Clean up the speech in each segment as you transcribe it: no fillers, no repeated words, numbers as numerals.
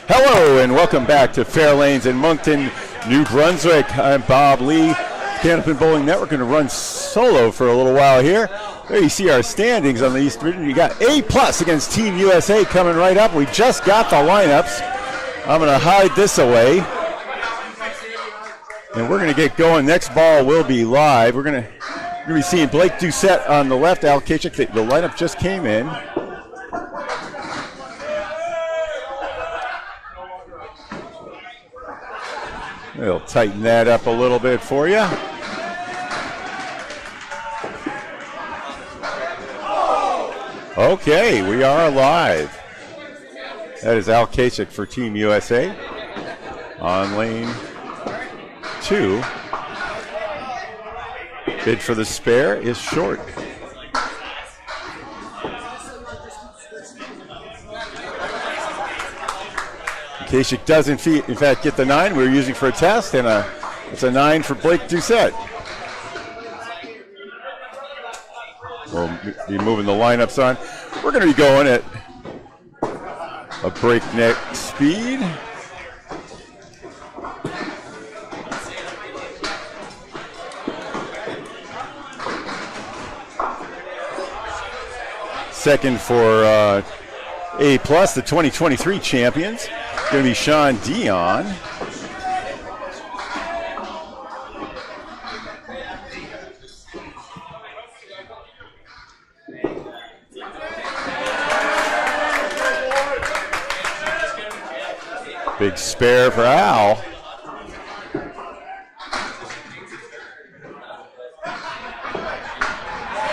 Hello and welcome back to Fairlanes in Moncton, New Brunswick. I'm Bob Lee, Canopin Bowling Network. Going to run solo for a little while here. There you see our standings on the East Division. You got A+ against Team USA coming right up. We just got the lineups. I'm going to hide this away. And we're going to get going. Next ball will be live. We're going to be seeing Blake Doucette on the left, Al Kachik. The lineup just came in. We'll tighten that up a little bit for you. Okay, we are live. That is Al Kachik for Team USA on lane 2. Bid for the spare is short. Kachik does in fact get the 9 we were using for a test, and it's a 9 for Blake Doucette. We'll be moving the lineups on. We're going to be going at a breakneck speed. Second for A+, the 2023 champions. Going to be Sean Dion. Big spare for Al.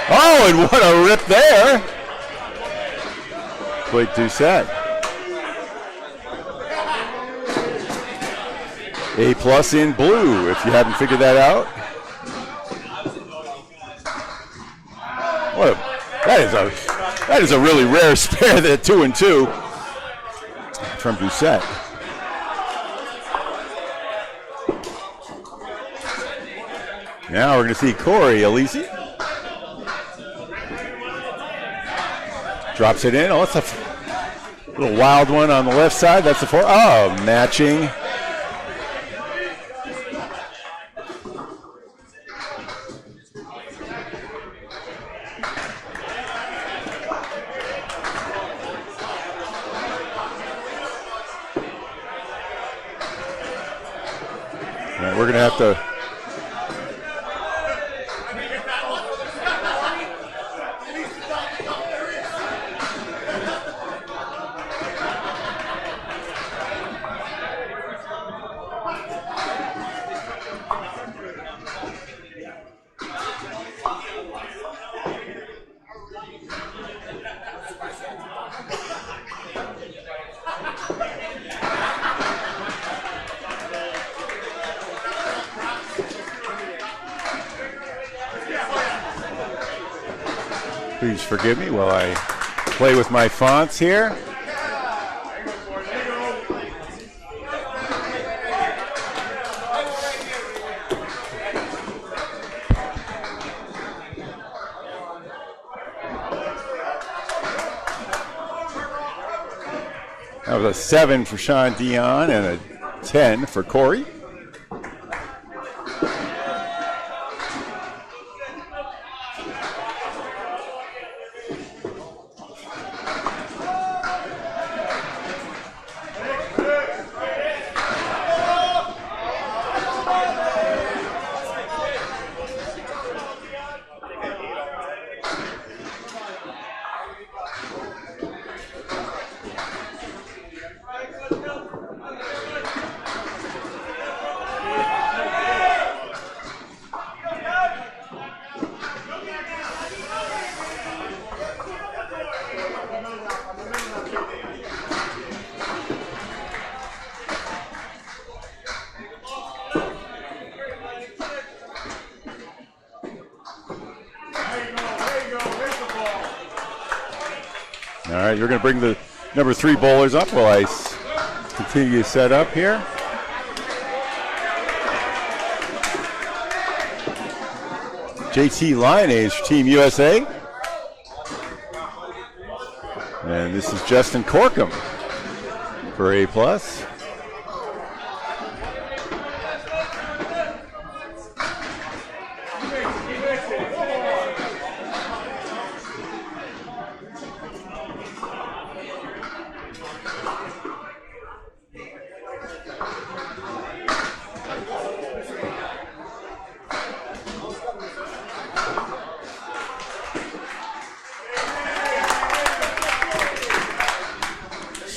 Oh, and what a rip there. Blake Doucette. A+ in blue, if you haven't figured that out. That is a really rare spare, that 2 and 2 from Doucette. Now we're going to see Corey Alisi. Drops it in. Oh, it's a little wild one on the left side. That's the 4. Oh, matching. We're going to have to please forgive me while I play with my fonts here. That was a 7 for Sean Dion and a 10 for Corey. All right, you're going to bring the number 3 bowlers up while I continue to set up here. JT Lyonage, Team USA. And this is Justin Corkum. for A+.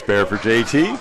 Spare for JT.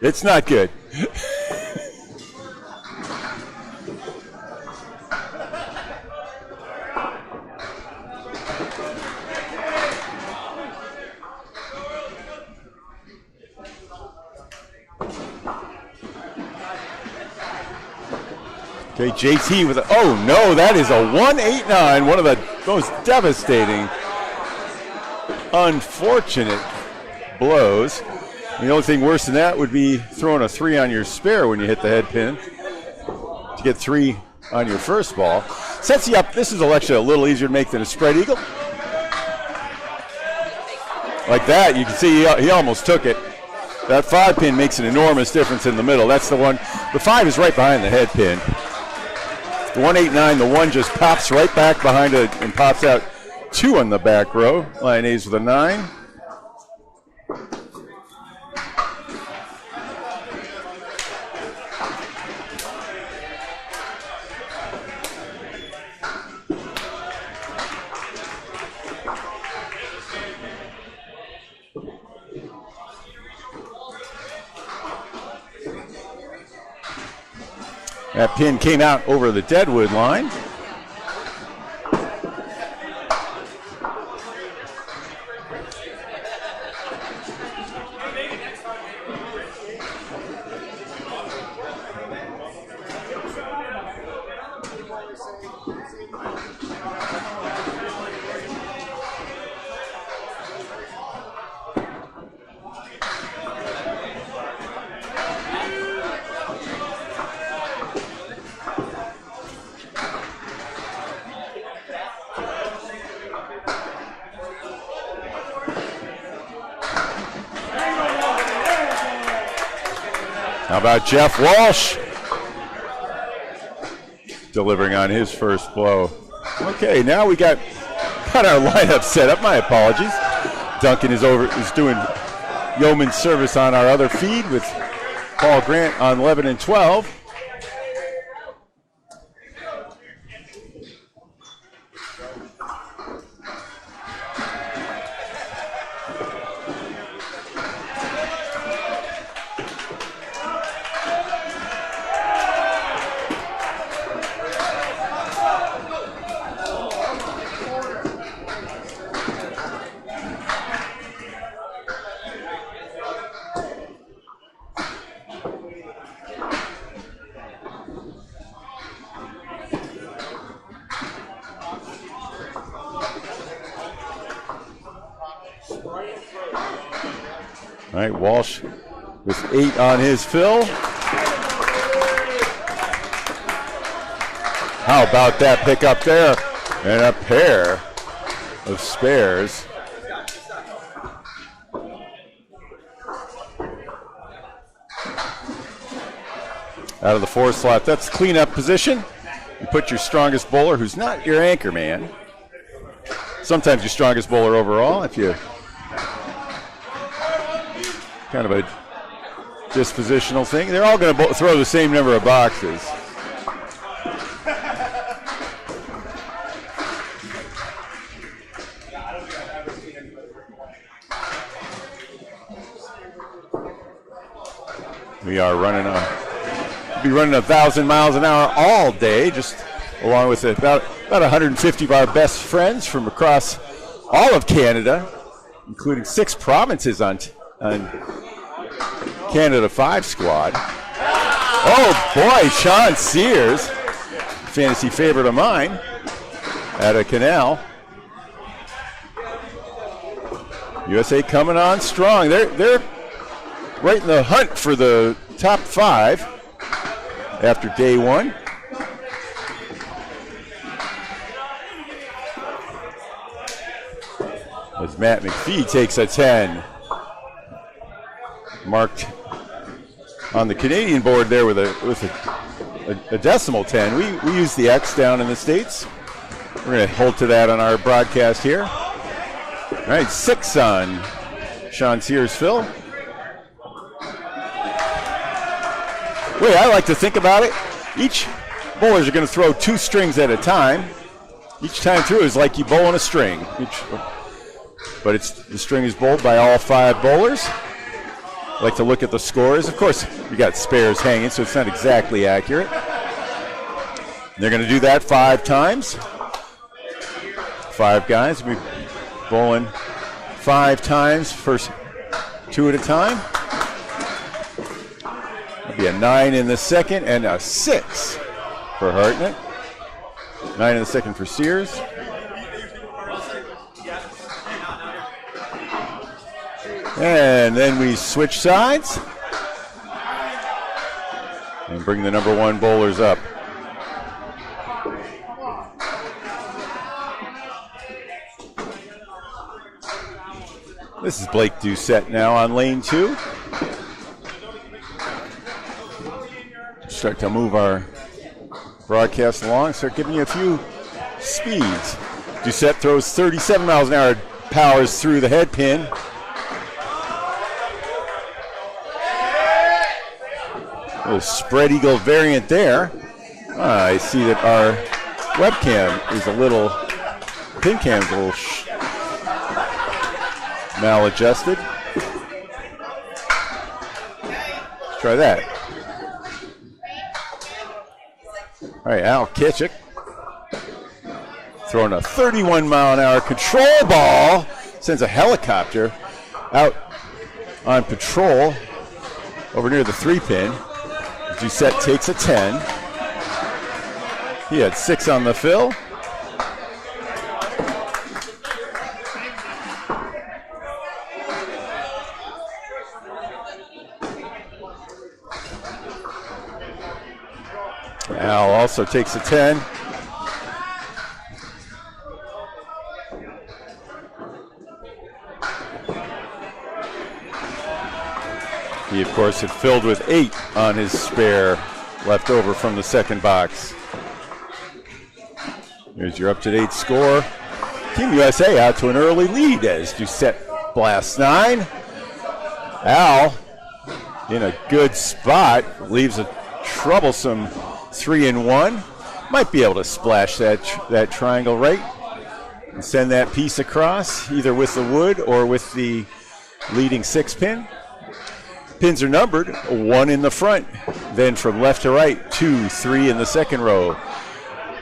It's not good. Okay, JT with a, oh no, that is a 1-8-9, one of the most devastating, unfortunate blows. The only thing worse than that would be throwing a 3 on your spare when you hit the head pin to get 3 on your first ball. Sets you up. This is actually a little easier to make than a spread eagle. Like that, you can see he almost took it. That 5 pin makes an enormous difference in the middle. That's the one. The 5 is right behind the head pin. The 1-8-9, the 1 just pops right back behind it and pops out 2 on the back row. Lion A's with a 9. That pin came out over the deadwood line. How about Jeff Walsh delivering on his first blow? Okay, now we got our lineup set up. My apologies. Duncan is doing yeoman service on our other feed with Paul Grant on 11 and 12. All right, Walsh with 8 on his fill. How about that pick up there? And a pair of spares. Out of the 4 slot, that's cleanup position. You put your strongest bowler, who's not your anchor man. Sometimes your strongest bowler overall, if you kind of a dispositional thing. They're all going to throw the same number of boxes. We are running 1,000 miles an hour all day, just along with about 150 of our best friends from across all of Canada, including 6 provinces on Canada 5 squad. Oh boy, Sean Sears, fantasy favorite of mine, out of Canal. USA coming on strong. They're right in the hunt for the top 5 after day 1. As Matt McPhee takes a 10. Marked on the Canadian board there with a decimal 10. We use the X down in the States. We're going to hold to that on our broadcast here. All right, 6 on Sean Sears' Phil. Way I like to think about it, each bowlers are going to throw 2 strings at a time. Each time through is like you bowling a string. But the string is bowled by all 5 bowlers. I like to look at the scores. Of course, you got spares hanging, so it's not exactly accurate. They're going to do that 5 times. 5 guys will be bowling 5 times, first 2 at a time. That'll be a 9 in the second and a 6 for Hartnett. 9 in the second for Sears. And then we switch sides and bring the number 1 bowlers up. This is Blake Doucette now on lane 2. Start to move our broadcast along, start giving you a few speeds. Doucette throws 37 miles an hour, powers through the head pin. A little spread eagle variant there. I see that our webcam is a little, pin cam's a little maladjusted. Let's try that. All right, Al Kitchick throwing a 31 mile an hour control ball, sends a helicopter out on patrol over near the 3 pin. Doucette takes a 10. He had 6 on the fill. Al also takes a 10. He, of course, had filled with 8 on his spare left over from the second box. Here's your up-to-date score. Team USA out to an early lead as Doucette blasts 9. Al in a good spot, leaves a troublesome 3-1. Might be able to splash that triangle right and send that piece across, either with the wood or with the leading 6 pin. Pins are numbered, 1 in the front, then from left to right, 2, 3 in the second row,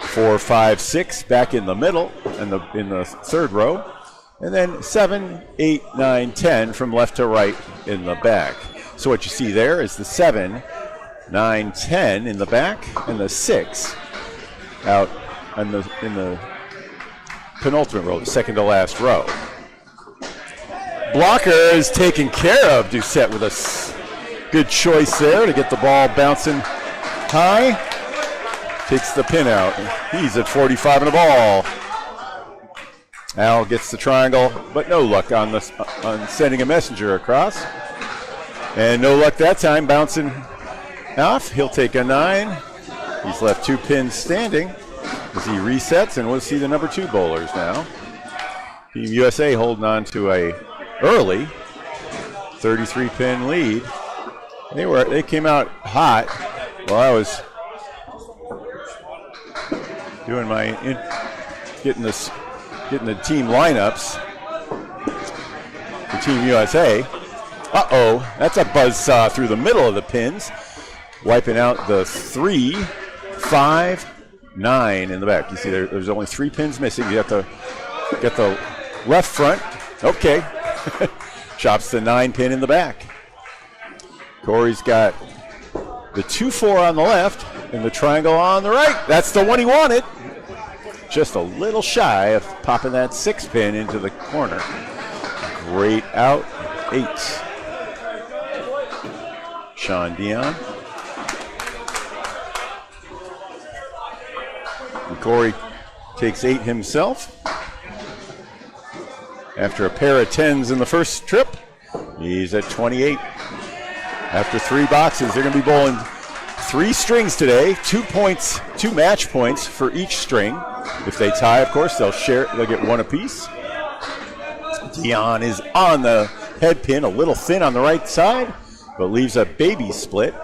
4, 5, 6 back in the middle and in the third row, and then 7, 8, 9, 10 from left to right in the back. So what you see there is the 7, 9, 10 in the back, and the 6 out in the penultimate row, the second to last row. Blocker is taken care of. Doucette with a good choice there to get the ball bouncing high. Takes the pin out. He's at 45 and a ball. Al gets the triangle, but no luck on sending a messenger across. And no luck that time, bouncing off. He'll take a 9. He's left 2 pins standing as he resets, and we'll see the number 2 bowlers now. Team USA holding on to a early 33 pin lead. They came out hot while I was doing my getting the team lineups for Team USA. That's a buzzsaw through the middle of the pins, wiping out the 3, 5, 9 in the back. You see there's only 3 pins missing. You have to get the left front. Okay. Chops the 9 pin in the back. Corey's got the 2-4 on the left and the triangle on the right. That's the one he wanted. Just a little shy of popping that 6 pin into the corner. Great out. 8. Sean Dion. And Corey takes 8 himself. After a pair of 10s in the first trip, he's at 28. After 3 boxes, they're going to be bowling 3 strings today, 2 points, 2 match points for each string. If they tie, of course, they'll get 1 apiece. Dion is on the head pin, a little thin on the right side, but leaves a baby split.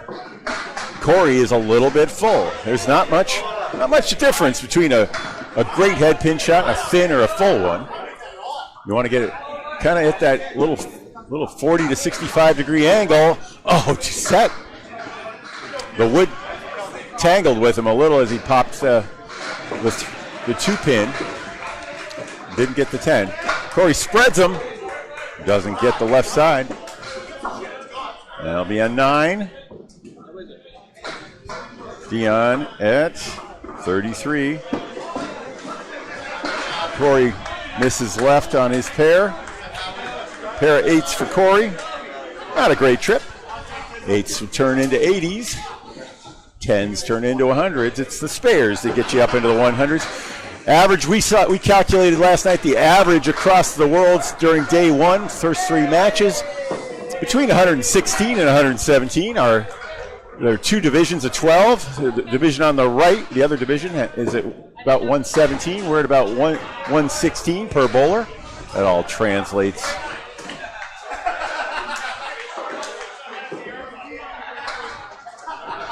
Corey is a little bit full. There's not much difference between a great head pin shot, a thin or a full one. You want to get it kind of at that little 40 to 65 degree angle. Oh, just that. The wood tangled with him a little as he popped the 2 pin. Didn't get the 10. Corey spreads him. Doesn't get the left side. That'll be a 9. Dion at 33. Corey misses left on his pair. Pair of 8s for Corey. Not a great trip. 8s would turn into 80s. 10s turn into 100s. It's the spares that get you up into the 100s. Average, we calculated last night the average across the world during day 1, first 3 matches, between 116 and 117. There are 2 divisions of 12. The division on the right, the other division, is at about 117. We're at about 116 per bowler. That all translates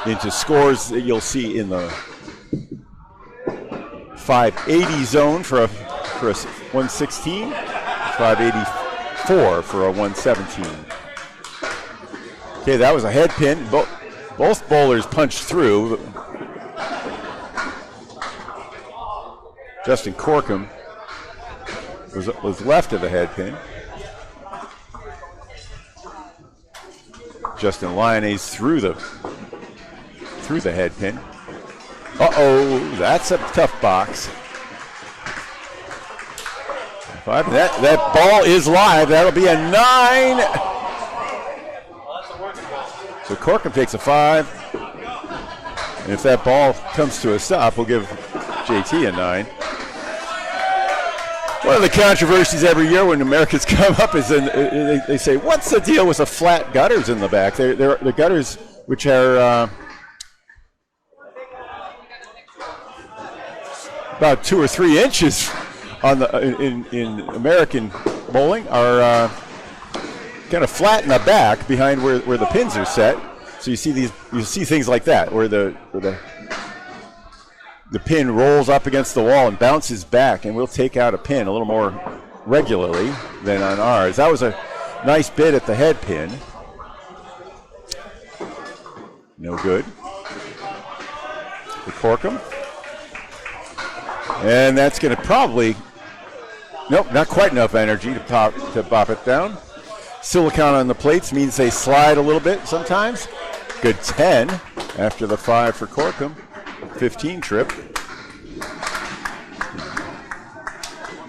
into scores that you'll see in the 580 zone for a 116, 584 for a 117. Okay, that was a head pin. Both bowlers punched through. Justin Corkum was left of the head pin. Justin Lyonnaise through the head pin. Uh-oh, that's a tough box. That ball is live. That'll be a 9. So Corkum takes a 5. And if that ball comes to a stop, we'll give JT a 9. One of the controversies every year when Americans come up is they say, what's the deal with the flat gutters in the back? They're the gutters which are about 2 or 3 inches on in American bowling are kind of flat in the back behind where the pins are set. So you see things like that where the pin rolls up against the wall and bounces back, and we'll take out a pin a little more regularly than on ours. That was a nice bit at the head pin. No good. The Corkum. And that's going to probably, nope, not quite enough energy to pop it down. Silicone on the plates means they slide a little bit sometimes. Good 10 after the 5 for Corkum. 15 trip.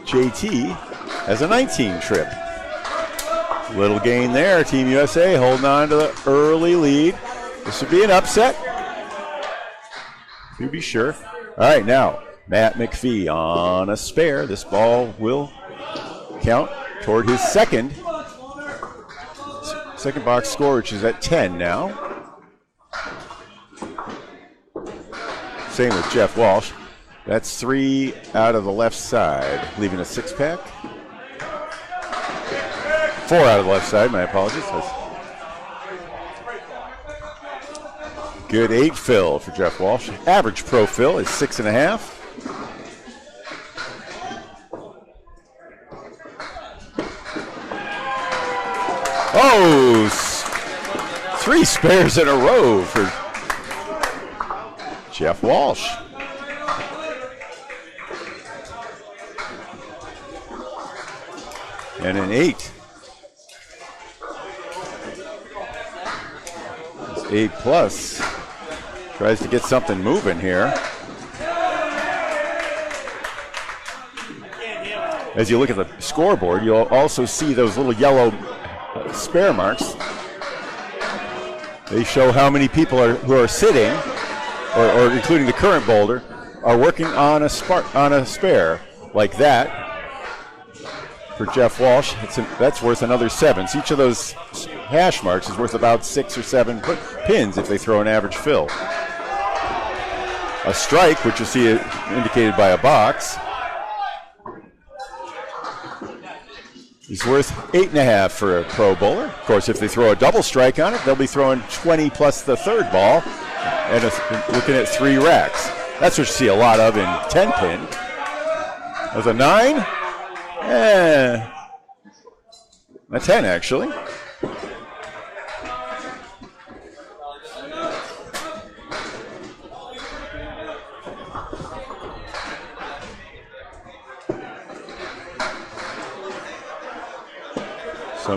JT has a 19 trip. Little gain there. Team USA holding on to the early lead. This would be an upset, to be sure. All right, now Matt McPhee on a spare. This ball will count toward his second box score, which is at 10 now. Same with Jeff Walsh. That's 3 out of the left side, leaving a 6-pack. 4 out of the left side, my apologies. Good 8 fill for Jeff Walsh. Average pro fill is 6.5. Oh, 3 spares in a row for Jeff Walsh. and an 8. It's 8 plus. Tries to get something moving here. As you look at the scoreboard, you'll also see those little yellow spare marks. They show how many people who are sitting, or including the current bowler, are working on a spare like that. For Jeff Walsh, that's worth another 7. So each of those hash marks is worth about 6 or 7 pins if they throw an average fill. A strike, which you see indicated by a box, is worth 8.5 for a pro bowler. Of course, if they throw a double strike on it, they'll be throwing 20 plus the third ball and looking at 3 racks. That's what you see a lot of in 10 pin. There's a 9. A 10 actually. So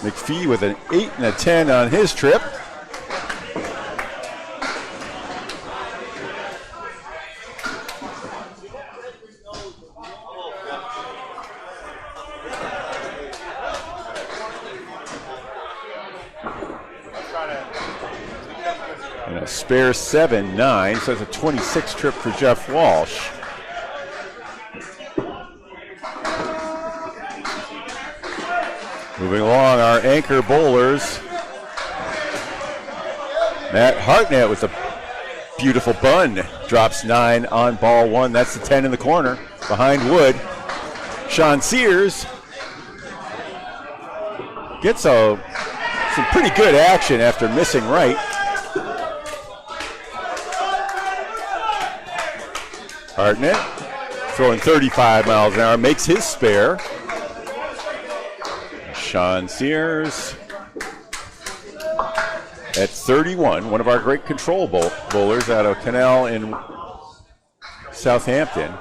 McPhee with an 8 and a 10 on his trip. And a spare 7-9, so that's a 26 trip for Jeff Walsh. Moving along, our anchor bowlers. Matt Hartnett with a beautiful bun. Drops 9 on ball 1. That's the 10 in the corner behind Wood. Sean Sears gets some pretty good action after missing right. Hartnett throwing 35 miles an hour, makes his spare. Sean Sears at 31, one of our great control bowlers out of Canal in Southampton.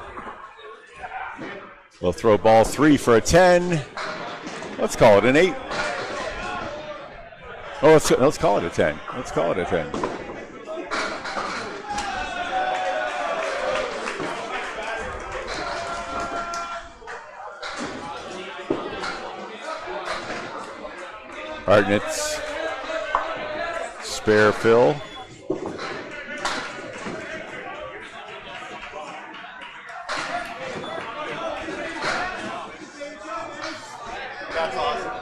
We'll throw ball 3 for a 10. Let's call it an 8. Oh, let's call it a 10. Let's call it a 10. Hartnett's spare fill. That's awesome.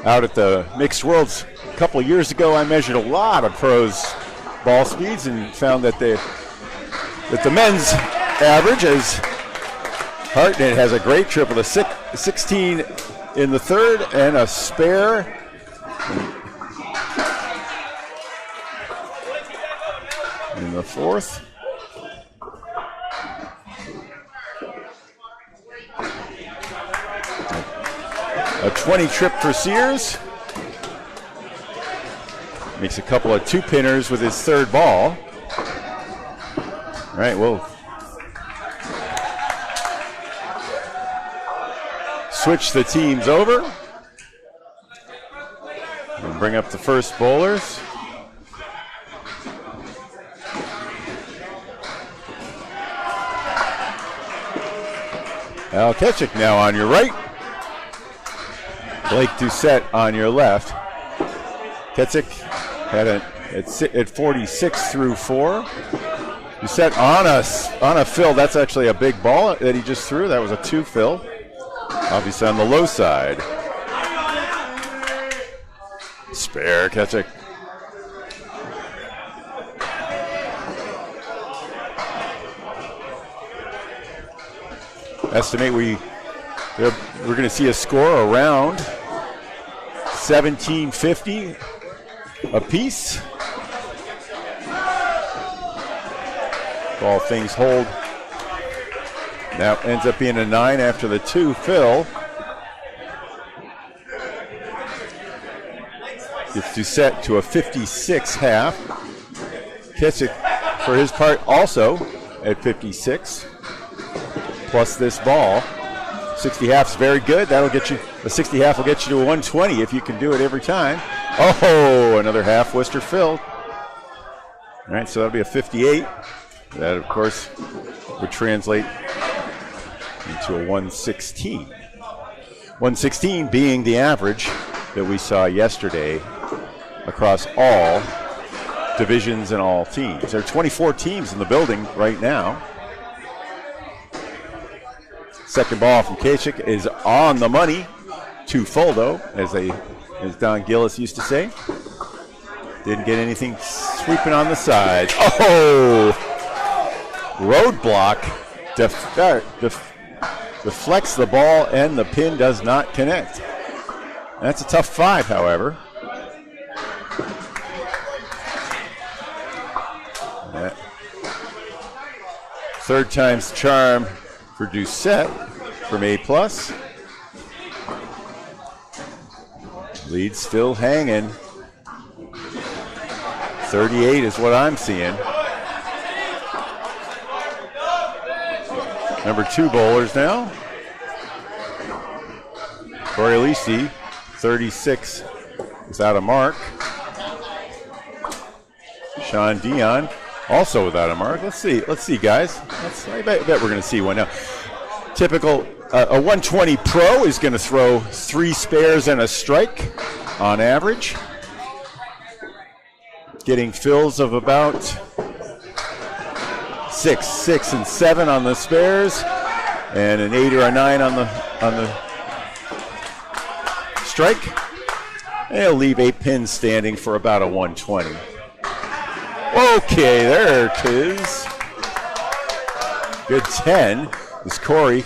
Out at the Mixed Worlds a couple of years ago, I measured a lot of pros' ball speeds and found that the men's average is Hartnett has a great trip with a 16 in the third and a spare. In the fourth. A 20 trip for Sears. Makes a couple of 2-pinners with his third ball. All right, we'll switch the teams over and bring up the first bowlers. Al Ketchik now on your right. Blake Doucette on your left. Ketchik had at 46 through 4. Doucette on a fill. That's actually a big ball that he just threw. That was a 2 fill. Obviously on the low side. Spare Ketchik. Estimate we're going to see a score around 1750 apiece. If all things hold. That ends up being a 9 after the 2 fill. Gets Doucette to a 56 half. Ketchik for his part also at 56, plus this ball. 60 half is very good. That'll get you, a 60 half will get you to a 120 if you can do it every time. Oh, another half Worcester filled. All right, so that'll be a 58. That, of course, would translate into a 116. 116 being the average that we saw yesterday across all divisions and all teams. There are 24 teams in the building right now. Second ball from Kasich is on the money. Too full, though, as Don Gillis used to say. Didn't get anything sweeping on the sides. Oh! Roadblock deflects the ball, and the pin does not connect. That's a tough 5, however. Third time's charm for Doucette from A+. Lead still hanging. 38 is what I'm seeing. Number 2 bowlers now. Corey Lisi, 36, without a mark. Sean Dion, also without a mark. Let's see, guys. I bet we're going to see one now. Typical, a 120 pro is going to throw 3 spares and a strike on average. Getting fills of about 6 and 7 on the spares, and an 8 or a 9 on the strike. And it'll leave 8 pins standing for about a 120. Okay, there it is. Good 10 as Corey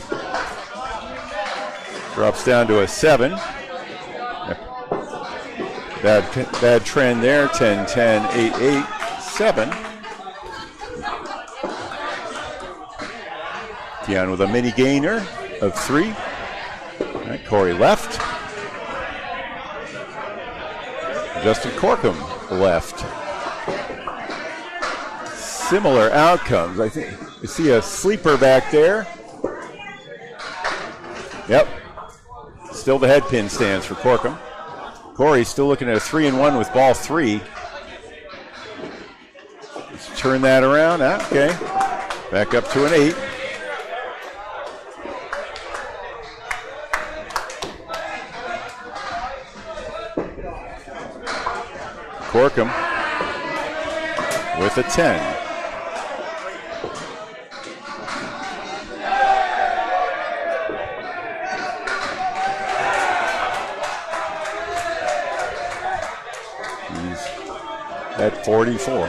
drops down to a 7. Bad trend there. 10, 10, 8, 8, 7. Dion with a mini gainer of 3. All right, Corey left. Justin Corkum left. Similar outcomes. I think you see a sleeper back there. Yep. Still the head pin stands for Corkum. Corey still looking at a 3-1 with ball 3. Let's turn that around. Okay. Back up to an 8. Corkum with a 10. At 44.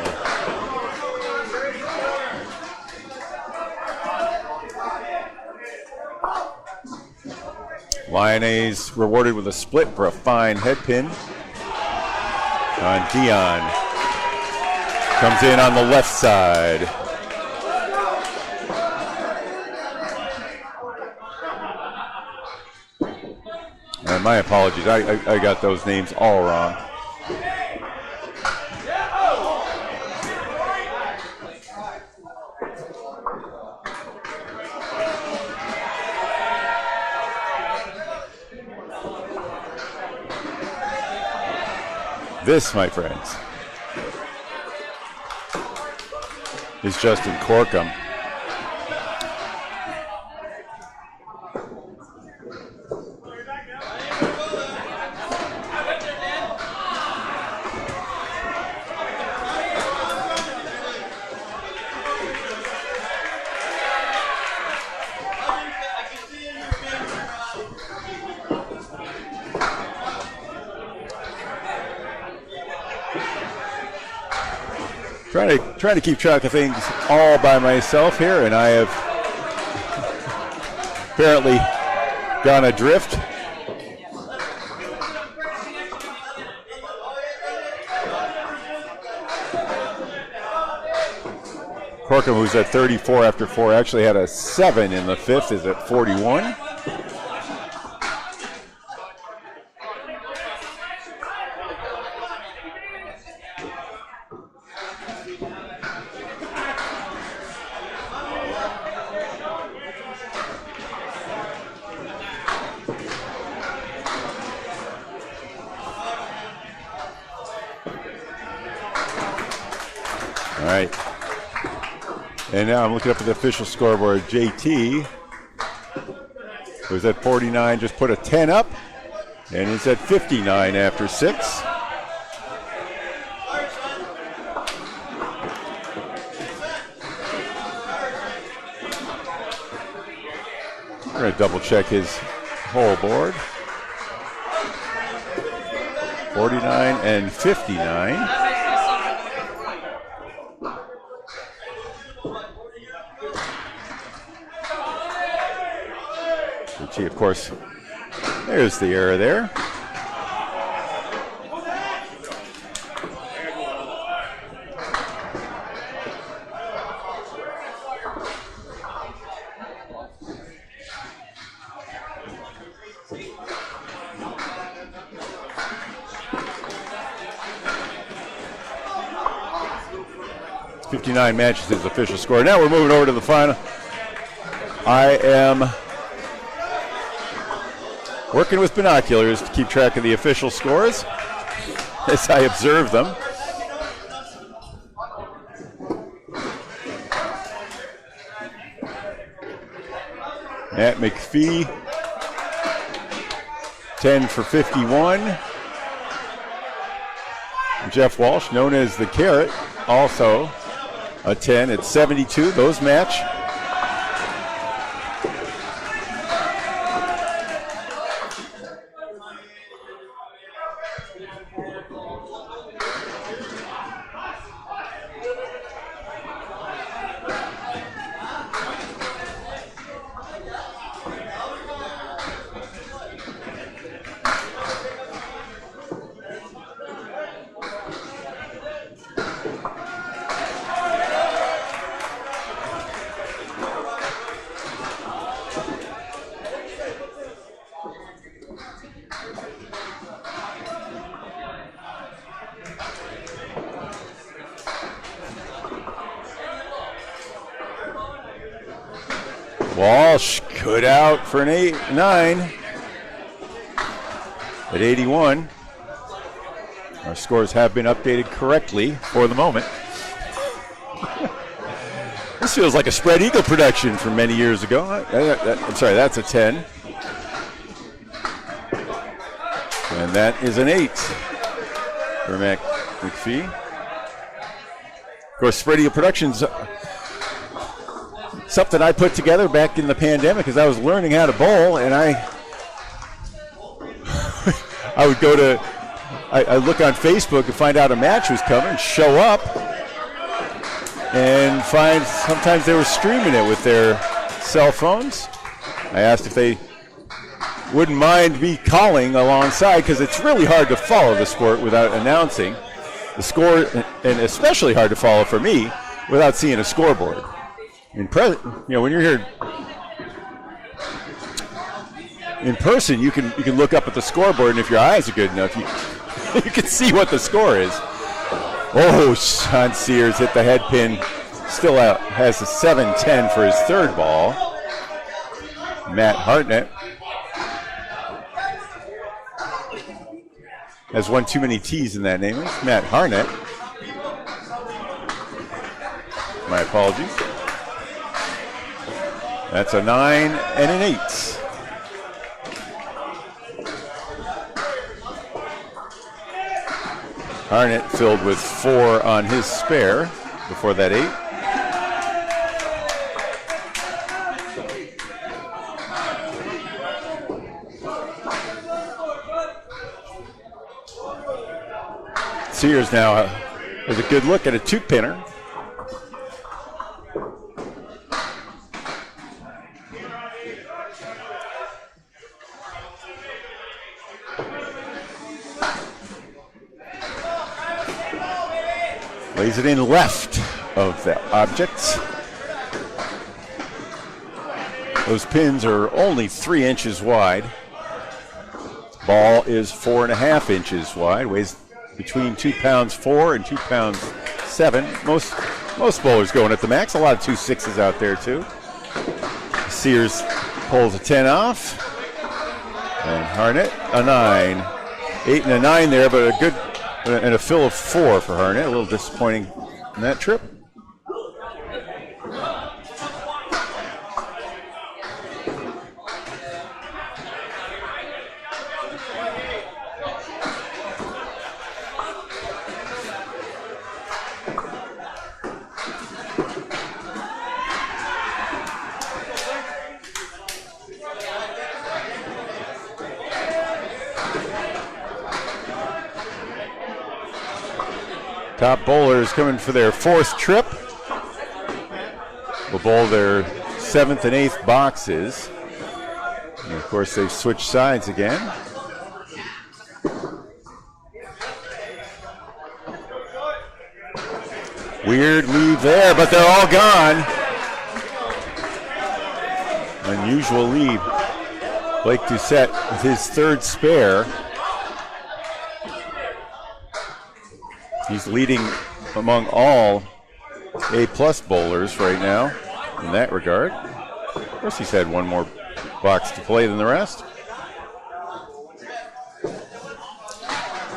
Lyonnais rewarded with a split for a fine head pin on Dion. Comes in on the left side. And my apologies, I got those names all wrong. This, my friends, is Justin Corkum. Trying to keep track of things all by myself here, and I have apparently gone adrift. Corkum, who's at 34 after 4, actually had a 7 in the 5th, is at 41. All right. And now I'm looking up at the official scoreboard. JT was at 49, just put a 10 up, and is at 59 after 6. We're going to double check his whole board. 49 and 59. Gee, of course, there's the error there. .59 matches his official score. Now we're moving over to the final. I am working with binoculars to keep track of the official scores as I observe them. Matt McPhee, 10 for 51. Jeff Walsh, known as the Carrot, also a 10 at 72. Those match. Walsh could out for an 8-9 at 81. Our scores have been updated correctly for the moment. This feels like a Spread Eagle production from many years ago. I'm sorry, that's a 10. And that is an 8 for Matt McPhee. Of course, Spread Eagle Productions, something I put together back in the pandemic as I was learning how to bowl, and I would go to, I look on Facebook and find out a match was coming, show up, and find sometimes they were streaming it with their cell phones. I asked if they wouldn't mind me calling alongside, because it's really hard to follow the sport without announcing the score, and especially hard to follow for me without seeing a scoreboard. When you're here in person, you can look up at the scoreboard, and if your eyes are good enough, you can see what the score is. Oh, Sean Sears hit the head pin, still out, has a 7-10 for his third ball. Matt Hartnett has one too many T's in that name. It's Matt Hartnett. My apologies. That's a 9 and an 8. Harnett filled with 4 on his spare before that 8. Sears now has a good look at a 2-pinner. Lays it in left of the object. Those pins are only 3 inches wide. Ball is 4.5 inches wide. Weighs between 2 pounds 4 and 2 pounds 7. Most bowlers going at the max. A lot of 2.6s out there too. Sears pulls a 10 off. And Harnett a 9. 8 and a 9 there, but a good and a fill of 4 for Harnett. A little disappointing in that trip. Top bowlers coming for their 4th trip. Will bowl their 7th and 8th boxes. And of course, they've switched sides again. Weird leave there, but they're all gone. Unusual lead. Blake Doucette with his 3rd spare. He's leading among all A-plus bowlers right now in that regard. Of course, he's had one more box to play than the rest.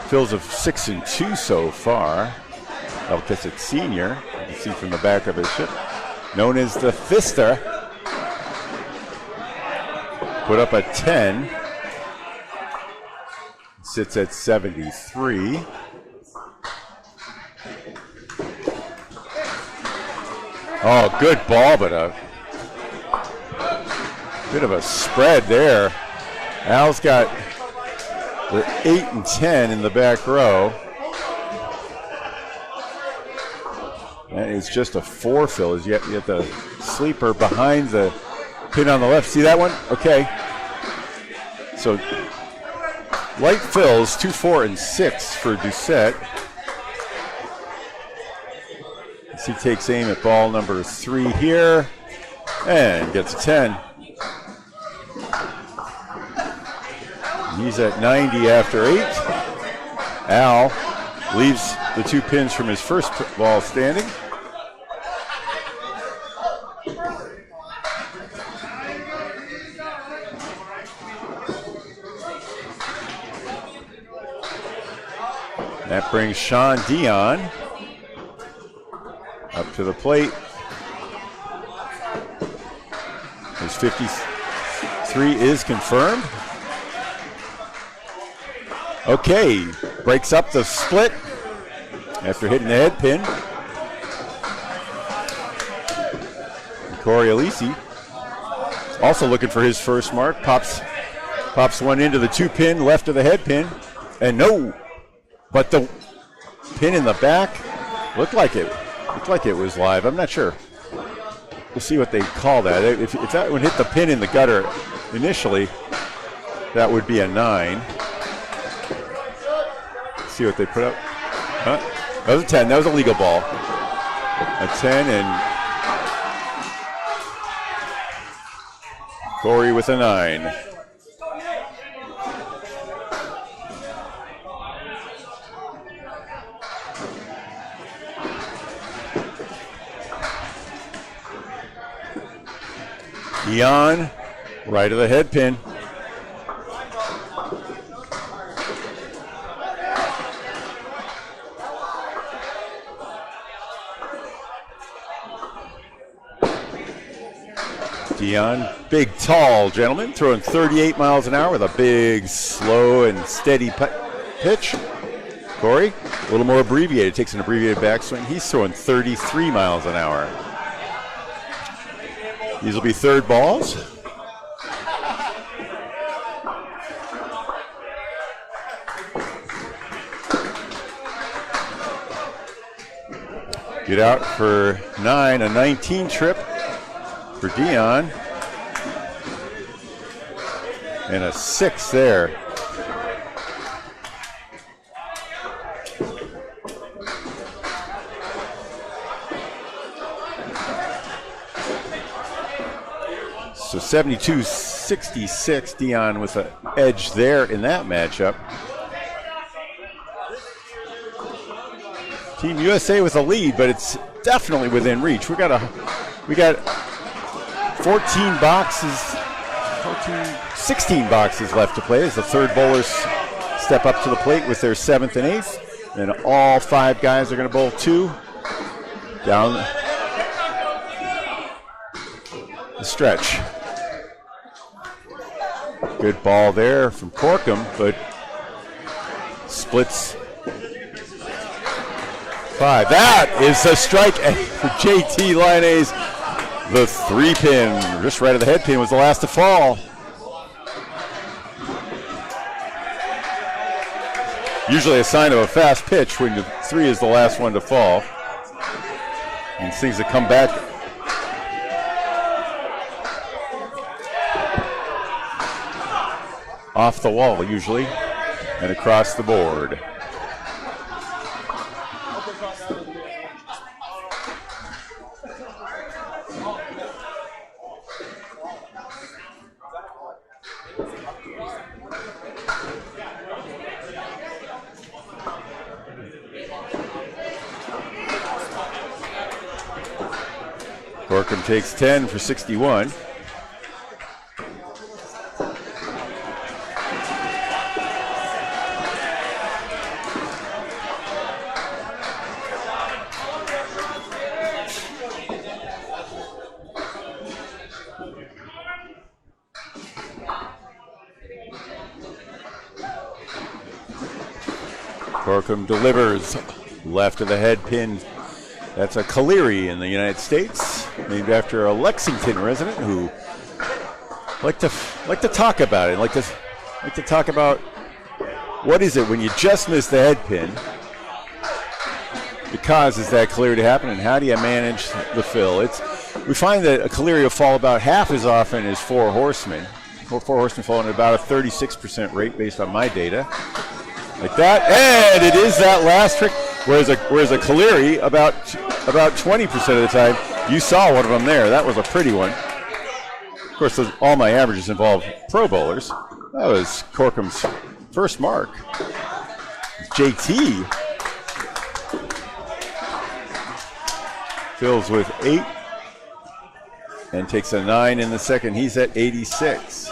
Phil's of 6 and 2 so far. Alcasset Senior, you can see from the back of his ship, known as the Fister. Put up a 10. Sits at 73. Oh, good ball, but a bit of a spread there. Al's got the 8 and 10 in the back row. That is just a 4 fill. As you get the sleeper behind the pin on the left. See that one? Okay. So light fills, 2, 4, and 6 for Doucette. He takes aim at ball number 3 here and gets a 10. He's at 90 after 8. Al leaves the 2 pins from his first ball standing. That brings Sean Dion up to the plate. His 53 is confirmed. Okay, breaks up the split after hitting the head pin. Corey Alisi also looking for his first mark. Pops one into the 2 pin left of the head pin, and no, but the pin in the back looked like it was live. I'm not sure. We'll see what they call that. If that one hit the pin in the gutter initially, that would be a 9. Let's see what they put up. Huh? That was a 10. That was a legal ball. A 10 and Corey with a 9. Dion, right of the head pin. Dion, big, tall gentleman, throwing 38 miles an hour with a big, slow, and steady pitch. Corey, a little more abbreviated, takes an abbreviated backswing. He's throwing 33 miles an hour. These will be 3rd balls. Get out for 9, a 19 trip for Dion. And a 6 there. So 72-66, Dion with an edge there in that matchup. Team USA with a lead, but it's definitely within reach. We got 16 boxes left to play as the 3rd bowlers step up to the plate with their 7th and 8th. And all 5 guys are going to bowl 2. Down the stretch. Good ball there from Corkum, but splits 5. That is a strike for JT Linnaeus. The 3-pin, just right of the head pin, was the last to fall. Usually a sign of a fast pitch when the 3 is the last one to fall. And things that come back. Off the wall usually, and across the board. Corkum takes 10 for 61. Corkum delivers left of the head pin. That's a Caleri in the United States, named after a Lexington resident who like to talk about it. Like to talk about what is it when you just miss the head pin. It causes that Caleri to happen, and how do you manage the fill? We find that a Caleri will fall about half as often as 4 horsemen. 4 horsemen fall at about a 36% rate based on my data. Like that, and it is that last trick. Whereas a Caleri, about 20% of the time, you saw one of them there. That was a pretty one. Of course, all my averages involve Pro Bowlers. That was Corkum's first mark. JT fills with 8 and takes a 9 in the second. He's at 86.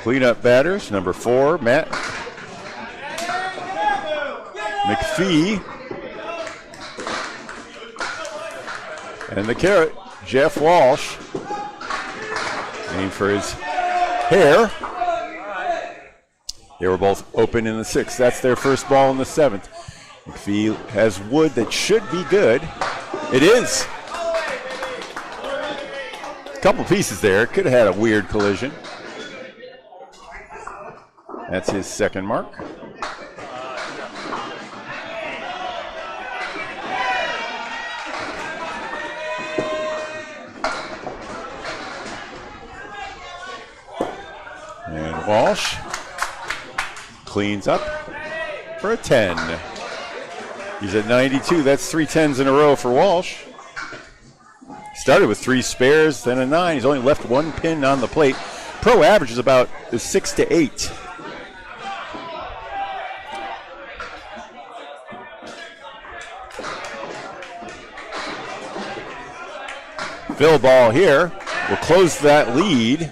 Cleanup batters, number 4, Matt McPhee. And the carrot, Jeff Walsh. Named for his hair. They were both open in the 6th. That's their first ball in the 7th. McPhee has wood that should be good. It is. A couple pieces there. Could have had a weird collision. That's his second mark. And Walsh cleans up for a 10. He's at 92. That's 3 10s in a row for Walsh. Started with 3 spares, then a 9. He's only left 1 pin on the plate. Pro average is about 6 to 8. Fill ball here will close that lead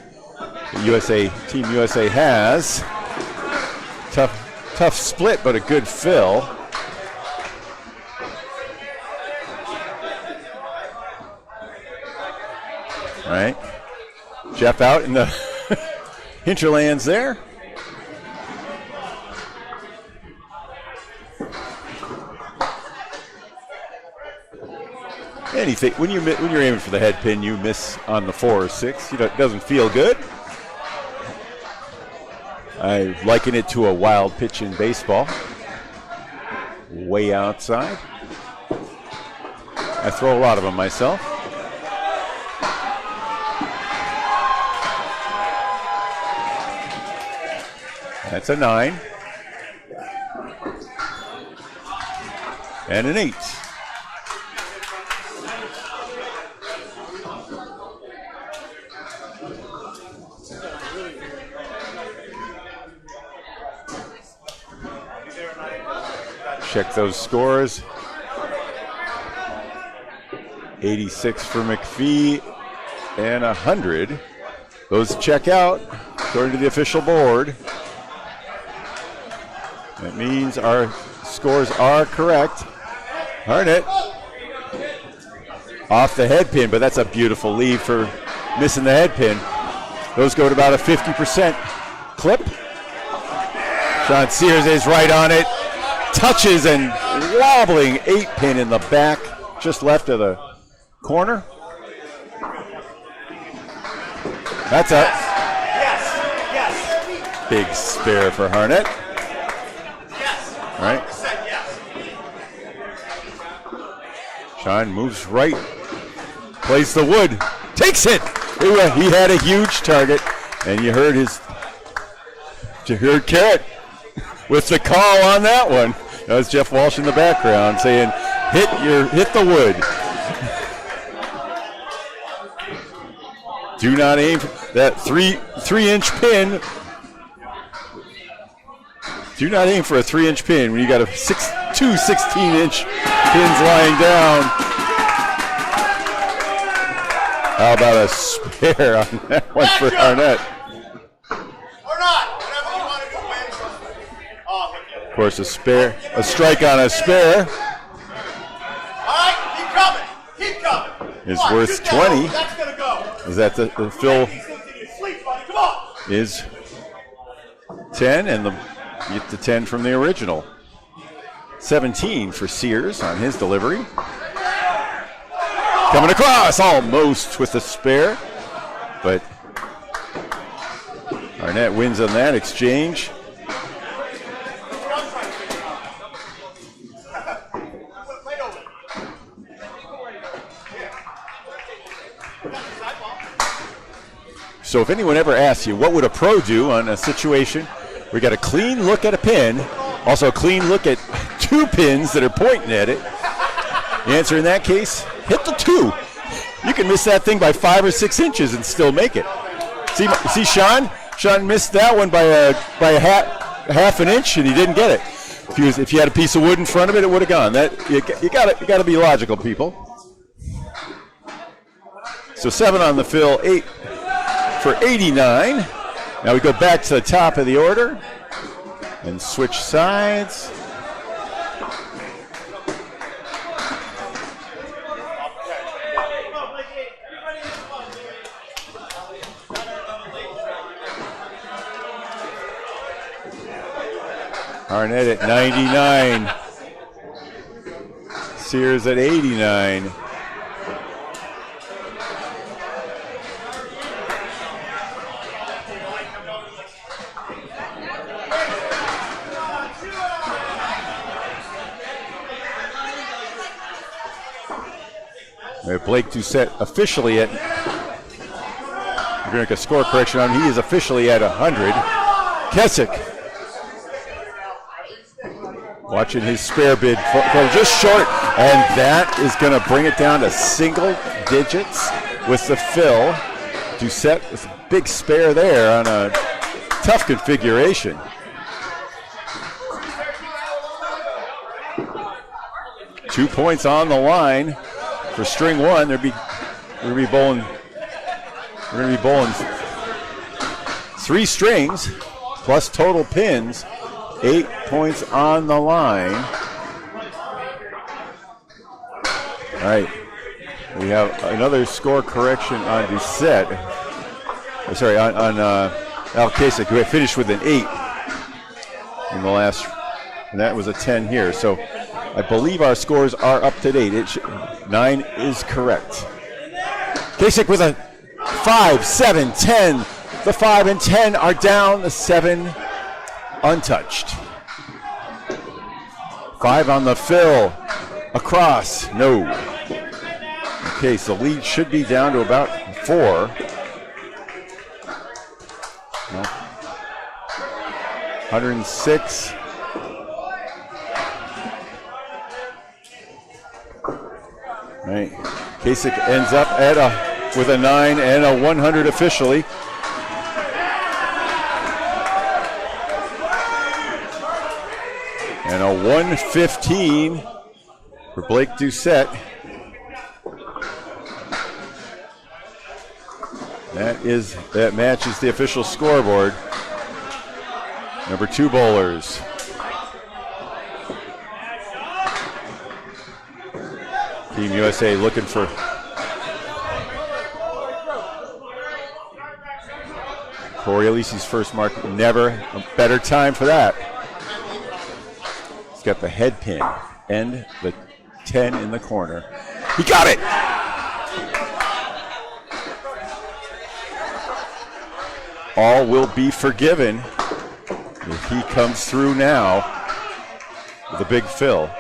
that Team USA has. Tough split, but a good fill. All right, Jeff out in the hinterlands there. Anything when you're aiming for the head pin, you miss on the 4 or 6. It doesn't feel good. I liken it to a wild pitch in baseball. Way outside. I throw a lot of them myself. That's a 9. And an 8. Check those scores. 86 for McPhee, and 100. Those check out according to the official board. That means our scores are correct. Harnett off the head pin, but that's a beautiful lead for missing the head pin. Those go to about a 50% clip. Sean Sears is right on it. Touches and wobbling 8-pin in the back, just left of the corner. That's a big spare for Harnett. All right. Sean moves right, plays the wood, takes it. He had a huge target, and you heard Carrot with the call on that one. That was Jeff Walsh in the background saying, hit the wood. Do not aim for that 3-inch pin. Do not aim for a 3-inch pin when you got two 16-inch pins lying down. How about a spare on that one for Harnett? Or not, whatever you want to do, win. Of course, a strike on a spare. All right, keep coming. Is worth 20. That's going to go. Is that the fill is 10, and you get the 10 from the original. 17 for Sears on his delivery. Coming across almost with a spare, but Harnett wins on that exchange. So if anyone ever asks you, what would a pro do on a situation where you got a clean look at a pin, also a clean look at 2 pins that are pointing at it, the answer in that case, hit the 2. You can miss that thing by 5 or 6 inches and still make it. See Sean? Sean missed that one by a half an inch, and he didn't get it. If you had a piece of wood in front of it, it would have gone. You got to be logical, people. So 7 on the fill, 8 for 89. Now we go back to the top of the order and switch sides. Harnett at 99. Sears at 89. Blake Doucette officially at, we're going to make a score correction on him. He is officially at 100. Kessick watching his spare bid go just short, and that is going to bring it down to single digits with the fill. Doucette with a big spare there on a tough configuration. Two points on the line. For string one, we're gonna be bowling 3 strings plus total pins, 8 points on the line. All right, we have another score correction on Doucette. Sorry, on Al Kasich, who had finished with an 8 in the last, and that was a 10 here. So I believe our scores are up to date. 9 is correct. Kasich with a 5, 7, 10. The 5 and 10 are down. The 7 untouched. 5 on the fill. Across. No. Okay, so lead should be down to about 4. 106. Right. Kasich ends up with a 9 and a 100 officially. And a 115 for Blake Doucette. That matches the official scoreboard. Number 2 bowlers. Team USA looking for Corey Alisi's first mark. Never a better time for that. He's got the head pin and the 10 in the corner. He got it! All will be forgiven if he comes through now with a big fill.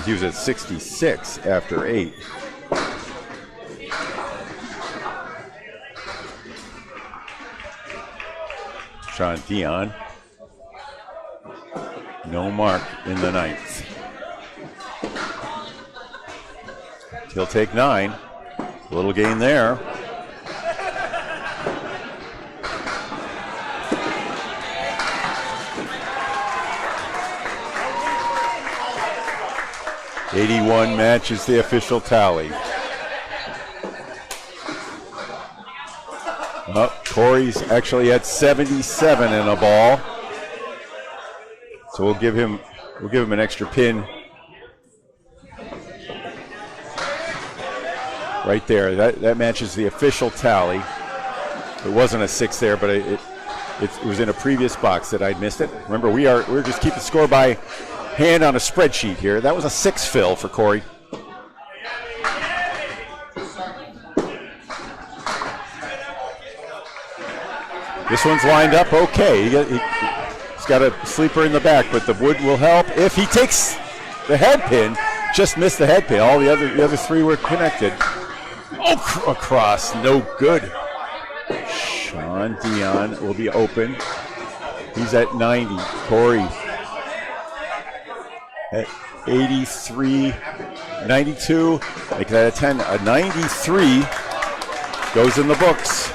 He was at 66 after 8. Sean Dion. No mark in the 9th. He'll take 9. A little gain there. '81 matches the official tally. Oh, Corey's actually at 77 in a ball, so we'll give him an extra pin right there. That matches the official tally. It wasn't a 6 there, but it was in a previous box that I'd missed it. Remember, we're just keeping score by hand on a spreadsheet here. That was a 6 fill for Corey. This one's lined up okay. He's got a sleeper in the back, but the wood will help. If he takes the head pin, just missed the head pin. All the other 3 were connected. Oh, across, no good. Sean Dion will be open. He's at 90. Corey at 83, 92. Make that a 10. A 93 goes in the books.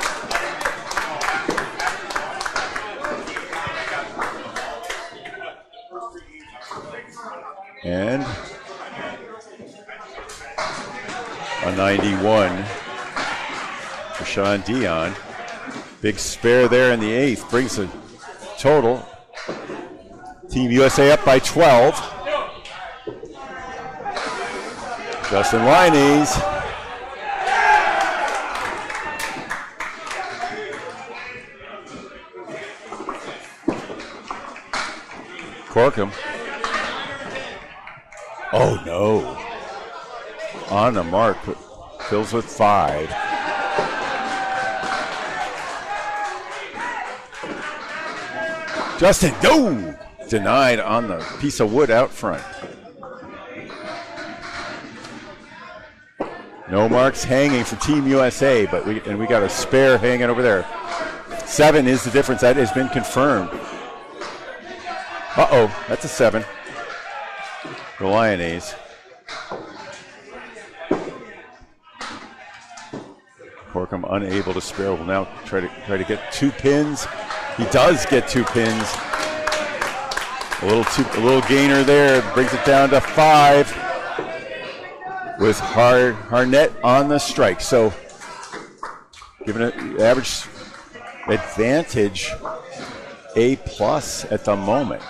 And a 91 for Sean Dion. Big spare there in the 8th. Brings the total. Team USA up by 12. Justin Liney's. Corkum. Oh no. On the mark, fills with 5. Justin, no! Denied on the piece of wood out front. No marks hanging for Team USA, but we got a spare hanging over there. 7 is the difference. That has been confirmed. Uh-oh, that's a 7. The Lyonnais. Corkum unable to spare. Will now try to get 2 pins. He does get 2 pins. A little gainer there, brings it down to 5 with Harnett on the strike. So giving it average advantage A+ at the moment.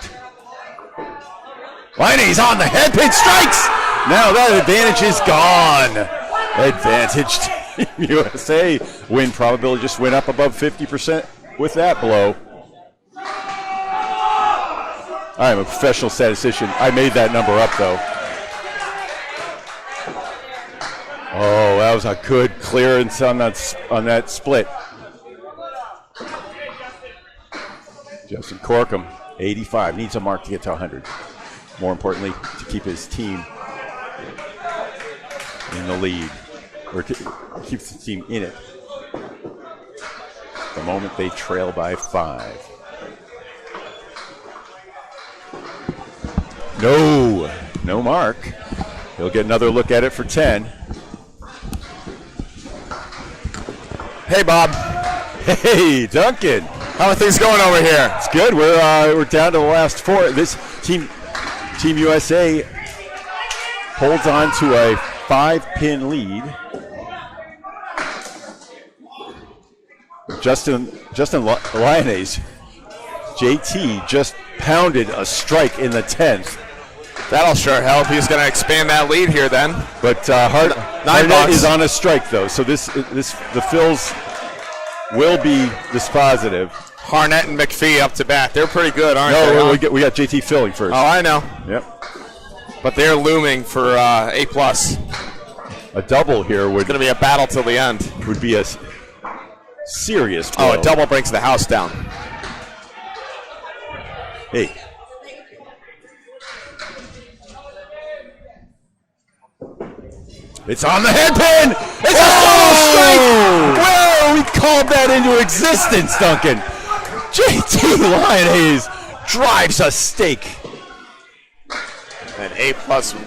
Liney's on the head pin, strikes! Now that advantage is gone. Advantage Team USA. Win probability just went up above 50% with that blow. I'm a professional statistician. I made that number up though. Oh, that was a good clearance on that split. Justin Corkum, 85, needs a mark to get to 100. More importantly, to keep his team in the lead, or keeps the team in it. The moment they trail by 5. No mark. He'll get another look at it for 10. Hey, Bob. Hey, Duncan. How are things going over here? It's good. We're down to the last 4. This Team USA holds on to a 5-pin lead. Justin Lyonnaise. JT just pounded a strike in the 10th. That'll sure help. He's going to expand that lead here then. But Harnett is on a strike though, so the fills will be dispositive. Harnett and McPhee up to bat. They're pretty good, aren't they? No, we got JT filling first. Oh, I know. Yep. But they're looming for A+. A double here It's going to be a battle till the end. would be a serious blow. Oh, a double brings the house down. Hey. It's on the head pin! It's a solo strike! Well, we called that into existence, Duncan. JT Lyonnaise drives a stake. And A+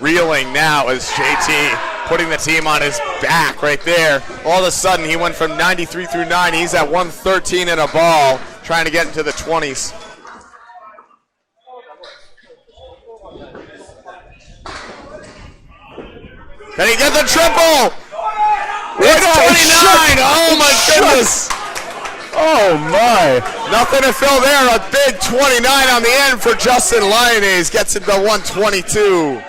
reeling now as JT putting the team on his back right there. All of a sudden, he went from 93 through 90. He's at 113 in a ball, trying to get into the 20s. Can he get the triple? It's 29! Oh my goodness! Oh my! Nothing to fill there. A big 29 on the end for Justin Lyonnaise. Gets into 122.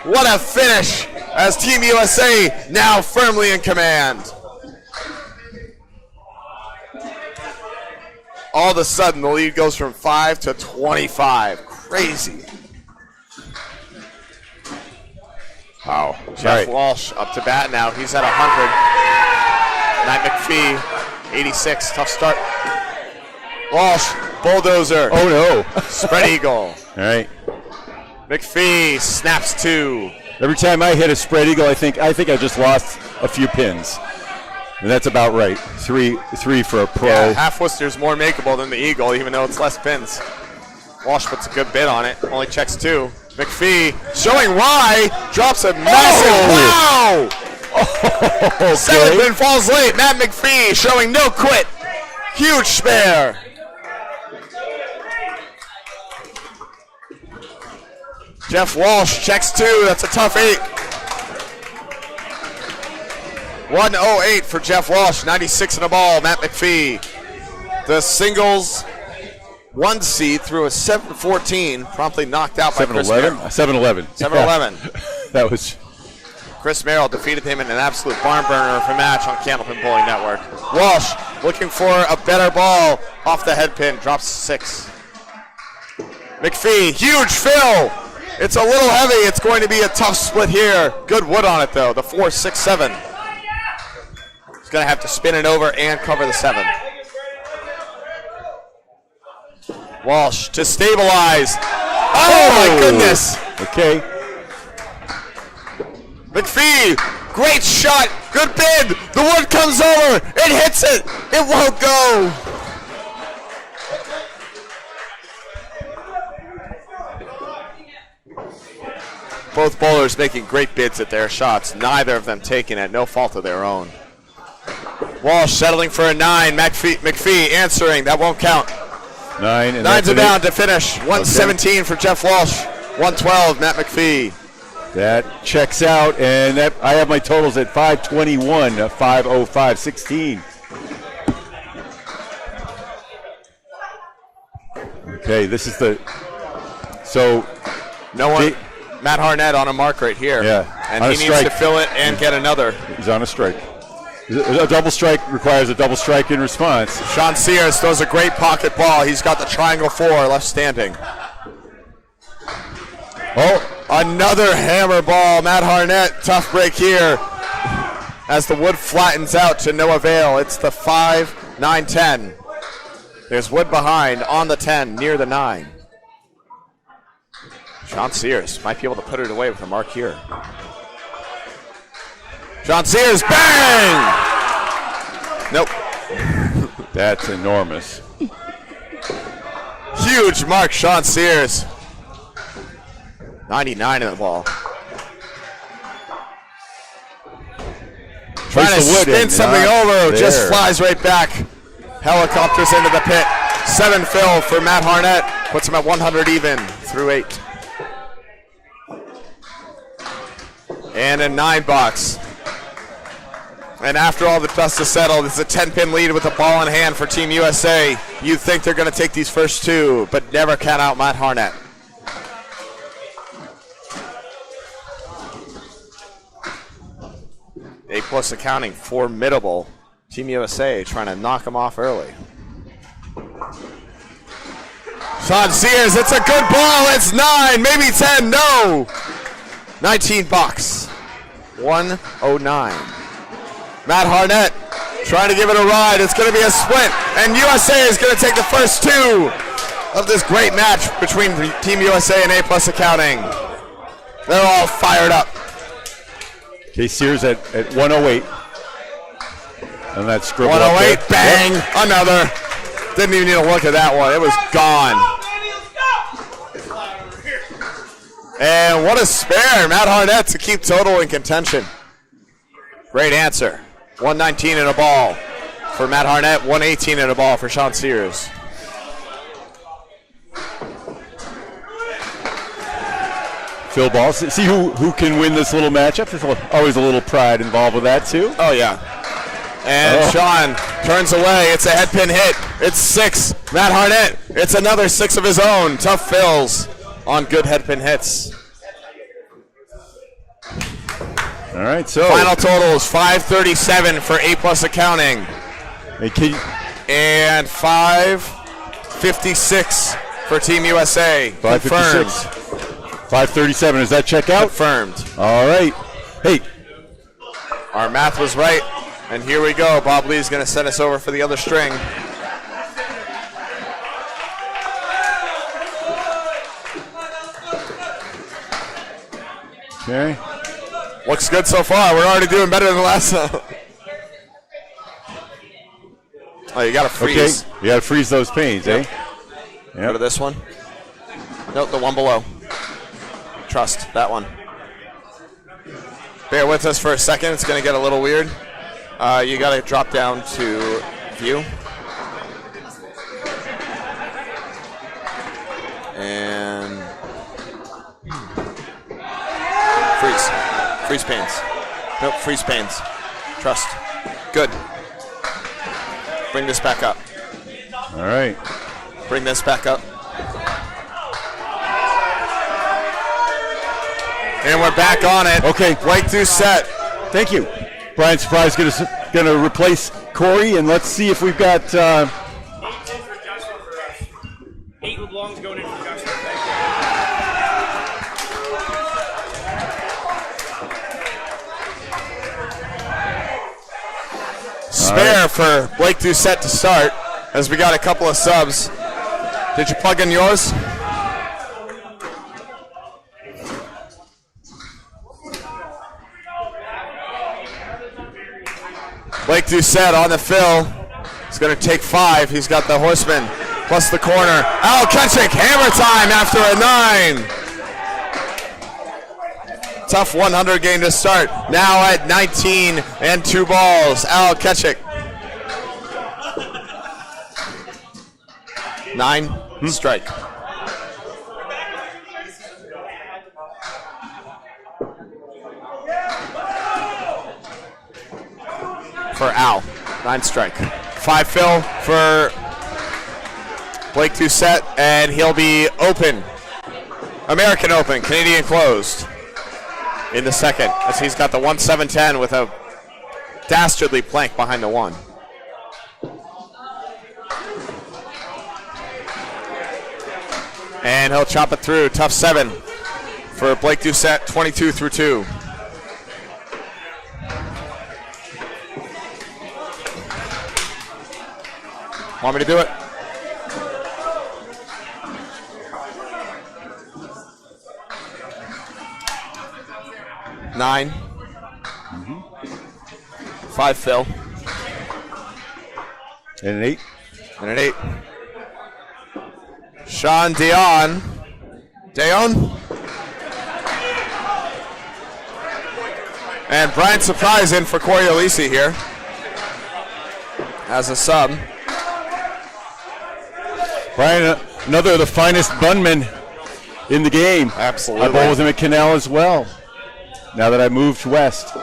What a finish as Team USA now firmly in command. All of a sudden, the lead goes from 5 to 25. Crazy. Wow. Jeff Walsh up to bat now. He's at 100. Matt McPhee, 86. Tough start. Walsh, bulldozer. Oh no. Spread eagle. All right. McPhee snaps 2. Every time I hit a spread eagle, I think I just lost a few pins. And that's about right. Three for a pro. Yeah, half Worcester's more makeable than the eagle, even though it's less pins. Walsh puts a good bid on it. Only checks 2. McPhee showing why. Drops a massive. Wow! Okay. 7th pin falls late. Matt McPhee showing no quit. Huge spare. Jeff Walsh checks 2. That's a tough 8. 108 for Jeff Walsh. 96 in a ball. Matt McPhee. The singles 1 seed through a 7-14, promptly knocked out by Chris Merrill. 7-11. 7-11. That was. Chris Merrill defeated him in an absolute barn burner of a match on Candlepin Bowling Network. Walsh looking for a better ball off the head pin, drops 6. McPhee, huge fill. It's a little heavy. It's going to be a tough split here. Good wood on it though, the 4, 6, 7. He's going to have to spin it over and cover the 7. Walsh to stabilize. Oh my goodness. Okay. McPhee, great shot, good bid. The wood comes over, it hits it, it won't go. Both bowlers making great bids at their shots, neither of them taking it, no fault of their own. Walsh settling for a 9, McPhee answering, that won't count. 9 and 9's down to finish, 117 okay. For Jeff Walsh, 112, Matt McPhee. That checks out, and that I have my totals at 521, 505, 16. Okay, this is the no one. Matt Harnett on a mark right here. Yeah, and he needs to fill it and get another. He's on a strike. A double strike requires a double strike in response. Sean Sears throws a great pocket ball. He's got the triangle 4 left standing. Oh, another hammer ball. Matt Harnett, tough break here as the wood flattens out to no avail. It's the 5, 9, 10. There's wood behind on the 10 near the 9. Sean Sears might be able to put it away with a mark here. Sean Sears, bang! Nope. That's enormous. Huge mark, Sean Sears. 99 in the ball. Trying to spin something over, just flies right back. Helicopters into the pit. 7 fill for Matt Harnett. Puts him at 100 even through 8. And a 9 box. And after all the dust has settled, it's a 10-pin lead with the ball in hand for Team USA. You'd think they're going to take these first two, but never count out Matt Harnett. A+ accounting, formidable. Team USA trying to knock them off early. Sean Sears, it's a good ball. It's 9, maybe 10, no. 19 bucks. 109. Matt Harnett trying to give it a ride. It's going to be a split, and USA is going to take the first two of this great match between Team USA and A+ accounting. They're all fired up. Okay, Sears at 108. And that scribble. 108, bang, yep. Another. Didn't even need to look at that one. It was gone. And what a spare, Matt Harnett to keep total in contention. Great answer. 119 in a ball for Matt Harnett, 118 in a ball for Sean Sears. Phil Ball, see who can win this little matchup. There's always a little pride involved with that too. Oh yeah. And Sean turns away. It's a head pin hit. It's 6. Matt Harnett. It's another 6 of his own. Tough fills on good head pin hits. All right, so final total is 537 for A+ accounting. Hey, and 556 for Team USA. 556. 537. Does that check out? Confirmed. All right. Hey, our math was right. And here we go. Bob Lee is going to send us over for the other string. Okay. Looks good so far. We're already doing better than the last time. Oh, you got to freeze. Okay. You got to freeze those panes, yep. eh? Yep. Go to this one. Nope, the one below. Trust that one. Bear with us for a second. It's going to get a little weird. You got to drop down to view. And freeze. Freeze panes. Nope, freeze panes. Trust. Good. Bring this back up. All right. Bring this back up. And we're back on it. Okay. White 2 set. Thank you. Brian Surprise going to replace Corey, and let's see if we've got. 8 LeBlancs going in for Justin. Spare for Blake Doucette to start, as we got a couple of subs. Did you plug in yours? Blake Doucette on the fill. He's going to take 5. He's got the horseman plus the corner. Al Ketchik, hammer time after a 9. Tough 100 game to start. Now at 19 and 2 balls. Al Ketchik. 9, strike. For Al, 9 strike. 5 fill for Blake Doucette, and he'll be open. American Open, Canadian closed in the second, as he's got the 1-7-10 with a dastardly plank behind the 1. And he'll chop it through. Tough 7 for Blake Doucette, 22 through 2. Want me to do it? Nine. 5 fill. And an 8. And an 8. Sean Dion. And Brian Surprise in for Corey Alisi here as a sub. Brian, another of the finest bunmen in the game. Absolutely. I bowl with him at Canal as well, now that I moved west.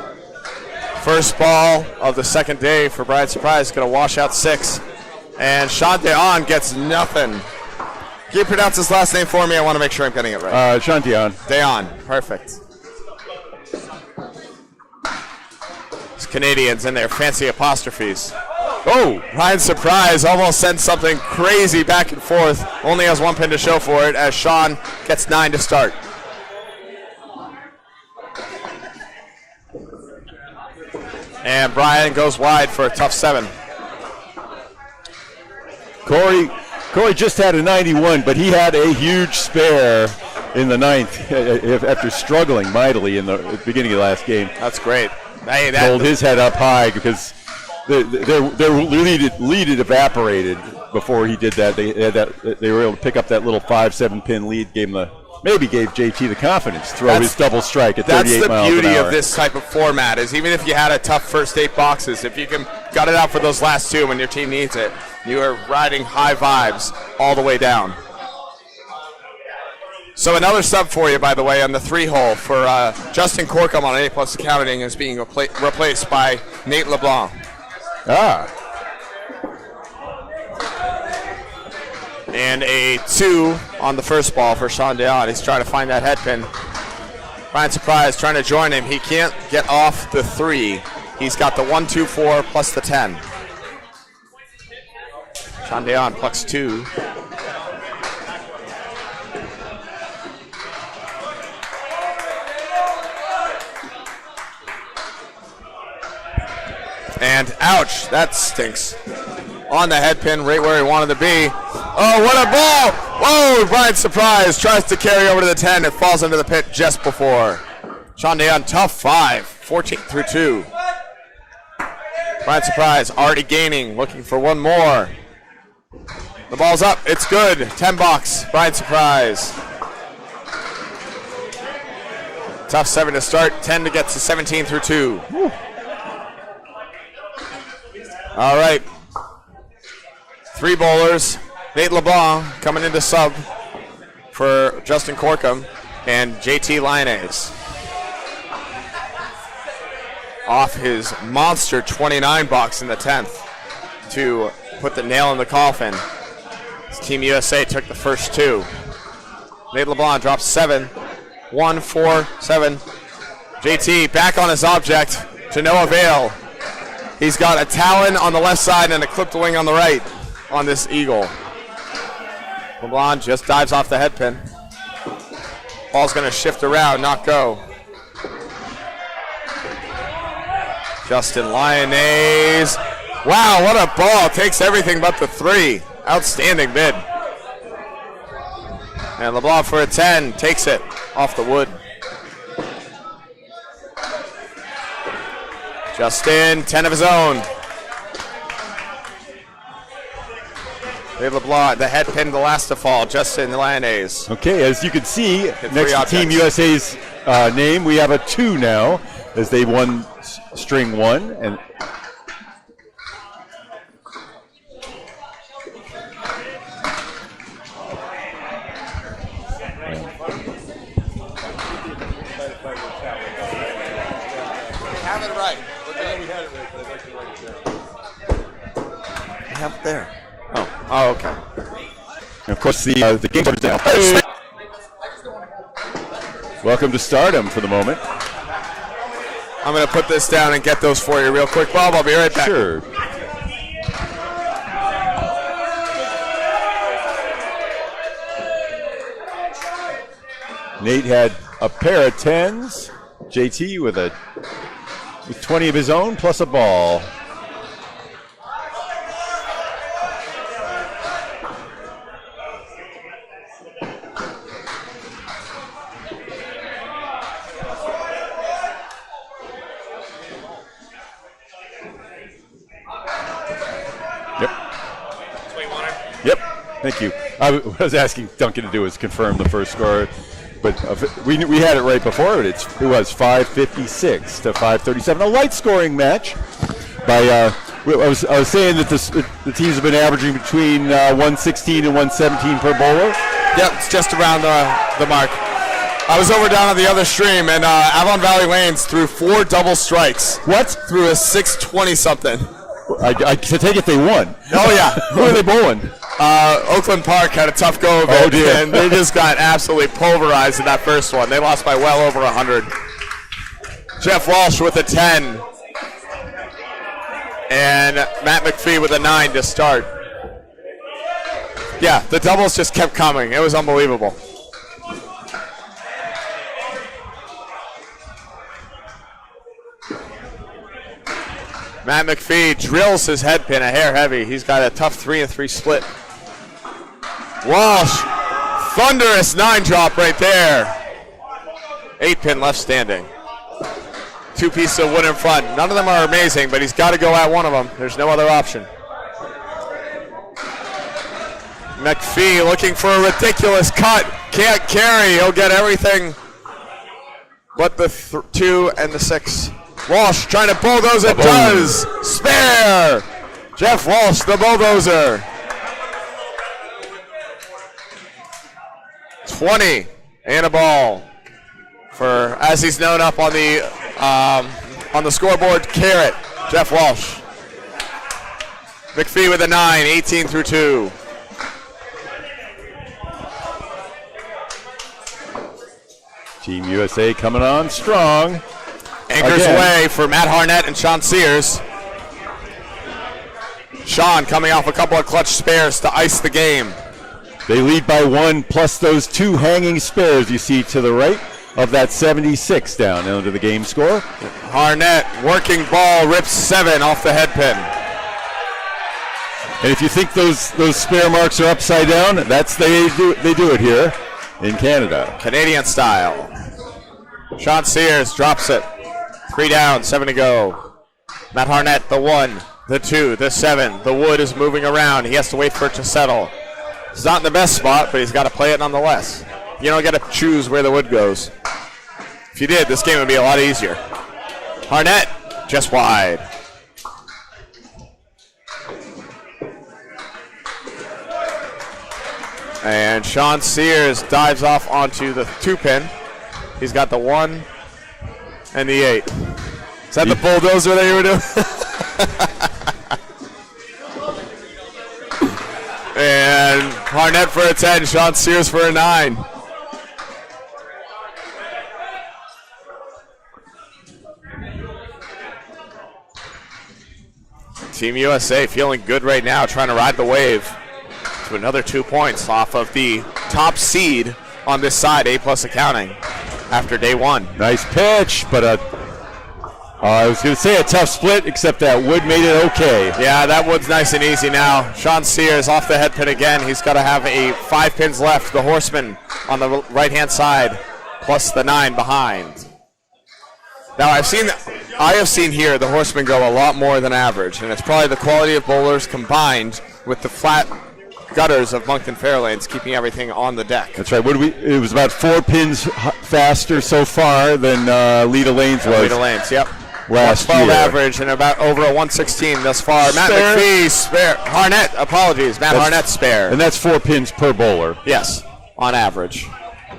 First ball of the second day for Brian Surprise, going to wash out 6. And Sean Deon gets nothing. Can you pronounce his last name for me? I want to make sure I'm getting it right. Sean Deon. Deon, perfect. These Canadians and their fancy apostrophes. Oh, Brian Surprise almost sent something crazy back and forth. Only has 1 pin to show for it as Sean gets 9 to start. And Brian goes wide for a tough 7. Corey just had a 91, but he had a huge spare in the 9th after struggling mightily in the beginning of the last game. That's great. Hey, Hold his head up high because their lead had evaporated before he did that. They were able to pick up that little 5-7 pin lead, maybe gave JT the confidence to throw his double strike at 38 miles an hour. That's the beauty of this type of format is even if you had a tough first 8 boxes, if you can gut it out for those last 2 when your team needs it, you are riding high vibes all the way down. So another sub for you, by the way, on the 3-hole for Justin Corkum on A+ accounting is being replaced by Nate LeBlanc. And a 2 on the first ball for Sean Deon. He's trying to find that head pin. Brian Surprise trying to join him. He can't get off the 3. He's got the 1, 2, 4 plus the 10. Sean Deon plucks 2. And ouch, that stinks. On the head pin, right where he wanted to be. Oh, what a ball! Whoa, Brian Surprise tries to carry over to the 10. It falls into the pit just before. Sean Deon, tough 5, 14 through 2. Brian Surprise already gaining, looking for one more. The ball's up, it's good. 10 box, Brian Surprise. Tough 7 to start, 10 to get to 17 through 2. Woo. All right. 3 bowlers. Nate LeBlanc coming into sub for Justin Corkum and JT Lyonnaise. Off his monster 29 box in the 10th to put the nail in the coffin. Team USA took the first 2. Nate LeBlanc drops 7. 1, 4, 7. JT back on his object to no avail. He's got a talon on the left side and a clipped wing on the right on this eagle. LeBlanc just dives off the head pin. Ball's going to shift around, not go. Justin Lyonnaise. Wow, what a ball. Takes everything but the 3. Outstanding bid. And LeBlanc for a 10. Takes it off the wood. Justin, 10 of his own. Dave LeBlanc, the head pin, the last to fall. Justin Lyonnaise. Okay, as you can see, next to Team USA's name, we have a 2 now, as they won string 1. And have it right. Have it there. Oh, okay. of course, the game is down. Welcome to Stardom for the moment. I'm going to put this down and get those for you real quick, Bob. I'll be right back. Sure. Nate had a pair of 10s. JT with 20 of his own plus a ball. Yep, thank you. I was asking Duncan to do is confirm the first score, but we had it right before. But it was 556 to 537, a light scoring match. I was saying that the teams have been averaging between 116 and 117 per bowler. Yep, it's just around the mark. I was over down on the other stream, and Avon Valley Lanes threw 4 double strikes. What? Through a 620-something. I take it they won. Oh, yeah. Who are they bowling? Oakland Park had a tough go of it, Oh, dear. and they just got absolutely pulverized in that first one. They lost by well over 100. Jeff Walsh with a 10. And Matt McPhee with a 9 to start. Yeah, the doubles just kept coming. It was unbelievable. Matt McPhee drills his head pin a hair heavy. He's got a tough 3-3 split. Walsh, thunderous 9 drop right there. 8 pin left standing. 2 pieces of wood in front. None of them are amazing, but he's got to go at one of them. There's no other option. McPhee looking for a ridiculous cut. Can't carry. He'll get everything but the 2 and the 6. Walsh trying to bulldoze it. Does. Spare. Jeff Walsh, the bulldozer. 20 and a ball for, as he's known up on the scoreboard, Carrot, Jeff Walsh. McPhee with a 9, 18 through 2. Team USA coming on strong. Anchors away for Matt Harnett and Sean Sears. Sean coming off a couple of clutch spares to ice the game. They lead by 1 plus those 2 hanging spares you see to the right of that 76 down into the game score. Harnett working ball, rips 7 off the head pin. And if you think those spare marks are upside down, that's they do it here in Canada. Canadian style. Sean Sears drops it. 3 down, 7 to go. Matt Harnett, the 1, the 2, the 7. The wood is moving around. He has to wait for it to settle. It's not in the best spot, but he's got to play it nonetheless. You don't got to choose where the wood goes. If you did, this game would be a lot easier. Harnett, just wide. And Sean Sears dives off onto the 2 pin. He's got the 1 and the 8. Is that the bulldozer that you were doing? And Harnett for a 10, Sean Sears for a 9. Team USA feeling good right now, trying to ride the wave to another 2 points off of the top seed on this side, A+ accounting, after day 1. Nice pitch, but I was going to say a tough split, except that wood made it okay. Yeah, that wood's nice and easy now. Sean Sears off the head pin again. He's got to have 5 pins left. The Horseman on the right-hand side, plus the 9 behind. Now, I have seen here the Horseman go a lot more than average, and it's probably the quality of bowlers combined with the flat gutters of Moncton Fairlanes keeping everything on the deck. That's right. It was about 4 pins faster so far than Lita Lanes was. Lita Lanes, yep. Last 12 year. average and about over a 116 thus far. Spare. Matt McPhee, spare. Harnett, apologies. Matt Harnett, spare. And that's 4 pins per bowler. Yes, on average.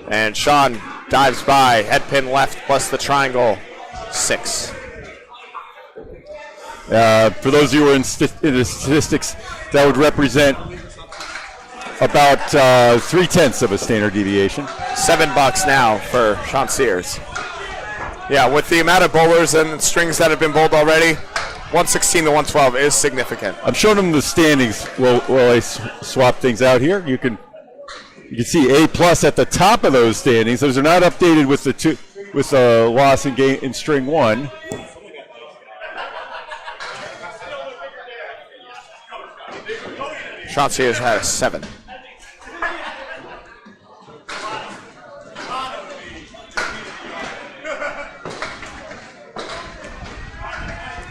And Sean dives by, head pin left plus the triangle, 6. For those of you who are in the statistics, that would represent about 3/10 of a standard deviation. $7 now for Sean Sears. Yeah, with the amount of bowlers and strings that have been bowled already, 116 to 112 is significant. I'm showing them the standings while I swap things out here. You can see A+ at the top of those standings. Those are not updated with the loss in string 1. Sean Sears had a 7.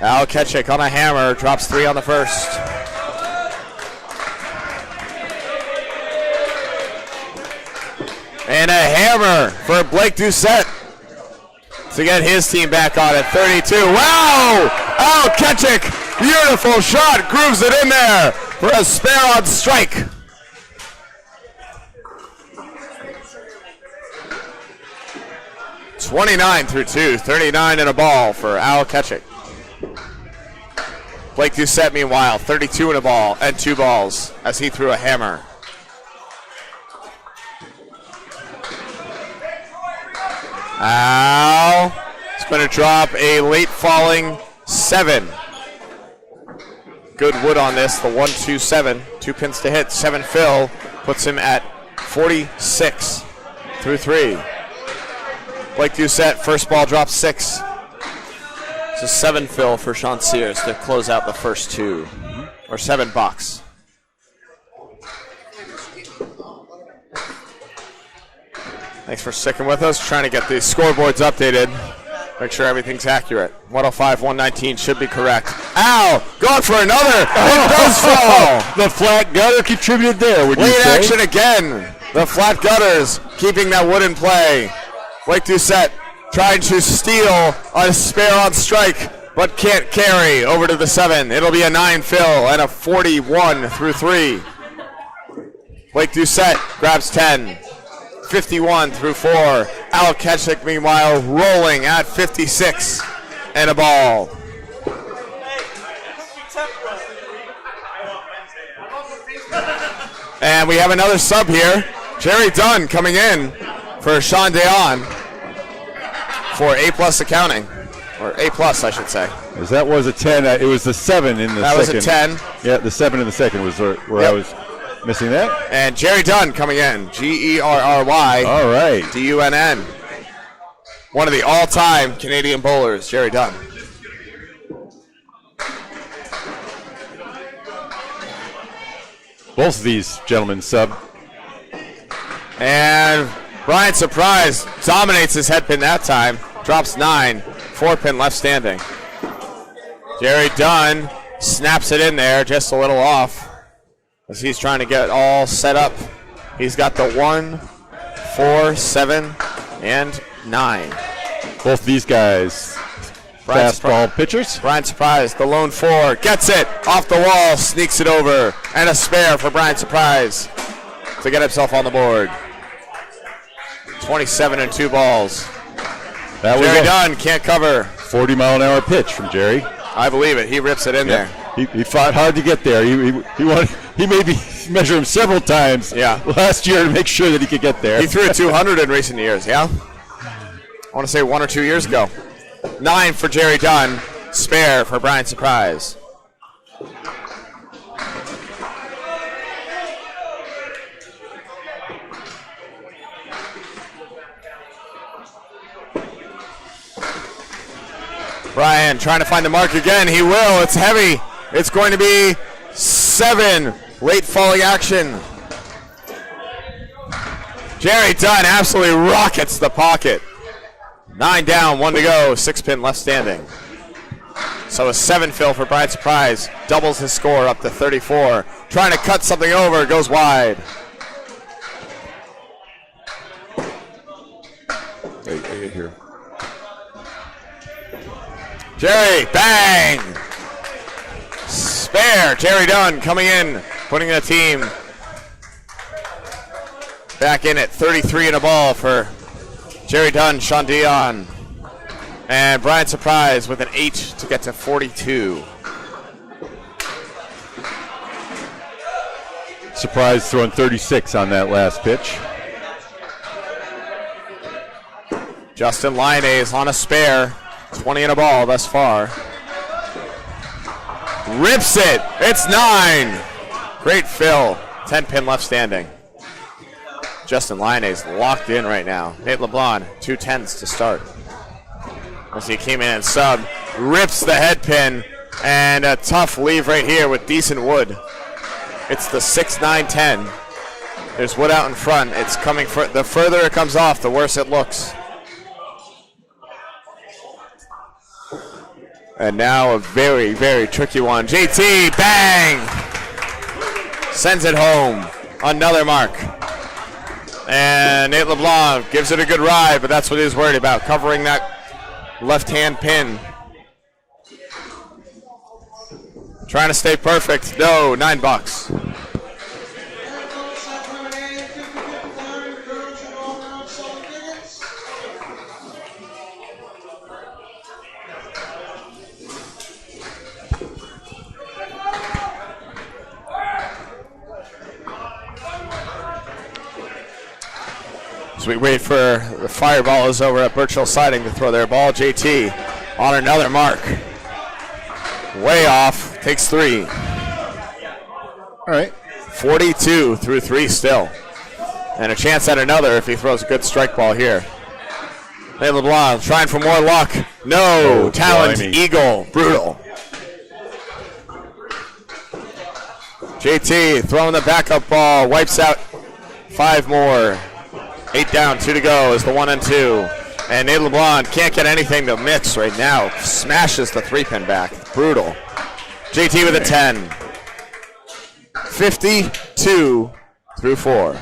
Al Ketchick on a hammer, drops 3 on the first. And a hammer for Blake Doucette to get his team back on at 32. Wow! Al Ketchick, beautiful shot, grooves it in there for a spare on strike. 29 through 2, 39 and a ball for Al Ketchik. Blake Doucette, meanwhile, 32 and a ball and 2 balls as he threw a hammer. Al is going to drop a late falling 7. Good wood on this, the 1-2-7. 2 pins to hit, 7 fill, puts him at 46 through 3. Blake Doucette, first ball drops 6. It's a 7 fill for Sean Sears to close out the first 2, or 7 box. Thanks for sticking with us, trying to get the scoreboards updated. Make sure everything's accurate. 105, 119 should be correct. Ow! Going for another! It does fall! The flat gutter contributed there, would you Late say? action again. The flat gutters keeping that wood in play. Blake Doucette trying to steal a spare on strike, but can't carry over to the 7. It'll be a 9 fill and a 41 through 3. Blake Doucette grabs 10. 51 through 4. Al Ketchik, meanwhile, rolling at 56 and a ball. And we have another sub here. Jerry Dunn coming in for Sean Deon for A+ accounting, or A+, I should say. As that was a 10, it was the 7 in the That second. was a 10. Yeah, the 7 in the second was where Yep. I was missing that. And Jerry Dunn coming in, Gerry All right. Dunn. One of the all-time Canadian bowlers, Jerry Dunn. Both of these gentlemen sub. And Brian Surprise dominates his head pin that time. Drops 9, 4 pin left standing. Jerry Dunn snaps it in there, just a little off, as he's trying to get all set up. He's got the 1, 4, 7, and 9. Both these guys, fastball pitchers. Brian Surprise, the lone 4, gets it off the wall, sneaks it over, and a spare for Brian Surprise to get himself on the board. 27 and 2 balls. That was Jerry a Dunn can't cover. 40-mile-an-hour pitch from Jerry. I believe it. He rips it in there. He fought hard to get there. He maybe measured him several times last year to make sure that he could get there. He threw a 200 in recent years, yeah? I want to say 1 or 2 years ago. 9 for Jerry Dunn, spare for Brian Surprise. Brian trying to find the mark again. He will. It's heavy. It's going to be 7. Late falling action. Jerry Dunn absolutely rockets the pocket. 9 down, 1 to go. 6 pin left standing. So a 7 fill for Brian Surprise. Doubles his score up to 34. Trying to cut something over. Goes wide. Here. Jerry, bang! Spare, Jerry Dunn coming in, putting the team back in at 33 and a ball for Jerry Dunn, Sean Dion. And Brian Surprise with an 8 to get to 42. Surprise throwing 36 on that last pitch. Justin Lyonnaise on a spare. 20 and a ball thus far. Rips it. It's 9. Great fill. 10 pin left standing. Justin Lyonnaise locked in right now. Nate LeBlanc, 2 10s to start. As he came in and subbed, rips the head pin, and a tough leave right here with decent wood. It's the 6, 9, 10. There's wood out in front. It's coming the further it comes off, the worse it looks. And now a very, very tricky one. JT, bang! Sends it home. Another mark. And Nate LeBlanc gives it a good ride, but that's what he's worried about, covering that left-hand pin. Trying to stay perfect. No, $9. we wait for the Fireballers over at Birch Hill Siding to throw their ball. JT on another mark. Way off, takes 3. All right. 42 through 3 still. And a chance at another if he throws a good strike ball here. Hey, LeBlanc trying for more luck. No, Oh, talent, blimey. eagle, brutal. JT throwing the backup ball, wipes out 5 more. 8 down, 2 to go is the 1 and 2. And Nate LeBlanc can't get anything to mix right now. Smashes the 3-pin back. Brutal. JT with a 10. 52 through 4.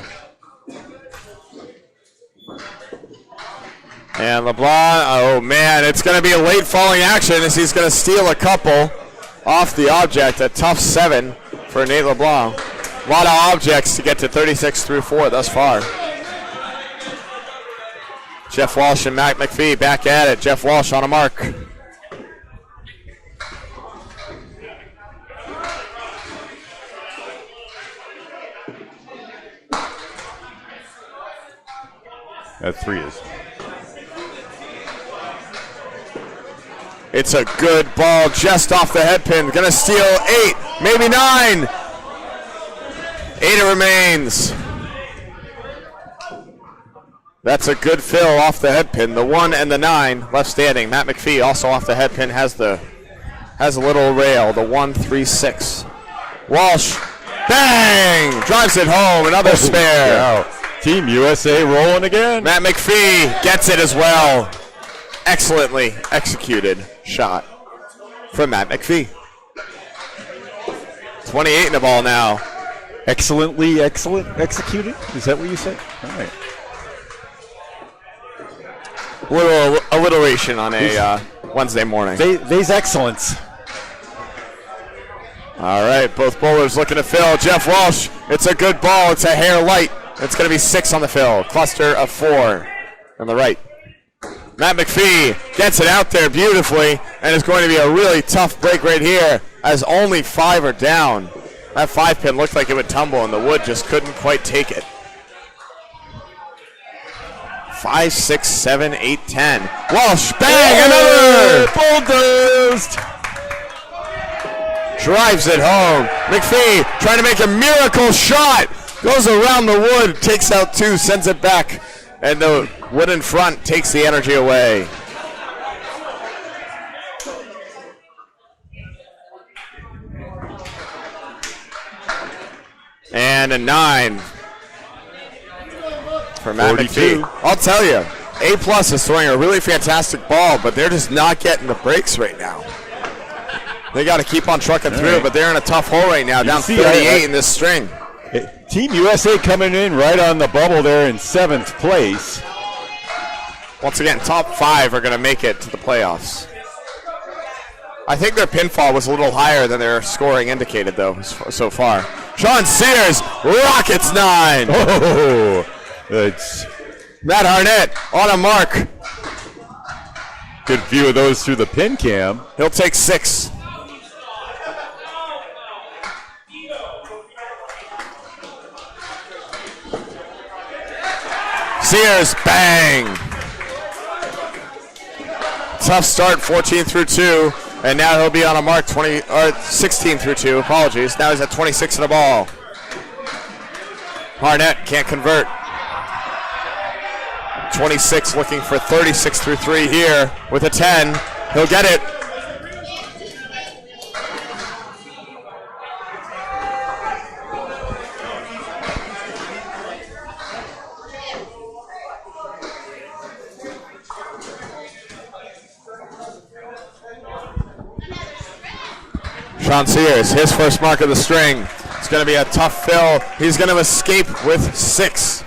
And LeBlanc, oh man, it's going to be a late falling action as he's going to steal a couple off the object. A tough 7 for Nate LeBlanc. A lot of objects to get to 36 through 4 thus far. Jeff Walsh and Matt McPhee back at it. Jeff Walsh on a mark. That 3 is. It's a good ball just off the head pin. Gonna steal 8, maybe 9. 8 it remains. That's a good fill off the head pin. The 1 and the 9 left standing. Matt McPhee also off the head pin has a little rail. The 1, 3, 6. Walsh, bang! Drives it home. Another spare. Wow. Team USA rolling again. Matt McPhee gets it as well. Excellently executed shot from Matt McPhee. 28 in the ball now. Excellent executed? Is that what you said? All right. Little alliteration on a Wednesday morning. They's excellence. All right, both bowlers looking to fill. Jeff Walsh, it's a good ball. It's a hair light. It's going to be 6 on the fill. Cluster of 4 on the right. Matt McPhee gets it out there beautifully, and it's going to be a really tough break right here as only 5 are down. That 5-pin looked like it would tumble, and the wood just couldn't quite take it. 5, 6, 7, 8, 10. Walsh, bang, another! Bulldozed! Drives it home. McPhee trying to make a miracle shot. Goes around the wood, takes out 2, sends it back. And the wood in front takes the energy away. And a 9 for Matt 42. McPhee. I'll tell you, A+ is throwing a really fantastic ball, but they're just not getting the breaks right now. They got to keep on trucking through, right. but they're in a tough hole right now, down 38 in this string. Team USA coming in right on the bubble there in 7th place. Once again, top 5 are going to make it to the playoffs. I think their pinfall was a little higher than their scoring indicated, though, so far. Sean Sears rockets 9. Oh, it's Matt Harnett on a mark. good view of those through the pin cam. He'll take 6. Sears, bang. Tough start, 14 through 2, and now he'll be on a mark 16 through 2. Apologies. Now he's at 26 in the ball. Harnett can't convert. 26 looking for 36 through 3 here with a 10. He'll get it. Sean Sears, his first mark of the string. It's going to be a tough fill. He's going to escape with 6.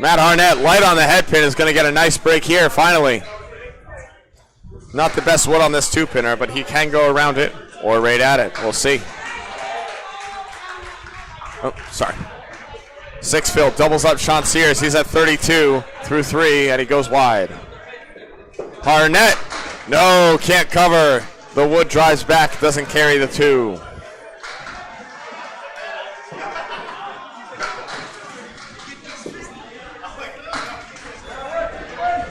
Matt Harnett, light on the head pin, is going to get a nice break here, finally. Not the best wood on this 2-pinner, but he can go around it or right at it. We'll see. Oh, sorry. 6 fill, doubles up Sean Sears. He's at 32 through 3, and he goes wide. Harnett, no, can't cover. The wood drives back, doesn't carry the 2.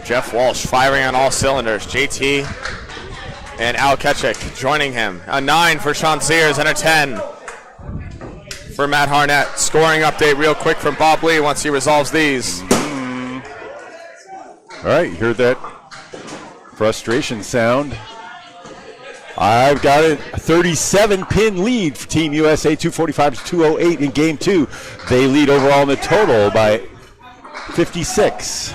Jeff Walsh firing on all cylinders. JT and Al Ketchik joining him. A 9 for Sean Sears and a 10 for Matt Harnett. Scoring update real quick from Bob Lee once he resolves these. All right, you heard that frustration sound. I've got a 37-pin lead for Team USA, 245-208 in Game 2. They lead overall in the total by 56.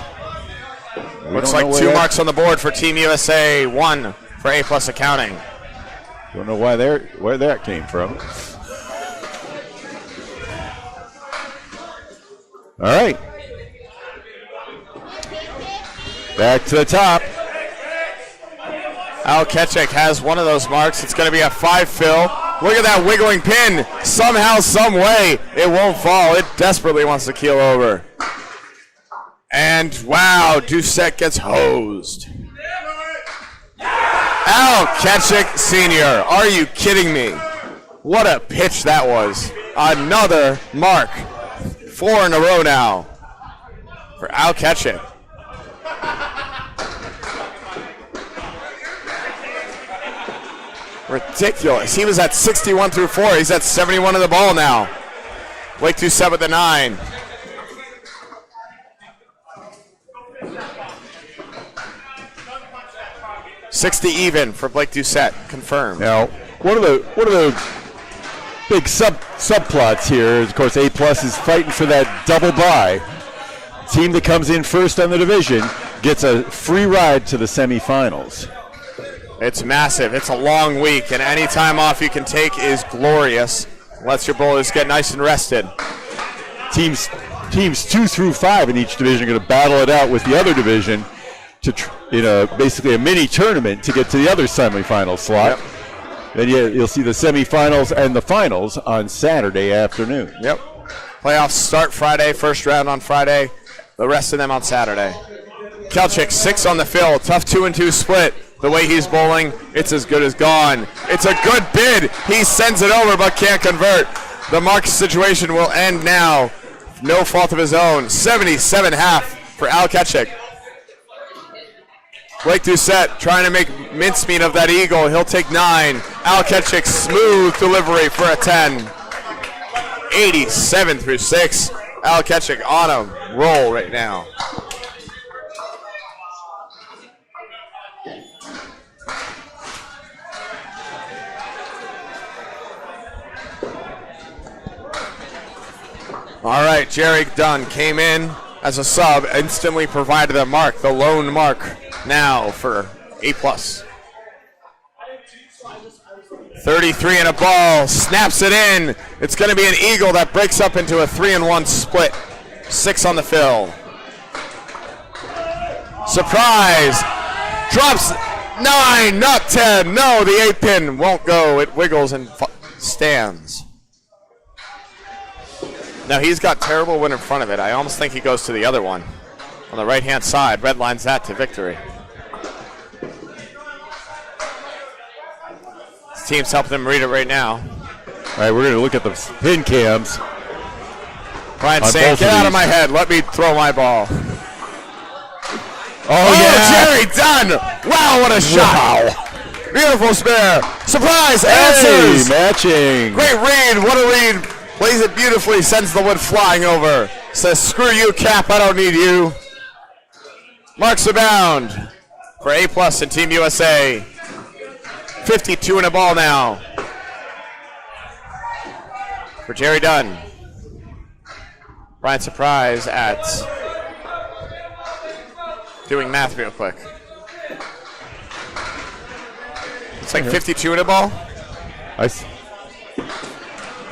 Looks like 2 marks on the board for Team USA, 1 for A+ accounting. Don't know where that came from. All right. Back to the top. Al Ketchik has one of those marks. It's going to be a 5 fill. Look at that wiggling pin. Somehow, some way, it won't fall. It desperately wants to keel over. And wow, Doucette gets hosed. Al Ketchik Sr., are you kidding me? What a pitch that was. Another mark. 4 in a row now for Al Ketchik. Ridiculous. He was at 61 through 4. He's at 71 of the ball now. Blake Doucette with the 9. $60 even for Blake Doucette, confirmed. Now, one of the big subplots here is, of course, A+ is fighting for that double bye. Team that comes in first on the division gets a free ride to the semifinals. It's massive. It's a long week, and any time off you can take is glorious. Lets your bowlers get nice and rested. Teams 2 through 5 in each division are going to battle it out with the other division to basically a mini tournament to get to the other semifinal slot. Yep. Then you'll see the semifinals and the finals on Saturday afternoon. Yep. Playoffs start Friday, first round on Friday, the rest of them on Saturday. Kelchik, 6 on the fill, tough 2-2 split. The way he's bowling, it's as good as gone. It's a good bid. He sends it over but can't convert. The mark situation will end now. No fault of his own. 77.5 for Al Ketchik. Blake Doucette trying to make mincemeat of that eagle. He'll take 9. Al Ketchik, smooth delivery for a 10. 87 through 6. Al Ketchik on a roll right now. All right, Jerry Dunn came in as a sub, instantly provided a mark, the lone mark now for A+. 33 and a ball, snaps it in. It's going to be an eagle that breaks up into a 3-1 split. 6 on the fill. Surprise! Drops 9, not 10. No, the 8-pin won't go. It wiggles and stands. Now he's got terrible wind in front of it. I almost think he goes to the other one. On the right-hand side, red lines that to victory. His team's helping him read it right now. All right, we're going to look at the pin cams. Brian's saying, get out of my head. Let me throw my ball. Oh yeah. Jerry Dunn. Wow, what a shot. Wow. Beautiful spare. Surprise, Hey, answers. matching. Great read. What a read. Plays it beautifully, sends the wood flying over. Says, screw you, Cap, I don't need you. Marks abound for A+ and Team USA. 52 in a ball now for Jerry Dunn. Brian Surprise at doing math real quick. It's like 52 in a ball.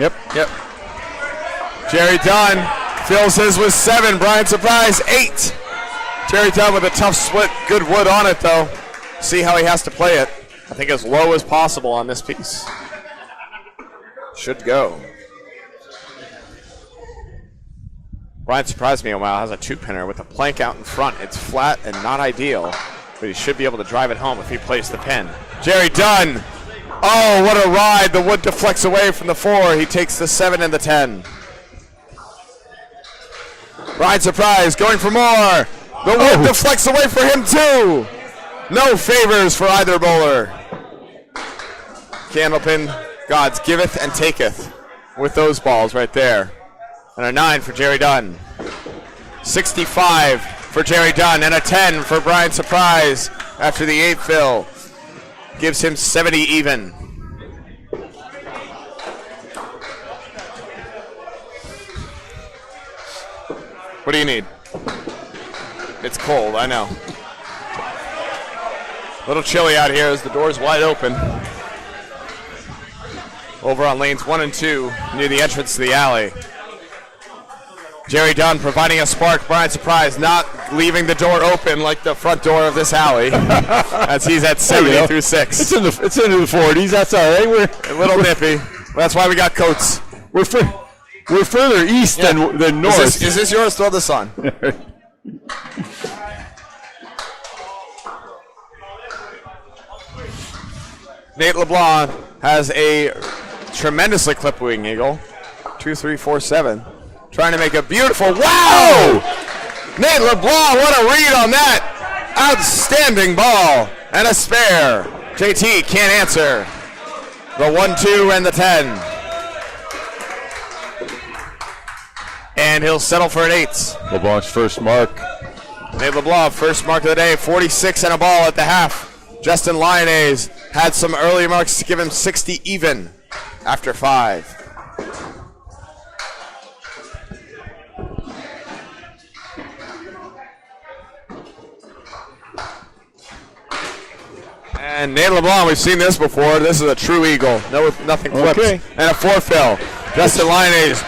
Yep. Jerry Dunn fills his with 7. Brian Surprise, 8. Jerry Dunn with a tough split. Good wood on it, though. See how he has to play it. I think as low as possible on this piece. Should go. Brian surprised me a while. Has a 2-pinner with a plank out in front. It's flat and not ideal, but he should be able to drive it home if he plays the pin. Jerry Dunn. Oh, what a ride. The wood deflects away from the 4. He takes the 7 and the 10. Brian Surprise going for more. The wood deflects away for him too. No favors for either bowler. Candlepin, Gods giveth and taketh with those balls right there. And a 9 for Jerry Dunn. 65 for Jerry Dunn and a 10 for Brian Surprise after the 8th fill. Gives him 70 even. What do you need? It's cold, I know. A little chilly out here as the door's wide open. Over on lanes 1 and 2 near the entrance to the alley. Jerry Dunn providing a spark. Brian Surprise not leaving the door open like the front door of this alley as he's at 70 through 6. It's into the 40s. That's all right. We're a little nippy. That's why we got coats. We're further east than north. Is this yours? Throw this on. Nate LeBlanc has a tremendously clipped wing eagle. 2, 3, 4, 7. Trying to make a beautiful, wow! Nate LeBlanc, what a read on that. Outstanding ball. And a spare. JT can't answer. The 1, 2, and the 10. And he'll settle for an 8. LeBlanc's first mark. Nate LeBlanc, first mark of the day, 46 and a ball at the half. Justin Lyonnaise had some early marks to give him 60 even after 5. And Nate LeBlanc, we've seen this before. This is a true eagle. Nothing flips. Okay. And a 4 fill. Justin Lyonnaise.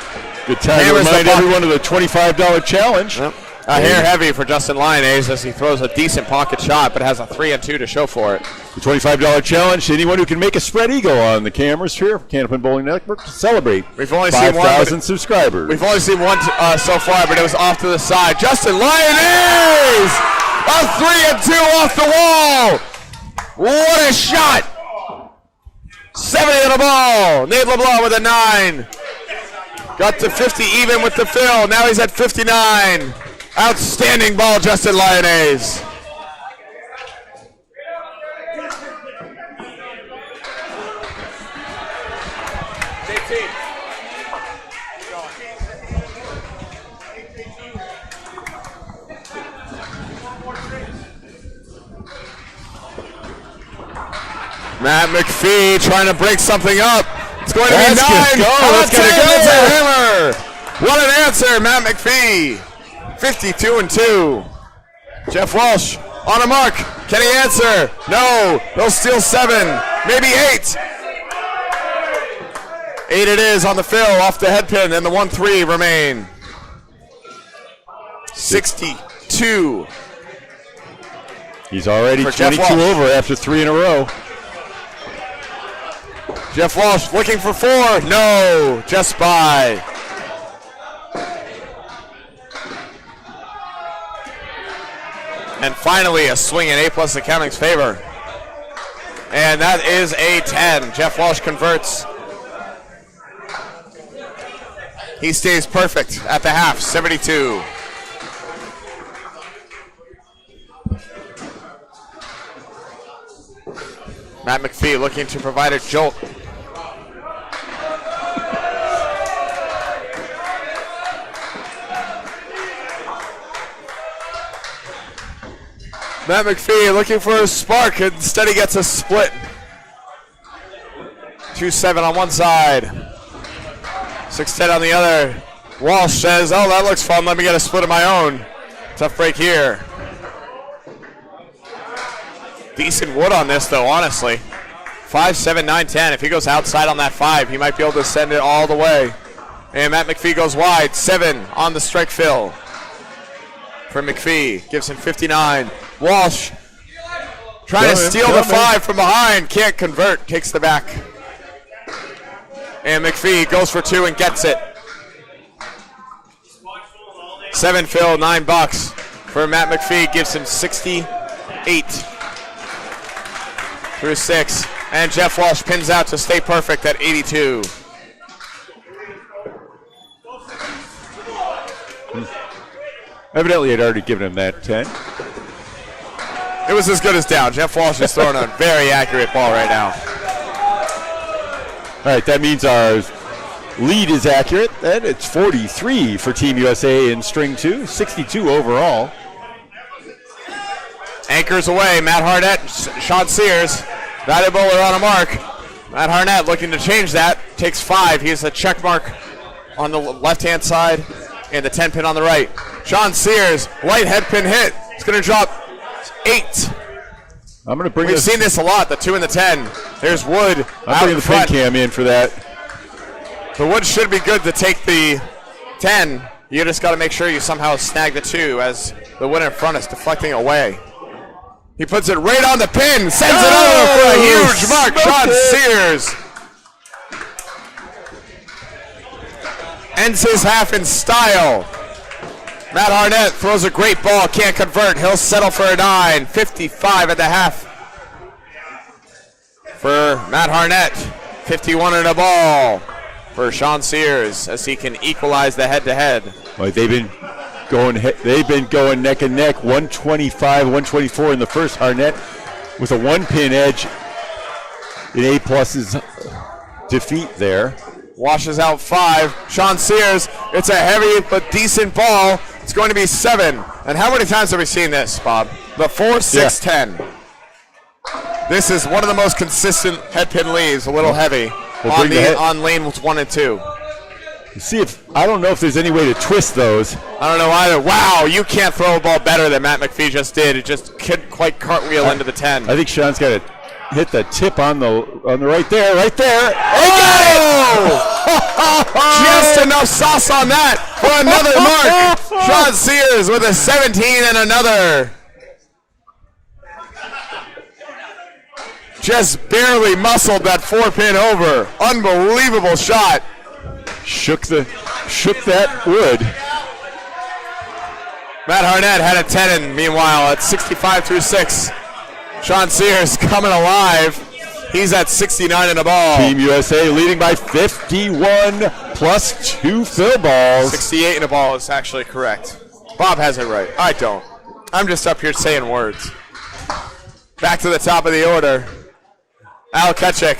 Good time to remind everyone of the $25 challenge. Yep. A hair heavy for Justin Lyonnaise as he throws a decent pocket shot, but has a 3 and 2 to show for it. The $25 challenge. Anyone who can make a spread eagle on the cameras here, Candlepin Bowling Network, to celebrate. We've only seen 5,000 subscribers. We've only seen one so far, but it was off to the side. Justin Lyonnaise! A 3 and 2 off the wall! What a shot! 70 on the ball. Nate LeBlanc with a 9. Got to 50 even with the fill. Now he's at 59. Outstanding ball, Justin Lyonnaise. JT. Matt McPhee trying to break something up. It's going to be 9. Let's get it go. It's a hammer. What an answer, Matt McPhee. 52 and 2. Jeff Walsh on a mark. Can he answer? No. They'll steal 7, maybe 8. 8 it is on the fill off the head pin, and the 1-3 remain. 62. He's already For 22 over after 3 in a row. Jeff Walsh looking for 4. No, just by. And finally, a swing in A+ accounting's favor. And that is a 10. Jeff Walsh converts. He stays perfect at the half, 72. Matt McPhee looking to provide a jolt. Matt McPhee looking for a spark, instead he gets a split. 2-7 on one side, 6-10 on the other. Walsh says, oh, that looks fun, let me get a split of my own. Tough break here. Decent wood on this though, honestly. 5, 7, 9, 10. If he goes outside on that 5, he might be able to send it all the way. And Matt McPhee goes wide, 7 on the strike fill. For McPhee, gives him 59. Walsh trying to steal the 5 from behind. Can't convert, takes the back. And McPhee goes for 2 and gets it. 7 fill, $9 for Matt McPhee, gives him 68 through 6. And Jeff Walsh pins out to stay perfect at 82. Evidently, had already given him that 10. It was as good as down. Jeff Walsh is throwing a very accurate ball right now. All right, that means our lead is accurate. And it's 43 for Team USA in string 2, 62 overall. Anchors away, Matt Harnett, Sean Sears. Batted bowler on a mark. Matt Harnett looking to change that. Takes 5. He has a check mark on the left-hand side and the 10 pin on the right. Sean Sears, light head pin hit. It's going to drop 8. I'm going to bring We've seen this a lot, the 2 and the 10. There's Wood I'm out bringing in the front. pin cam in for that. The Wood should be good to take the 10. You just got to make sure you somehow snag the 2 as the Wood in front is deflecting away. He puts it right on the pin, sends it over for a huge mark. Sean Sears ends his half in style. Matt Harnett throws a great ball, can't convert. He'll settle for a 9. 55 at the half for Matt Harnett. 51 in a ball for Sean Sears as he can equalize the head-to-head. Well, they've been going neck and neck, 125, 124 in the first. Harnett with a 1-pin edge in A+'s defeat there. Washes out 5. Sean Sears, it's a heavy but decent ball. It's going to be 7. And how many times have we seen this, Bob? The 4, 6, 10. This is one of the most consistent head pin leaves, a little heavy on lanes 1 and 2. I don't know if there's any way to twist those. I don't know either. Wow, you can't throw a ball better than Matt McPhee just did. It just couldn't quite cartwheel into the 10. I think Sean's got to hit the tip on the right there. He got it! Just enough sauce on that for another mark. Sean Sears with a 17 and another. Just barely muscled that 4-pin over. Unbelievable shot. Shook that wood. Matt Harnett had a 10, meanwhile, at 65 through 6. Sean Sears coming alive. He's at 69 in the ball. Team USA leading by 51 plus 2 fill balls. 68 in the ball is actually correct. Bob has it right. I don't. I'm just up here saying words. Back to the top of the order. Al Ketchik.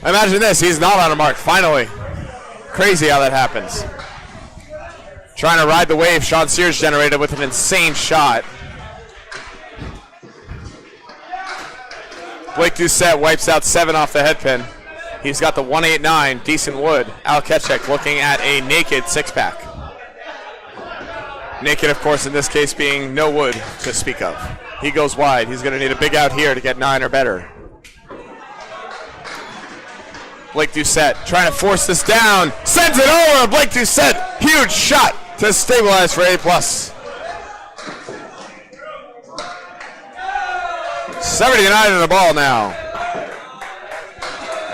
Imagine this. He's not on a mark. Finally. Crazy how that happens. Trying to ride the wave Sean Sears generated with an insane shot. Blake Doucette wipes out 7 off the head pin. He's got the 189, decent wood. Al Ketchik looking at a naked 6-pack. Naked, of course, in this case being no wood to speak of. He goes wide. He's going to need a big out here to get 9 or better. Blake Doucette trying to force this down. Sends it over. Blake Doucette, huge shot to stabilize for A+. 79 in the ball now.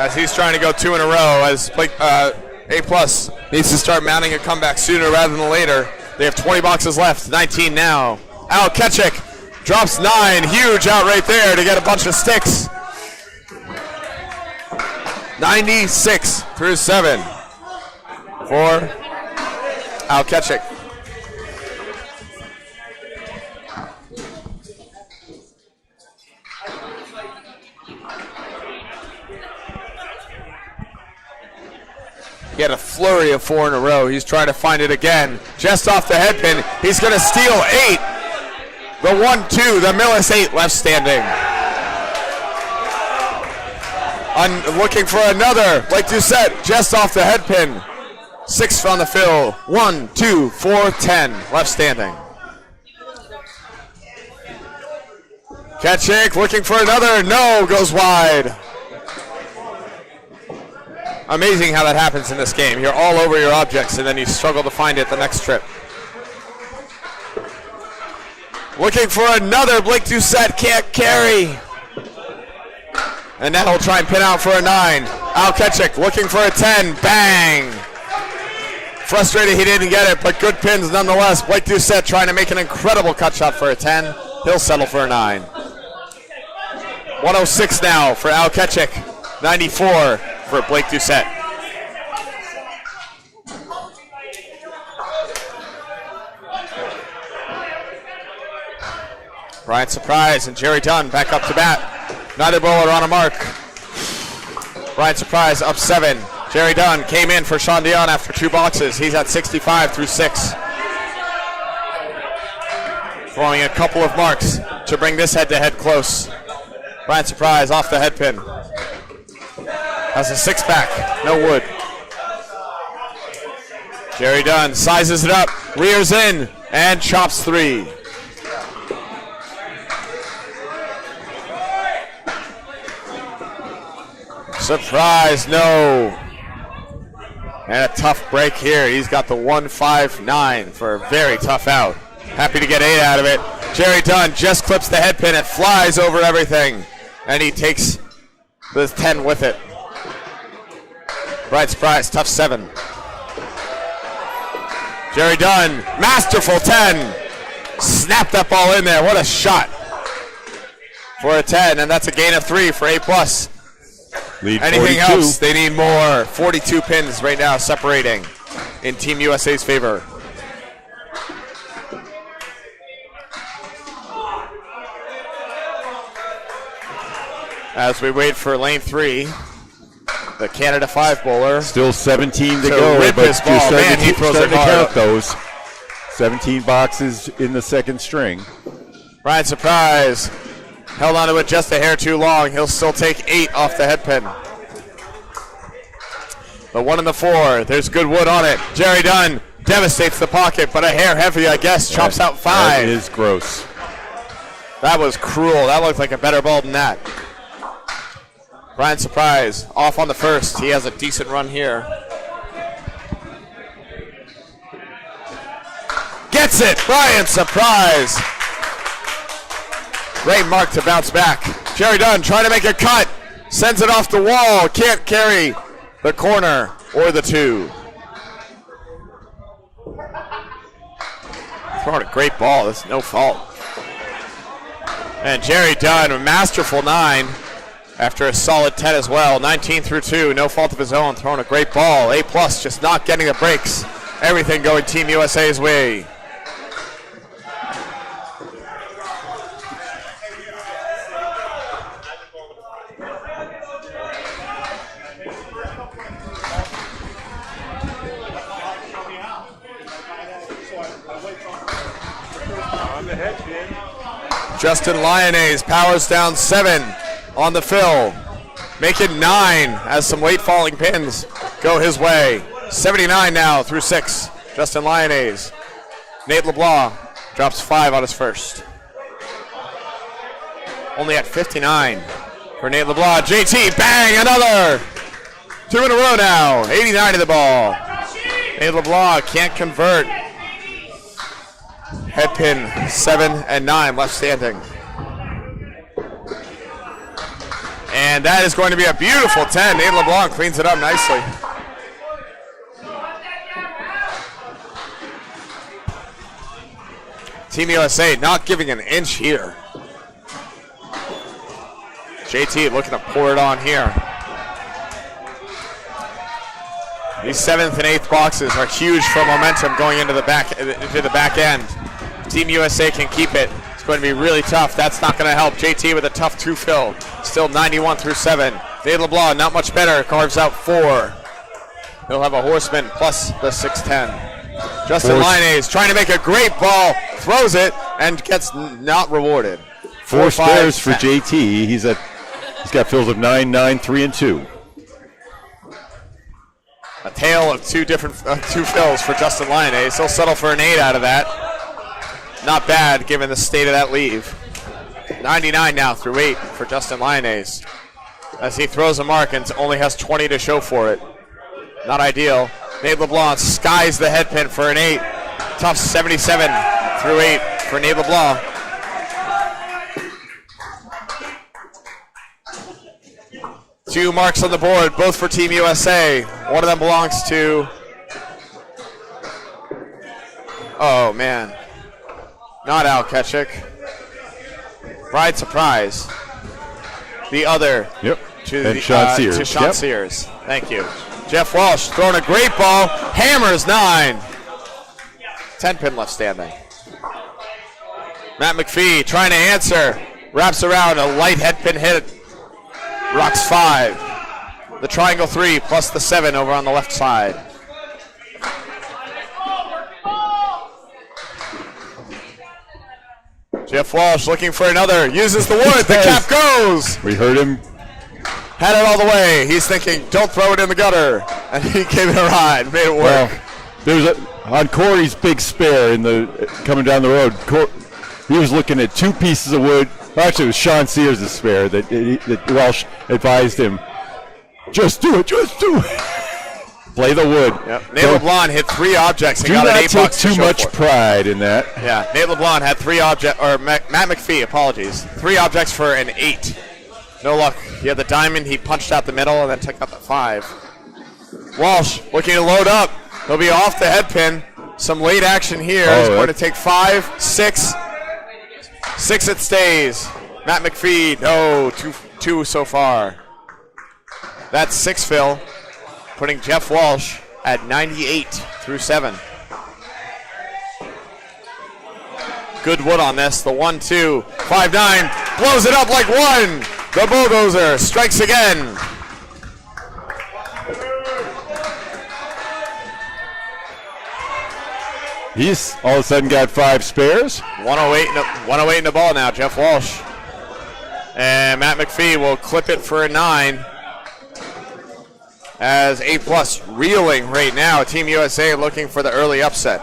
As he's trying to go 2 in a row, as Blake, A+ needs to start mounting a comeback sooner rather than later. They have 20 boxes left, 19 now. Al Ketchik drops 9, huge out right there to get a bunch of sticks. 96 through 7 for Al Ketchik. He had a flurry of 4 in a row. He's trying to find it again. Just off the head pin. He's going to steal 8. The 1-2, the Millis 8 left standing. Looking for another. Blake Doucette just off the head pin. 6 on the fill. 1, 2, 4, 10 left standing. Ketchik looking for another. No, goes wide. Amazing how that happens in this game. You're all over your objects and then you struggle to find it the next trip. Looking for another. Blake Doucette can't carry. And now he'll try and pin out for a 9. Al Ketchik looking for a 10. Bang! Frustrated he didn't get it, but good pins nonetheless. Blake Doucette trying to make an incredible cut shot for a 10. He'll settle for a 9. 106 now for Al Ketchik. 94 for Blake Doucette. Brian Surprise and Jerry Dunn back up to bat. Neither bowler on a mark. Brian Surprise up 7. Jerry Dunn came in for Sean Dion after 2 boxes. He's at 65 through 6. Throwing a couple of marks to bring this head-to-head close. Brian Surprise off the head pin. Has a 6-pack, no wood. Jerry Dunn sizes it up, rears in, and chops 3. Surprise, no. And a tough break here. He's got the 1-5-9 for a very tough out. Happy to get 8 out of it. Jerry Dunn just clips the head pin. It flies over everything. And he takes the 10 with it. Bright Surprise, tough 7. Jerry Dunn, masterful 10. Snap that ball in there. What a shot for a 10. And that's a gain of 3 for A+. Lead Anything 42. else? They need more. 42 pins right now separating in Team USA's favor. As we wait for lane 3, the Canada 5 bowler. Still 17 to To go, rip but his you're ball. starting Man, to, he throws starting it to hard. count those. 17 boxes in the second string. Brian Surprise held onto it just a hair too long. He'll still take 8 off the head pin. The 1 and the 4, there's good wood on it. Jerry Dunn devastates the pocket, but a hair heavy, I guess, chops out 5. That is gross. That was cruel. That looked like a better ball than that. Brian Surprise off on the first. He has a decent run here. Gets it! Brian Surprise! Great mark to bounce back. Jerry Dunn trying to make a cut. Sends it off the wall. Can't carry the corner or the 2. Throwing a great ball. That's no fault. And Jerry Dunn, a masterful 9 after a solid 10 as well. 19 through 2, no fault of his own. Throwing a great ball. A+, just not getting the breaks. Everything going Team USA's way. Justin Lyonnaise powers down 7 on the fill. Make it 9 as some late falling pins go his way. 79 now through 6. Justin Lyonnaise. Nate LeBlanc drops 5 on his first. Only at 59 for Nate LeBlanc. JT, bang, another. 2 in a row now. 89 to the ball. Nate LeBlanc can't convert. Head pin 7 and 9 left standing. And that is going to be a beautiful 10. Nate LeBlanc cleans it up nicely. Team USA not giving an inch here. JT looking to pour it on here. These 7th and 8th boxes are huge for momentum going into the back end. Team USA can keep it. It's going to be really tough. That's not going to help. JT with a tough 2 fill. Still 91 through 7. Dave LeBlanc not much better. Carves out 4. He'll have a horseman plus the 6'10". Justin Lyonnaise trying to make a great ball. Throws it and gets not rewarded. 4 spares for JT. He's got fills of 9, 9, 3, and 2. A tale of 2 fills for Justin Lyonnaise. He'll settle for an 8 out of that. Not bad given the state of that leave. 99 now through 8 for Justin Lyonnaise. As he throws a mark and only has 20 to show for it. Not ideal. Nate LeBlanc skies the head pin for an 8. Tough 77 through 8 for Nate LeBlanc. Two marks on the board, both for Team USA. One of them belongs to... Oh, man. Not Al Ketchik. Bright Surprise. The other to Sean Sears. To Sean Sears. Thank you. Jeff Walsh throwing a great ball. Hammers 9. 10 pin left standing. Matt McPhee trying to answer. Wraps around, a light head pin hit. Rocks 5. The triangle 3 plus the 7 over on the left side. Jeff Walsh looking for another. Uses the wood. The cap goes. We heard him. Had it all the way. He's thinking, don't throw it in the gutter. And he gave it a ride. Made it work. Well, there's on Corey's big spare coming down the road. He was looking at 2 pieces of wood. Actually, it was Sean Sears' spare that Welsh advised him. Just do it. Just do it. Play the wood. Yep. Nate LeBlanc hit 3 objects and got an 8 bucks. Do not take too much pride in that. Yeah, Nate LeBlanc had 3 objects, or Matt McPhee, apologies. 3 objects for an 8. No luck. He had the diamond, he punched out the middle, and then took out the 5. Walsh looking to load up. He'll be off the head pin. Some late action here. He's going to take 5, 6. 6 it stays. Matt McPhee, no, 2 so far. That's 6 fill, putting Jeff Walsh at 98 through 7. Good wood on this. The 1-2, 5-9, blows it up like 1. The bulldozer strikes again. He's all of a sudden got 5 spares. 108 in the ball now, Jeff Walsh. And Matt McPhee will clip it for a 9. As A+ reeling right now. Team USA looking for the early upset.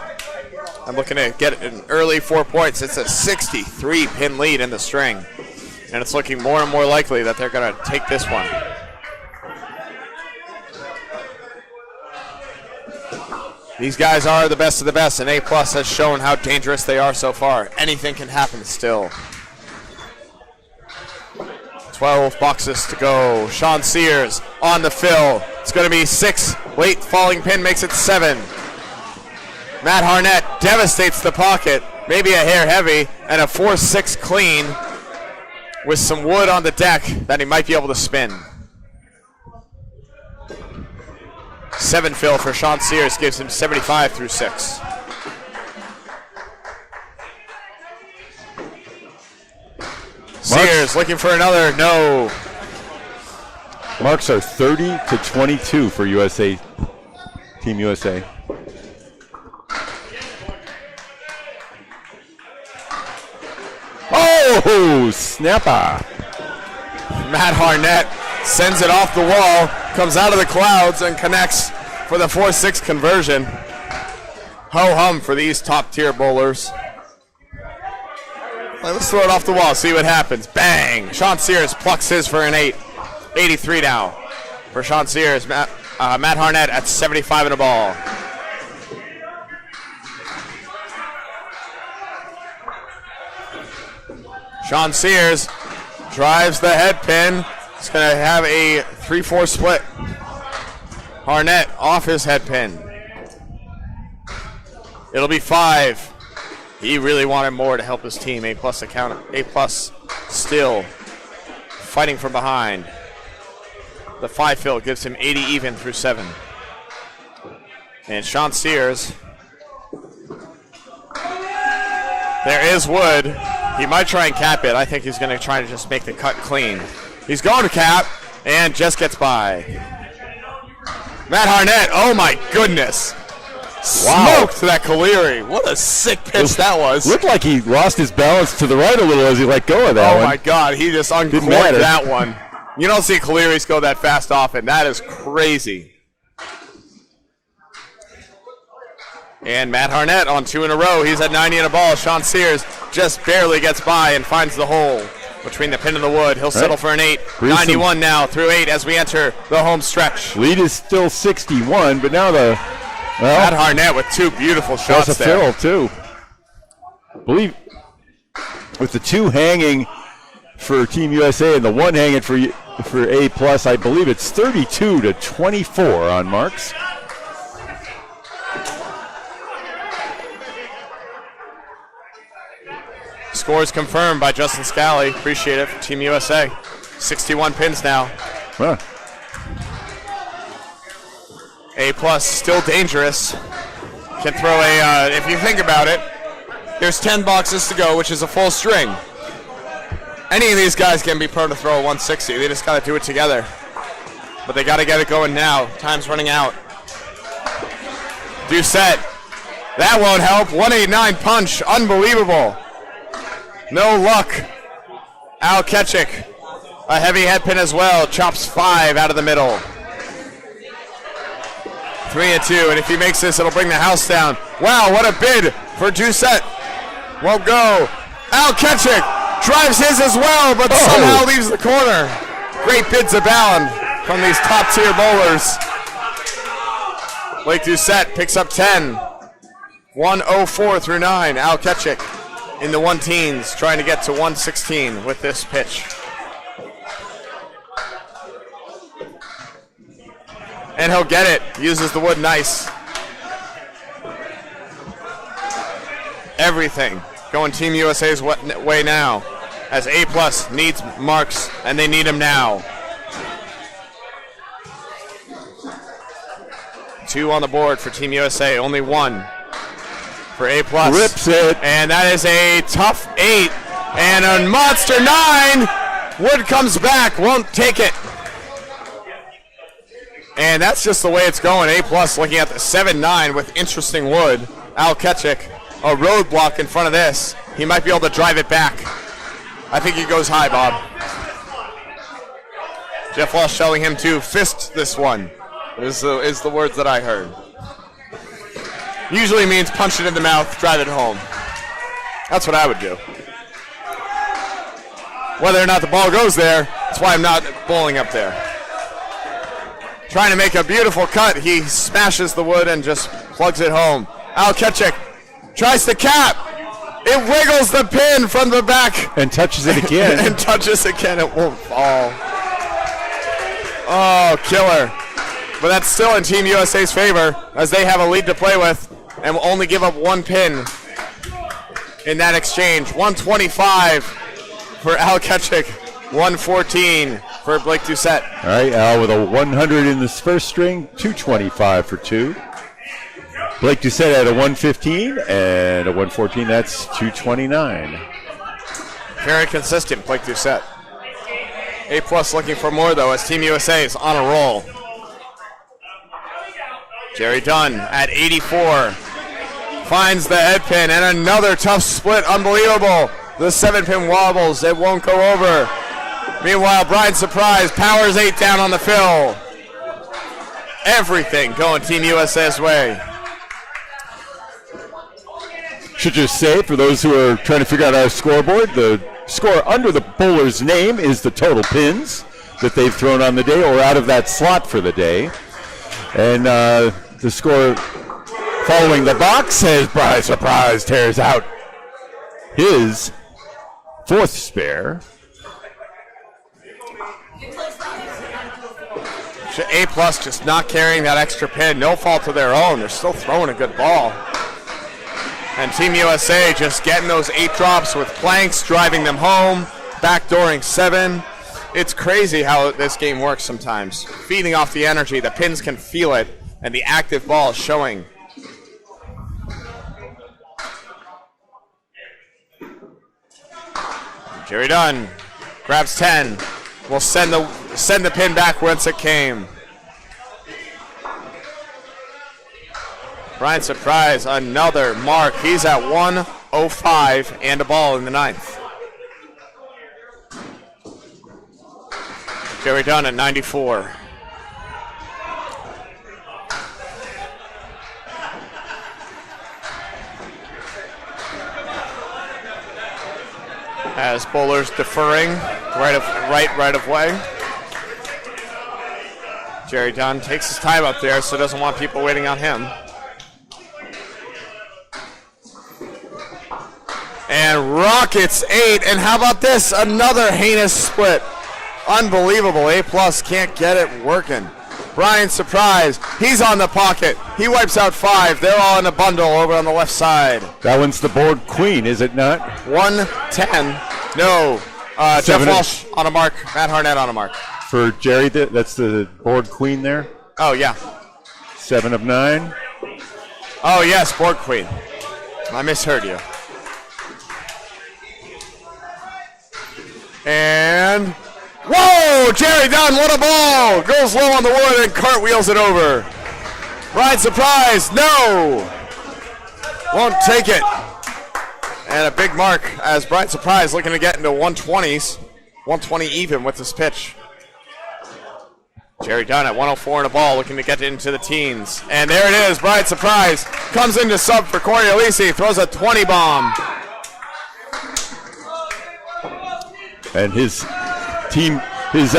I'm looking to get an early 4 points. It's a 63-pin lead in the string. And it's looking more and more likely that they're going to take this one. These guys are the best of the best, and A+ has shown how dangerous they are so far. Anything can happen still. 12 boxes to go. Sean Sears on the fill. It's going to be 6. Late falling pin makes it 7. Matt Harnett devastates the pocket. Maybe a hair heavy, and a 4-6 clean with some wood on the deck that he might be able to spin. 7 fill for Sean Sears gives him 75 through 6. Sears looking for another, no. Marks are 30-22 for USA, Team USA. Oh, snapper. Matt Harnett sends it off the wall, comes out of the clouds and connects for the 4-6 conversion. Ho-hum for these top-tier bowlers. Let's throw it off the wall, see what happens. Bang! Sean Sears plucks his for an 8. 83 now for Sean Sears. Matt Harnett at 75 in a ball. Sean Sears drives the head pin. He's going to have a 3-4 split. Harnett off his head pin. It'll be 5. He really wanted more to help his team. A+ account. A+ still fighting from behind. The 5 fill gives him 80 even through 7. And Sean Sears. There is wood. He might try and cap it. I think he's going to try to just make the cut clean. He's going to cap and just gets by. Matt Harnett, oh my goodness. Wow. Smoked that Caleri. What a sick pitch that was. Looked like he lost his balance to the right a little as he let go of that one. Oh my God, he just uncorked that one. You don't see Caleris go that fast often. That is crazy. And Matt Harnett on 2 in a row. He's at 90 in a ball. Sean Sears just barely gets by and finds the hole between the pin and the wood. He'll settle for an 8. 91 now through 8 as we enter the home stretch. Lead is still 61, but now Matt Harnett with 2 beautiful shots that's a there. fill, too. I believe with the 2 hanging for Team USA and the 1 hanging for A+, I believe it's 32-24 on marks. Scores confirmed by Justin Scally. Appreciate it for Team USA. 61 pins now. Huh. A+ still dangerous. Can throw a, if you think about it, There's 10 boxes to go, which is a full string. Any of these guys can be prone to throw a 160. They just got to do it together. But they got to get it going now. Time's running out. Doucette. That won't help. 189 punch. Unbelievable. No luck. Al Ketchik. A heavy head pin as well. Chops 5 out of the middle. 3-2. And if he makes this, it'll bring the house down. Wow, what a bid for Doucette. Won't go. Al Ketchik drives his as well, but somehow leaves the corner. Great bids abound from these top-tier bowlers. Blake Doucette picks up 10. 104 through 9. Al Ketchik in the 1-teens, trying to get to 116 with this pitch. And he'll get it. Uses the wood nice. Everything going Team USA's way now, as A+ needs marks, and they need him now. 2 on the board for Team USA, only 1 for A+. Rips it. And that is a tough 8. And a monster 9. Wood comes back, won't take it. And that's just the way it's going. A+ looking at the 7-9 with interesting wood. Al Ketchik, a roadblock in front of this. He might be able to drive it back. I think he goes high, Bob. Jeff Walsh telling him to fist this one, is the words that I heard. Usually means punch it in the mouth, drive it home. That's what I would do. Whether or not the ball goes there, that's why I'm not bowling up there. Trying to make a beautiful cut. He smashes the wood and just plugs it home. Al Ketchik tries to cap. It wiggles the pin from the back. And touches it again. And touches again. It won't fall. Oh, killer. But that's still in Team USA's favor, as they have a lead to play with and will only give up 1 pin in that exchange. 125 for Al Ketchik. 114 for Blake Doucette. All right, Al with a 100 in this first string, 225 for 2. Blake Doucette at a 115 and a 114, that's 229. Very consistent, Blake Doucette. A+ looking for more, though, as Team USA is on a roll. Jerry Dunn at 84. Finds the head pin, and another tough split. Unbelievable. The 7-pin wobbles. It won't go over. Meanwhile, Brian Surprise powers 8 down on the fill. Everything going Team USA's way. Should just say, for those who are trying to figure out our scoreboard, the score under the bowler's name is the total pins that they've thrown on the day or out of that slot for the day. And the score following the box says Brian Surprise tears out his 4th spare. A+ just not carrying that extra pin. No fault of their own. They're still throwing a good ball. And Team USA just getting those 8 drops with planks, driving them home, backdooring 7. It's crazy how this game works sometimes. Feeding off the energy. The pins can feel it, and the active ball is showing. Jerry Dunn grabs 10. Will send the pin back whence it came. Brian Surprise, another mark. He's at 105 and a ball in the 9th. Jerry Dunn at 94. As bowlers deferring right of way. Jerry Dunn takes his time up there, so doesn't want people waiting on him. And rockets 8, and how about this? Another heinous split. Unbelievable. A+ can't get it working. Brian Surprise, he's on the pocket. He wipes out 5. They're all in a bundle over on the left side. That one's the board queen, is it not? 110. No. Jeff Walsh on a mark. Matt Harnett on a mark. For Jerry, that's the board queen there? Oh, yeah. 7 of 9. Oh, yes, board queen. I misheard you. And, whoa! Jerry Dunn, what a ball! Goes low on the wood and cartwheels it over. Ryan Surprise, no! Won't take it. And a big mark as Brian Surprise looking to get into 120s. 120 even with this pitch. Jerry Dunn at 104 and a ball looking to get into the teens. And there it is, Brian Surprise comes into sub for Corey Alisi, throws a 20 bomb. And his team, his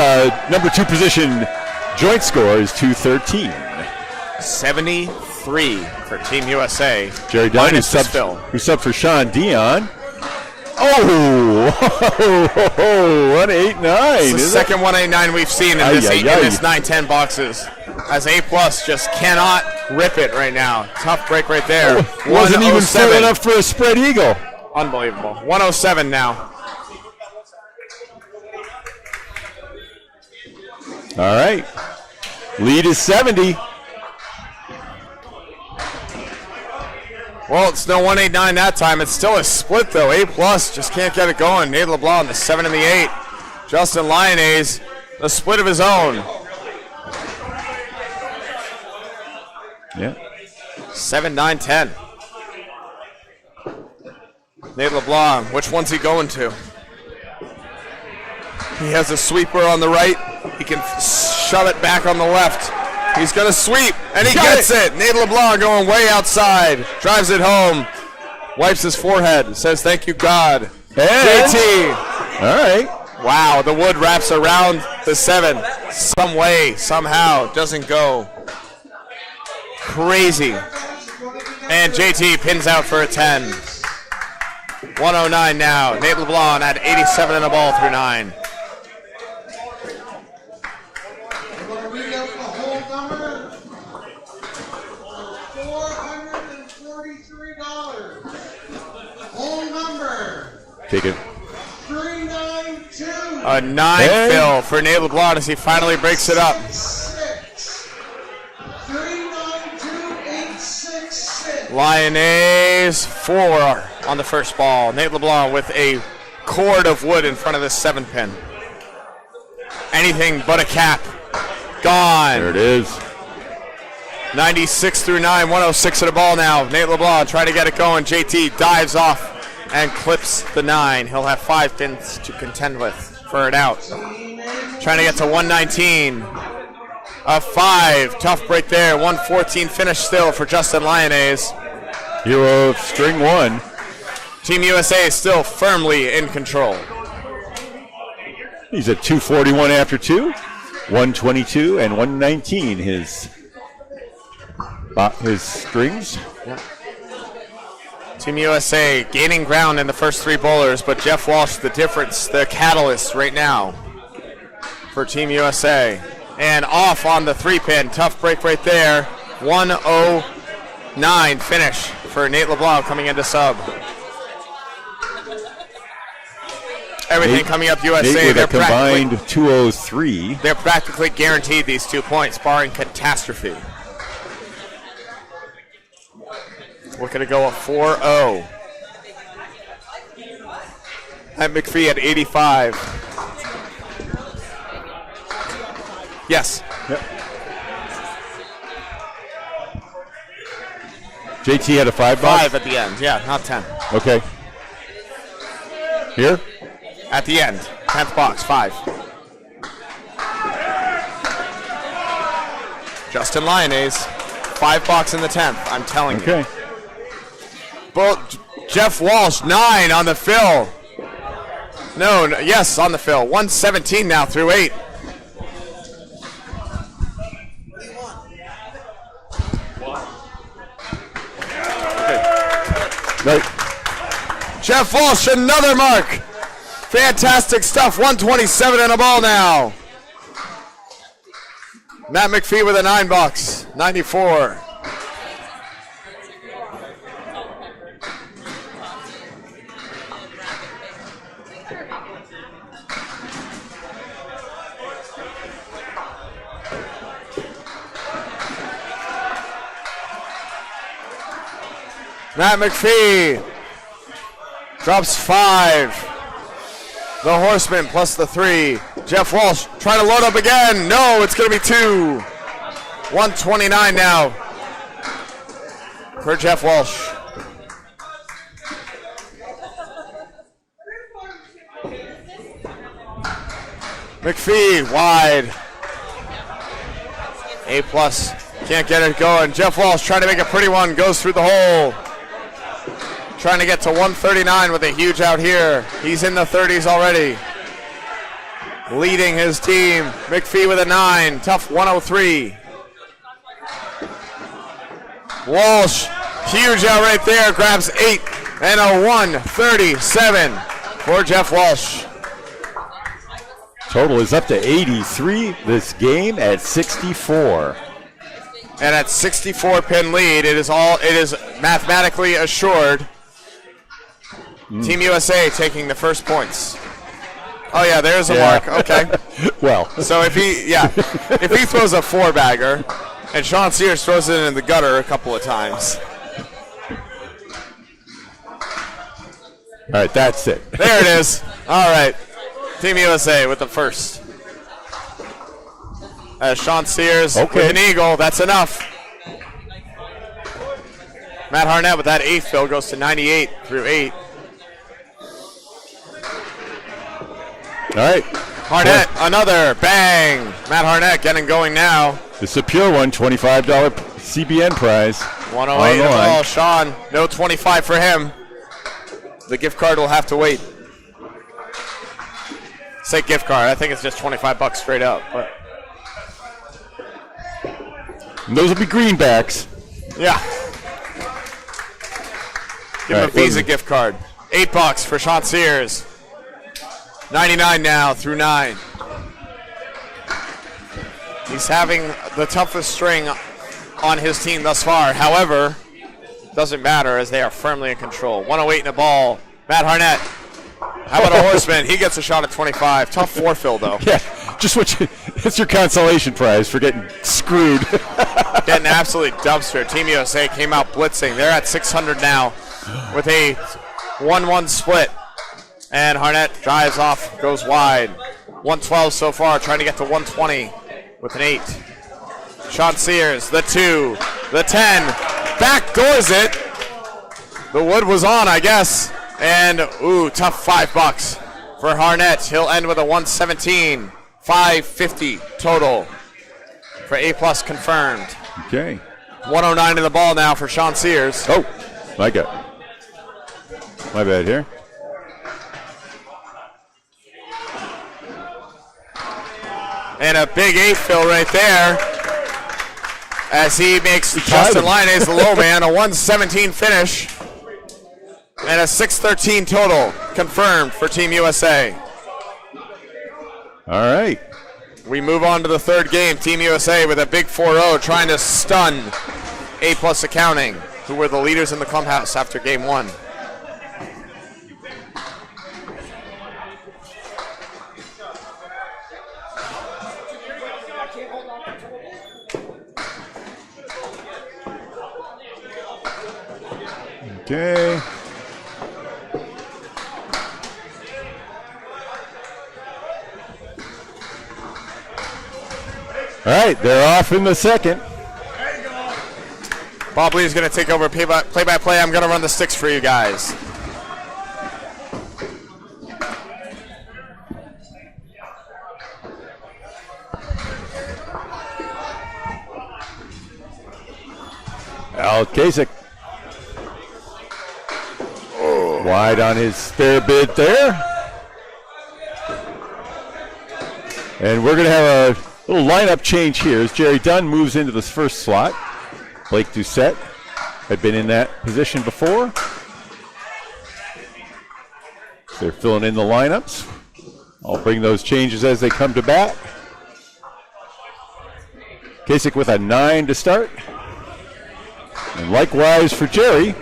number 2 position joint score is 213. 73 for Team USA. Jerry Dunn, who subbed for Sean Dion. Oh, 189. It's the second 189 we've seen in this 9-10 boxes. As A+ just cannot rip it right now. Tough break right there. Wasn't even full enough for a spread eagle. Unbelievable. 107 now. All right. Lead is 70. Well, it's no 189 that time. It's still a split, though. A+ just can't get it going. Nate LeBlanc, the 7 and the 8. Justin Lyonnaise, the split of his own. Yeah. 7, 9, 10. Nate LeBlanc, which one's he going to? He has a sweeper on the right. He can shove it back on the left. He's going to sweep, and he gets it. Nate LeBlanc going way outside. Drives it home. Wipes his forehead. Says, thank you, God. JT. All right. Wow, the wood wraps around the 7. Some way, somehow. Doesn't go. Crazy. And JT pins out for a 10. 109 now. Nate LeBlanc at 87 and a ball through 9. Take it. 392. A 9 fill for Nate LeBlanc as he finally breaks it up. 392.866. Lyonnaise 4 on the first ball. Nate LeBlanc with a cord of wood in front of the 7 pin. Anything but a cap. Gone. There it is. 96 through 9, 106 at a ball now. Nate LeBlanc trying to get it going. JT dives off and clips the 9. He'll have 5 pins to contend with for an out. Trying to get to 119. A 5. Tough break there. 114 finish still for Justin Lyonnaise. Hero of string 1. Team USA is still firmly in control. He's at 241 after 2. 122 and 119 his strings. Yeah. Team USA gaining ground in the first 3 bowlers, but Jeff Walsh, the difference, the catalyst right now for Team USA. And off on the 3-pin. Tough break right there. 109 finish for Nate LeBlanc coming into sub. Everything coming up USA. Nate with a combined 203. They're practically guaranteed these 2 points, barring catastrophe. Looking to go a 4-0. At McPhee at 85. Yes. Yep. JT had a 5 box? 5 at the end, yeah, not 10. Okay. Here? At the end, 10th box, 5. Justin Lyonnaise, 5 box in the 10th, I'm telling you. Okay. Jeff Walsh, 9 on the fill. No, yes, on the fill. 117 now through 8. Right. Jeff Walsh, another mark. Fantastic stuff. 127 and a ball now. Matt McPhee with a 9 box. 94. Matt McPhee drops 5. The Horseman plus the 3. Jeff Walsh trying to load up again. No, it's going to be 2. 129 now for Jeff Walsh. McPhee wide. A+. Can't get it going. Jeff Walsh trying to make a pretty one. Goes through the hole. Trying to get to 139 with a huge out here. He's in the 30s already. Leading his team. McPhee with a 9. Tough 103. Walsh, huge out right there. Grabs 8 and a 137 for Jeff Walsh. Total is up to 83 this game at 64. And at 64 pin lead, it is mathematically assured. Team USA taking the first points. Oh yeah, there's a mark. Okay. Well, so if he throws a 4-bagger, and Sean Sears throws it in the gutter a couple of times. All right, that's it. There it is. All right. Team USA with the first. Sean Sears with an eagle. That's enough. Matt Harnett with that 8th fill goes to 98 through 8. All right. Harnett, another. Bang. Matt Harnett getting going now. This is a pure one, $25 CBN prize. 108 all. Sean, no 25 for him. The gift card will have to wait. Say gift card. I think it's just $25 straight up. But and those will be greenbacks. Yeah. Give him a Visa gift card. $8 for Sean Sears. 99 now through 9. He's having the toughest string on his team thus far. However, doesn't matter as they are firmly in control. 108 in a ball. Matt Harnett. How about a Horseman? He gets a shot at 25. Tough 4-fill, though. Yeah, just it's your consolation prize for getting screwed. Getting absolutely dumpstered. Team USA came out blitzing. They're at 600 now with a 1-1 split. And Harnett drives off, goes wide. 112 so far, trying to get to 120 with an 8. Sean Sears, the 2, the 10, backdoors it. The wood was on, I guess. And, ooh, tough $5 for Harnett. He'll end with a 117, 550 total for A+ confirmed. Okay. 109 in the ball now for Sean Sears. Oh, my bad here. And a big 8 fill right there as he makes Justin Linus the low man, a 117 finish. And a 613 total confirmed for Team USA. All right. We move on to the third game. Team USA with a big 4-0 trying to stun A+ Accounting, who were the leaders in the clubhouse after game 1. Okay. All right, they're off in the second. Bob Lee is going to take over play-by-play. I'm going to run the sticks for you guys. Al Kasich. Wide on his spare bid there. And we're going to have a little lineup change here as Jerry Dunn moves into this first slot. Blake Doucette had been in that position before. They're filling in the lineups. I'll bring those changes as they come to bat. Kasich with a 9 to start. And likewise for Jerry.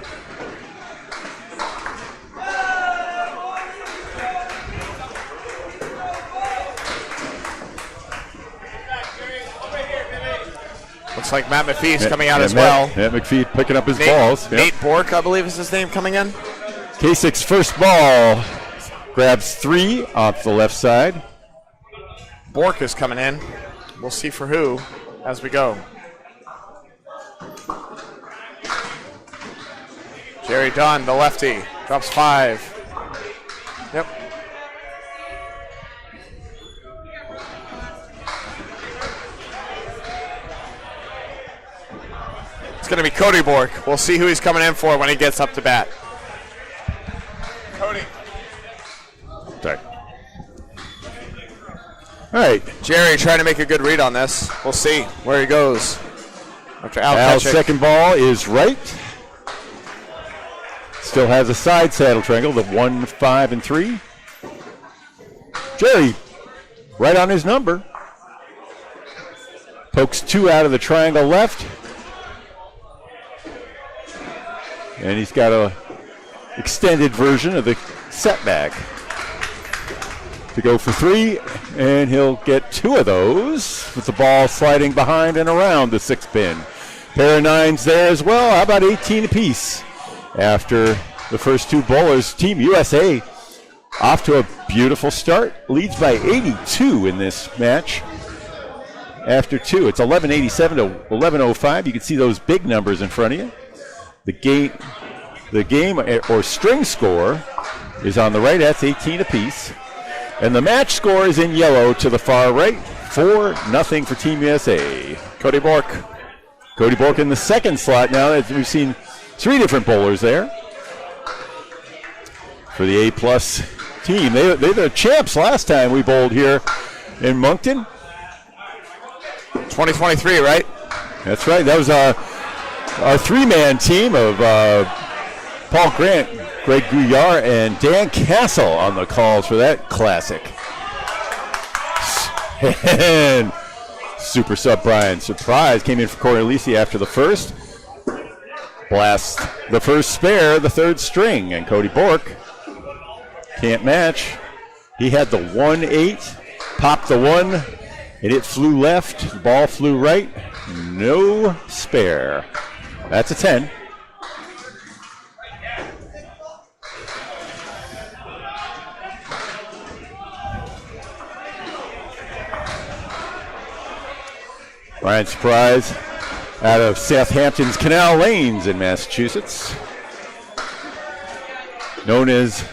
Looks like Matt McPhee's coming out as well. Matt McPhee picking up his balls. Nate Bork, I believe is his name, coming in. Kasich's first ball grabs 3 off the left side. Bork is coming in. We'll see for who as we go. Jerry Dunn, the lefty, drops 5. Yep. It's going to be Cody Bork. We'll see who he's coming in for when he gets up to bat. Cody. Sorry. All right. Jerry trying to make a good read on this. We'll see where he goes. After Al's second ball is right. Still has a side saddle triangle, the 1, 5, and 3. Jerry, right on his number. Pokes 2 out of the triangle left. And he's got a extended version of the setback to go for 3, and he'll get 2 of those with the ball sliding behind and around the 6 pin. Pair of 9s there as well. How about 18 apiece? After the first 2 bowlers, Team USA off to a beautiful start. Leads by 82 in this match. After 2, it's 1187 to 1105. You can see those big numbers in front of you. The game or string score is on the right. That's 18 apiece. And the match score is in yellow to the far right. 4-0 for Team USA. Cody Bork. Cody Bork in the second slot now. We've seen 3 different bowlers there for the A-plus team. They're the champs last time we bowled here in Moncton. 2023, right? That's right. That was our 3-man team of Paul Grant, Greg Guyard, and Dan Castle on the calls for that classic. And super sub Brian Surprise came in for Cornelisi after the first. Blast the first spare, the 3rd string, and Cody Bork can't match. He had the 1-8, popped the 1, and it flew left, the ball flew right, no spare. That's a 10. Brian Surprise out of Southampton's Canal Lanes in Massachusetts. Known as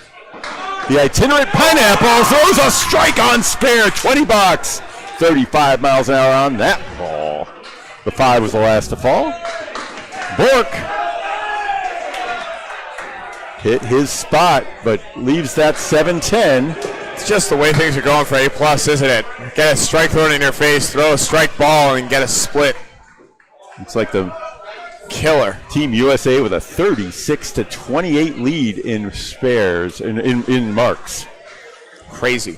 the itinerant pineapple, throws a strike on spare, 20 bucks. 35 miles an hour on that ball. The 5 was the last to fall. Bork hit his spot, but leaves that 7-10. It's just the way things are going for A+, isn't it? Get a strike thrown in your face, throw a strike ball, and get a split. It's like the killer. Team USA with a 36-28 lead in spares, in marks. Crazy.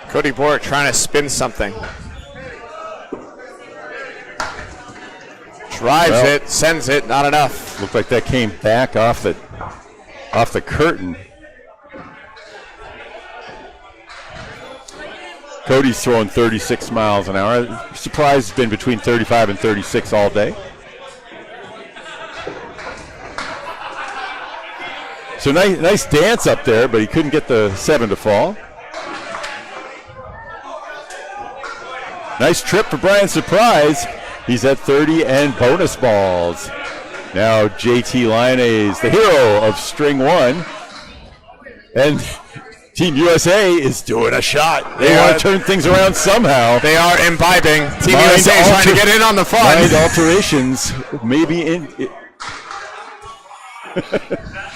Cody Bork trying to spin something. Drives it, sends it, not enough. Looked like that came back off the curtain. Cody's throwing 36 miles an hour. Surprise has been between 35 and 36 all day. So nice dance up there, but he couldn't get the 7 to fall. Nice trip for Brian Surprise. He's at 30 and bonus balls. Now JT Lyonnaise, the hero of string 1. And Team USA is doing a shot. They want to turn things around somehow. They are imbibing. Team USA is trying to get in on the fun. Mind alterations, maybe in.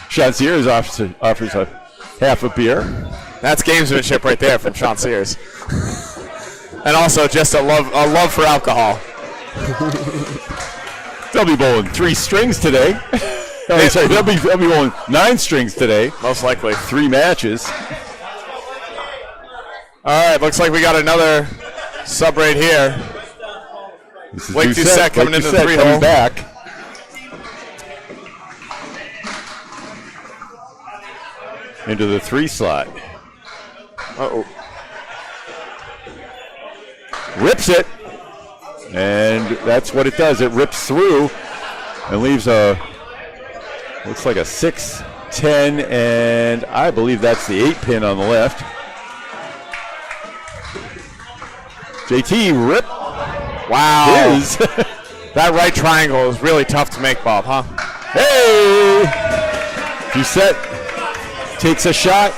Sean Sears offers a half a beer. That's gamesmanship right there from Sean Sears. And also just a love for alcohol. They'll be bowling 3 strings today. Sorry, they'll be bowling 9 strings today. Most likely. 3 matches. All right, looks like we got another sub right here. Blake Doucette coming into the 3-hole. Back. Into the 3 slot. Uh-oh. Rips it. And that's what it does. It rips through and leaves looks like a 6, 10, and I believe that's the 8 pin on the left. JT rip. Wow. That right triangle is really tough to make, Bob, huh? Hey! Doucette takes a shot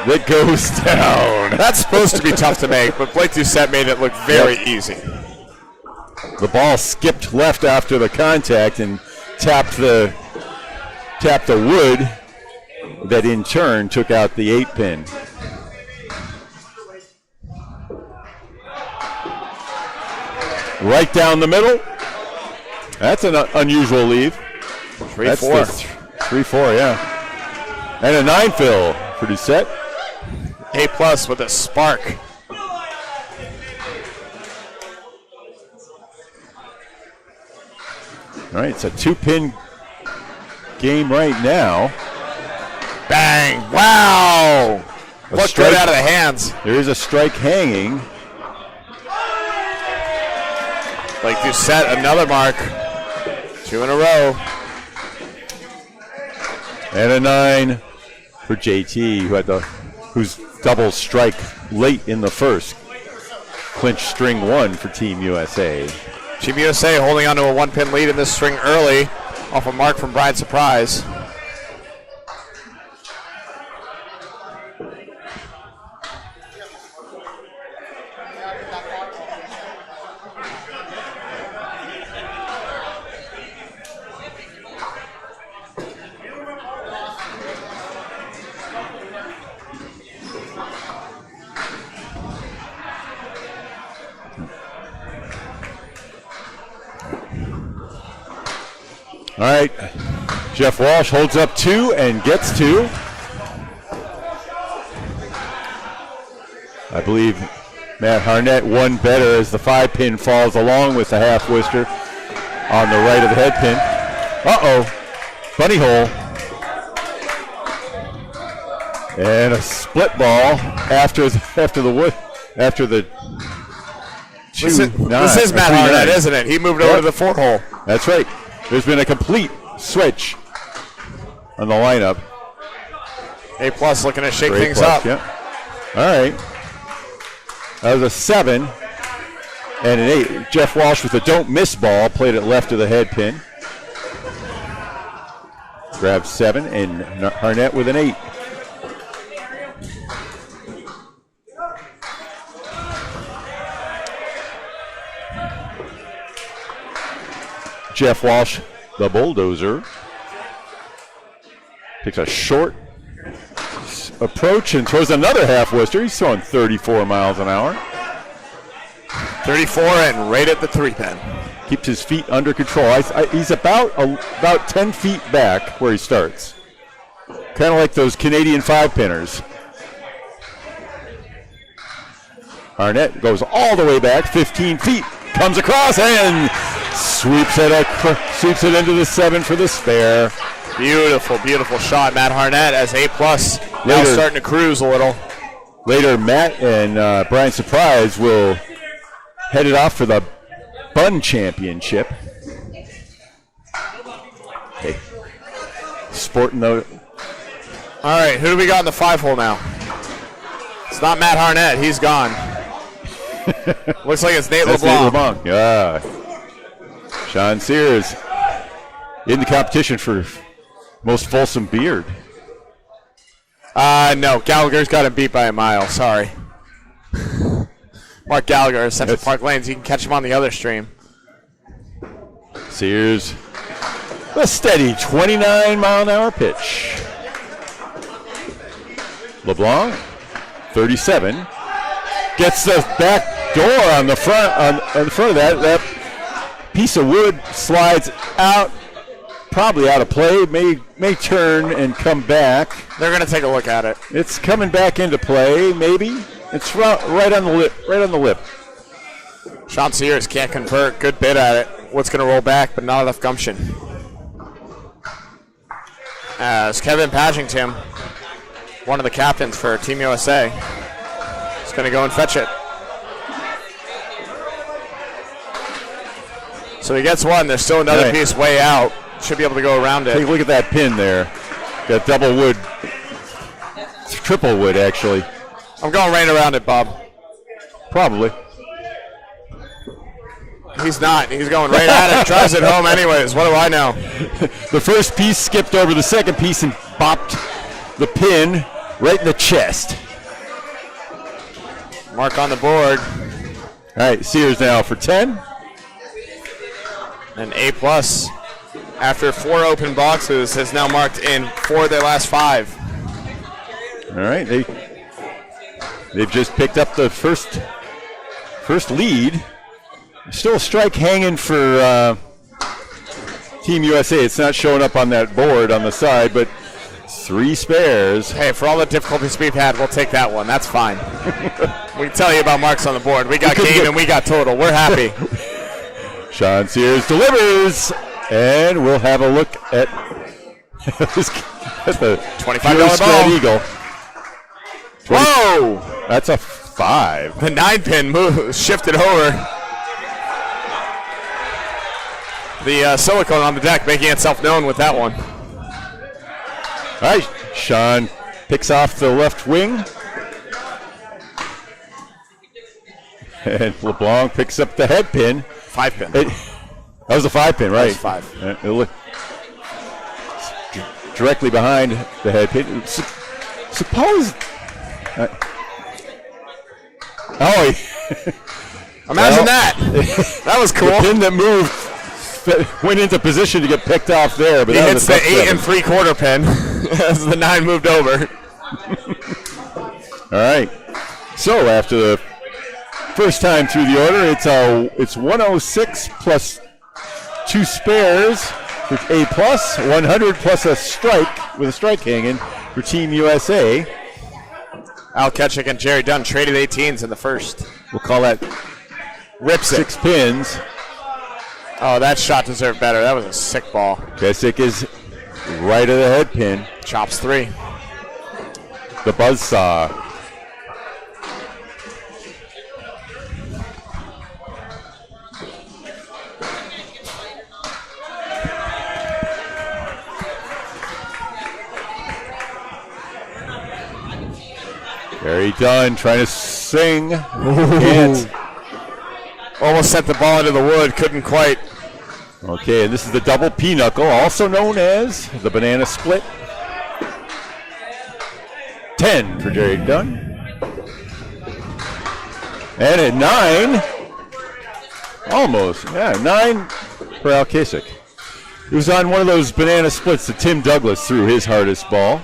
that goes down. That's supposed to be tough to make, but Blake Doucette made it look very easy. The ball skipped left after the contact and tapped the wood that in turn took out the 8 pin. Right down the middle. That's an unusual leave. 3-4. 3-4, yeah. And a 9 fill for Doucette. A+ with a spark. All right, it's a 2-pin game right now. Bang! Wow! Looked good out of the hands. There is a strike hanging. Blake Doucette, another mark. 2 in a row. And a 9 for JT, whose double strike late in the first. Clinch string 1 for Team USA. Team USA holding on to a 1-pin lead in this string early off a mark from Brian Surprise. All right, Jeff Walsh holds up 2 and gets 2. I believe Matt Harnett won better as the 5-pin falls along with the half Worcester on the right of the head pin. Uh-oh, bunny hole. And a split ball after the This is Matt Harnett, isn't it? He moved over to the 4 hole. That's right. There's been a complete switch on the lineup. A+ looking to shake things plus, up. Yeah. All right. That was a 7 and an 8. Jeff Walsh with a don't miss ball, played it left of the head pin. Grabs 7 and Harnett with an 8. Jeff Walsh, the bulldozer, takes a short approach and throws another half Worcester. He's throwing 34 miles an hour. 34 and right at the 3-pin. Keeps his feet under control. He's about 10 feet back where he starts. Kind of like those Canadian 5-pinners. Harnett goes all the way back, 15 feet, comes across and sweeps it into the 7 for the spare. Beautiful, beautiful shot, Matt Harnett, as A+ now starting to cruise a little. Later, Matt and Brian Surprise will head it off for the Bun Championship. Okay. Sporting the. All right, who do we got in the 5 hole now? It's not Matt Harnett. He's gone. Looks like it's Nate LeBlanc. Nate LeBlanc, yeah. Sean Sears in the competition for most fulsome beard. No, Gallagher's got him beat by a mile. Sorry. Mark Gallagher, Central Park Lanes. You can catch him on the other stream. Sears, a steady 29-mile-an-hour pitch. LeBlanc, 37, gets the back door on the front on the front of that. That piece of wood slides out, probably out of play. May turn and come back. They're going to take a look at it. It's coming back into play, maybe. It's right on the lip. Right on the lip. Sean Sears can't convert. Good bit at it. What's going to roll back, but not enough gumption. As Kevin Pagington, one of the captains for Team USA, is going to go and fetch it. So he gets one. There's still another piece way out. Should be able to go around it. Take a look at that pin there. Got double wood. Triple wood, actually. I'm going right around it, Bob. Probably. He's not. He's going right at it. Drives it home anyways. What do I know? The first piece skipped over the second piece and bopped the pin right in the chest. Mark on the board. All right, Sears now for 10. And A+, after 4 open boxes, has now marked in 4 of their last 5. All right, they've just picked up the first lead. Still a strike hanging for Team USA. It's not showing up on that board on the side, but 3 spares. Hey, for all the difficulties we've had, we'll take that one. That's fine. We can tell you about marks on the board. We got game and we got total. We're happy. Sean Sears delivers, and we'll have a look at the $25 ball. Eagle. Whoa! That's a 5. The 9-pin move shifted over. The silicone on the deck making itself known with that one. All right, Sean picks off the left wing. And LeBlanc picks up the head pin. 5-pin. That was a 5-pin, right? That was 5. It looked directly behind the head pin. Suppose. Imagine that. That was cool. The pin that moved went into position to get picked off there. But he hits the 8 3/4 pin as the 9 moved over. All right. So after the first time through the order, it's 106 plus 2 spares for A+, 100 plus a strike with a strike hanging for Team USA. Al Ketchik and Jerry Dunn traded 18s in the first. We'll call that rips it. 6 pins. Oh, that shot deserved better. That was a sick ball. Ketchik is right of the head pin. Chops 3. The buzzsaw. Very done, trying to sing. Can't. Almost sent the ball into the wood, couldn't quite. Okay, and this is the double pinochle, also known as the banana split. 10 for Jerry Dunn. And at 9, almost, 9 for Al Kasich. It was on one of those banana splits that Tim Douglas threw his hardest ball.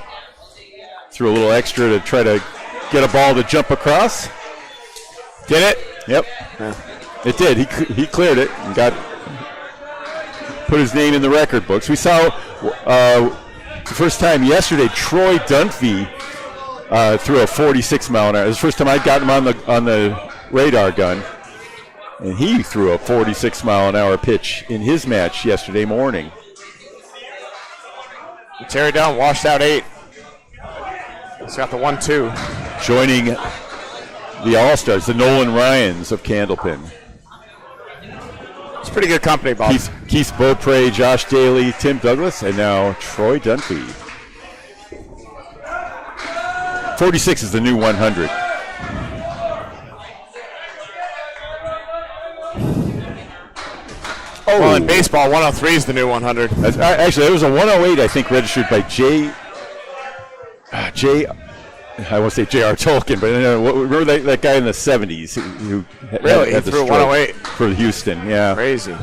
Threw a little extra to try to get a ball to jump across. Did it? Yep. Yeah. It did. He cleared it and put his name in the record books. We saw the first time yesterday Troy Dunphy threw a 46 mile an hour. It was the first time I'd gotten him on the radar gun, and he threw a 46 mile an hour pitch in his match yesterday morning. Terry Down washed out 8. He's got the 1-2. Joining the All-Stars, the Nolan Ryans of Candlepin. It's pretty good company, Bob. Keith Beaupre, Josh Daly, Tim Douglas, and now Troy Dunphy. 46 is the new 100. Well, in baseball, 103 is the new 100. Actually, there was a 108, I think, registered by I won't say J.R. Tolkien, but remember that guy in the 70s who really had he threw 108 for Houston? Yeah, crazy.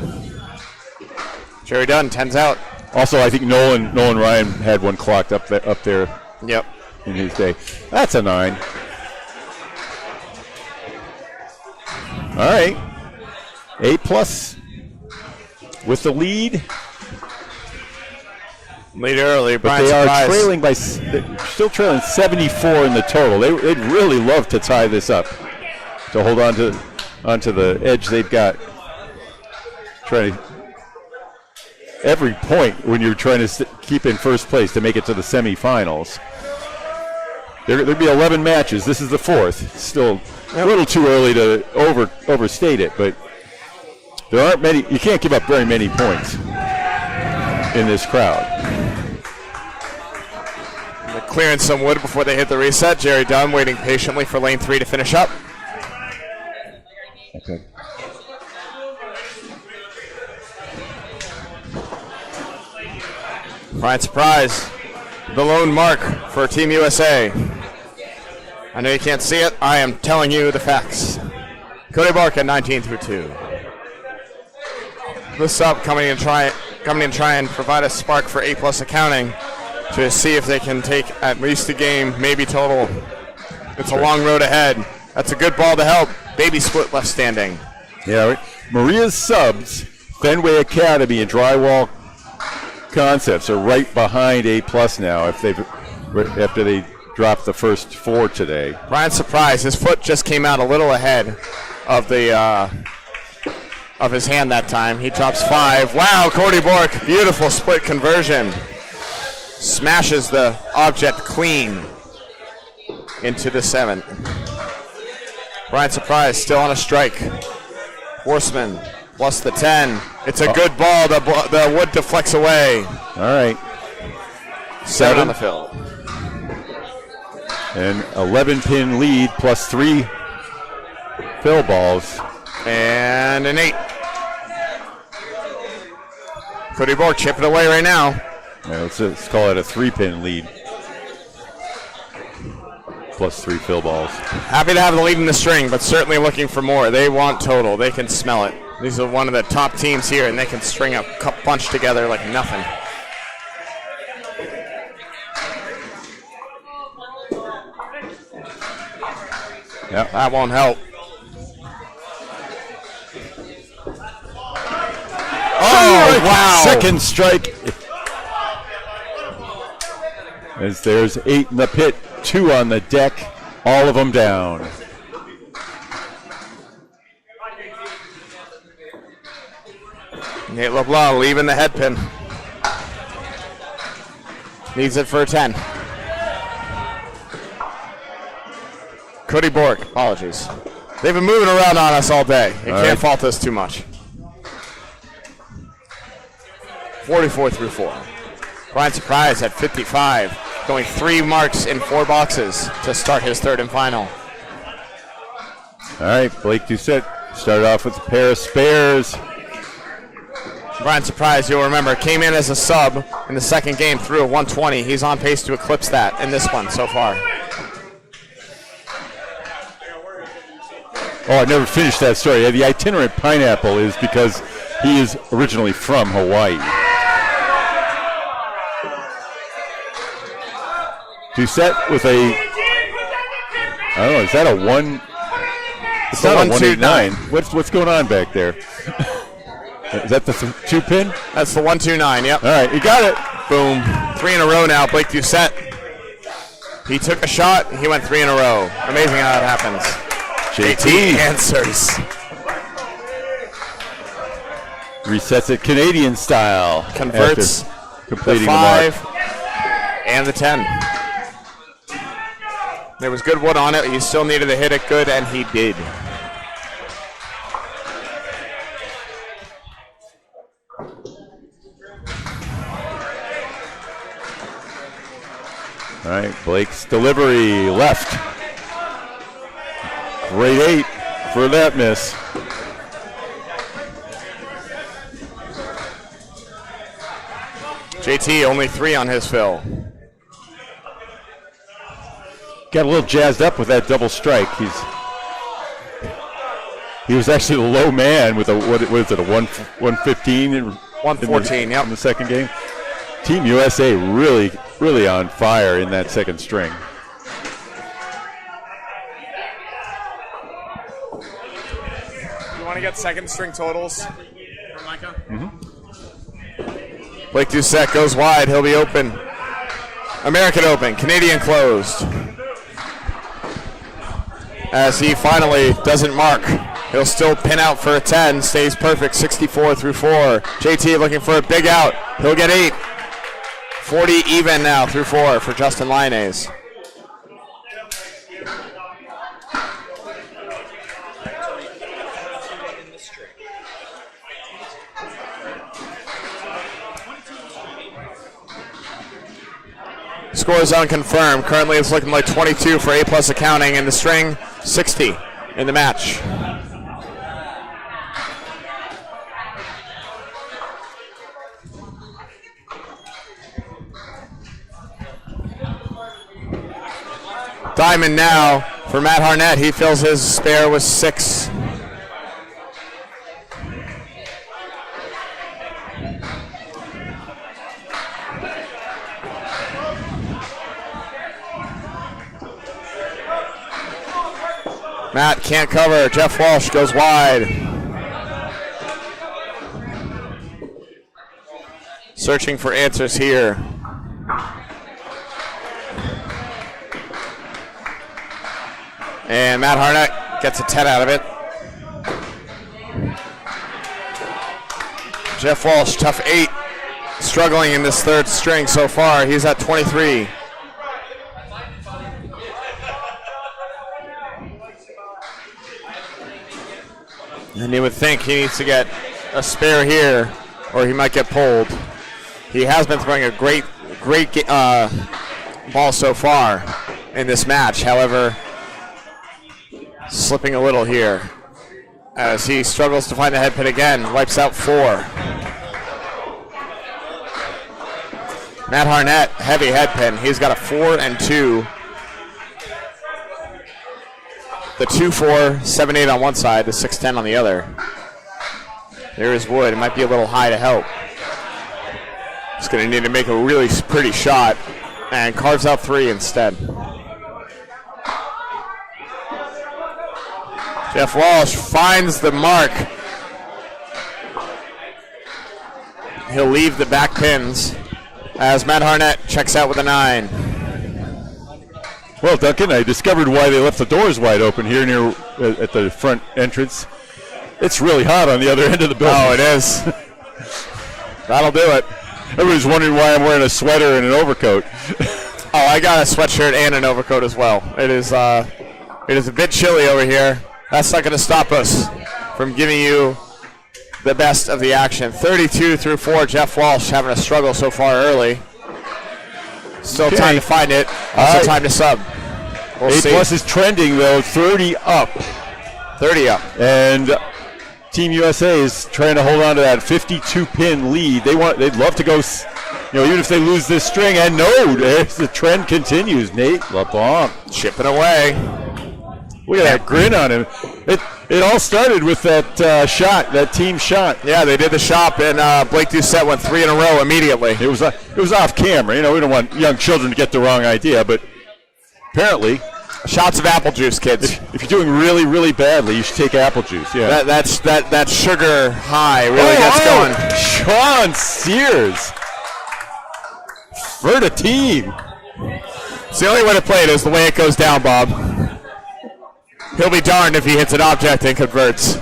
Jerry Dunn 10's out. Also, I think Nolan Ryan had one clocked up there. Yep. In his day. That's a 9. All right, A+ with the lead. Lead early, but they are still trailing 74 in the total. They'd really love to tie this up, to hold onto the edge they've got. Trying every point when you're trying to keep in first place to make it to the semifinals. There'd be 11 matches. This is the 4th. It's still a little too early to overstate it, but There aren't many. You can't give up very many points in this crowd. They're clearing some wood before they hit the reset. Jerry Dunn waiting patiently for lane 3 to finish up. Okay. Brian Surprise, the lone mark for Team USA. I know you can't see it. I am telling you the facts. Cody Bark at 19 through 2. The sub coming in try and provide a spark for A+ accounting to see if they can take at least a game, maybe total. It's a long road ahead. That's a good ball to help. Baby split left standing. Yeah, right. Maria's subs, Fenway Academy and Drywall Concepts are right behind A+ now after they dropped the first 4 today. Brian Surprise, his foot just came out a little ahead of the of his hand that time. He drops 5. Wow, Cody Bork, beautiful split conversion. Smashes the object clean into the 7th. Brian Surprise still on a strike. Horseman plus the 10. It's a good ball. The wood deflects away. All right. 7 on the field. An 11-pin lead plus 3 fill balls. And an 8. Cody Bork chipping away right now. Yeah, let's call it a 3-pin lead. Plus 3 fill balls. Happy to have the lead in the string, but certainly looking for more. They want total. They can smell it. These are one of the top teams here, and they can string a bunch together like nothing. Yep. That won't help. Oh, wow. Second strike. As there's 8 in the pit, 2 on the deck, all of them down. Nate LeBlanc leaving the head pin. Needs it for a 10. Cody Bork, apologies. They've been moving around on us all day. You can't fault us too much. 44 through 4. Brian Surprise at 55, going 3 marks in 4 boxes to start his 3rd and final. All right, Blake Doucette started off with a pair of spares. Brian Surprise, you'll remember, came in as a sub in the 2nd game, threw a 120. He's on pace to eclipse that in this one so far. Oh, I never finished that story. Yeah, the itinerant pineapple is because he is originally from Hawaii. Doucette with a, I don't know, is that a 1? It's not a 189. What's going on back there? Is that the 2-pin? That's the 129, yep. All right, you got it. Boom. 3 in a row now, Blake Doucette. He took a shot, he went 3 in a row. Amazing how that happens. JT answers. Resets it Canadian style. Converts completing the 5 and the 10. There was good wood on it. He still needed to hit it good, and he did. All right, Blake's delivery left. Great 8 for that miss. JT only 3 on his fill. Got a little jazzed up with that double strike. He was actually the low man with a what is it, a 115 and 114, in the second game. Team USA really on fire in that second string. You want to get second string totals from Micah? Mm-hmm. Blake Doucette goes wide. He'll be open. American open. Canadian closed. As he finally doesn't mark. He'll still pin out for a 10. Stays perfect. 64 through 4. JT looking for a big out. He'll get 8. 40 even now through 4 for Justin Lyonnaise. Score zone confirmed. Currently it's looking like 22 for A+ accounting, and the string 60 in the match. Diamond now for Matt Harnett. He fills his spare with 6. Matt can't cover. Jeff Walsh goes wide. Searching for answers here. And Matt Harnett gets a 10 out of it. Jeff Walsh, tough 8. Struggling in this third string so far. He's at 23. And you would think he needs to get a spare here, or he might get pulled. He has been throwing a great ball so far in this match. However, slipping a little here as he struggles to find the head pin again. Wipes out 4. Matt Harnett, heavy head pin. He's got a 4 and 2. The 2-4, 7-8 on one side, the 6-10 on the other. There is Wood. It might be a little high to help. He's going to need to make a really pretty shot, and carves out 3 instead. Jeff Walsh finds the mark. He'll leave the back pins as Matt Harnett checks out with a 9. Well, Duncan, I discovered why they left the doors wide open here near at the front entrance. It's really hot on the other end of the building. Oh, it is. That'll do it. Everybody's wondering why I'm wearing a sweater and an overcoat. Oh, I got a sweatshirt and an overcoat as well. It is a bit chilly over here. That's not going to stop us from giving you the best of the action. 32 through 4. Jeff Walsh having a struggle so far early. Still time to find it. Also time to sub. We'll A+ see. is trending though, 30 up. 30 up. And Team USA is trying to hold on to that 52-pin lead. They'd love to go, even if they lose this string. And no, the trend continues. Nate LeBlanc Chipping away. Look at that grin on him. It all started with that shot, that team shot. Yeah, they did the shot, and Blake Doucette went 3 in a row immediately. It was off camera. We don't want young children to get the wrong idea, but apparently, shots of apple juice, kids. If you're doing really, really badly, you should take apple juice. Yeah, that sugar high really gets going. Sean Sears for the team. It's the only way to play it is the way it goes down, Bob. He'll be darned if he hits an object and converts.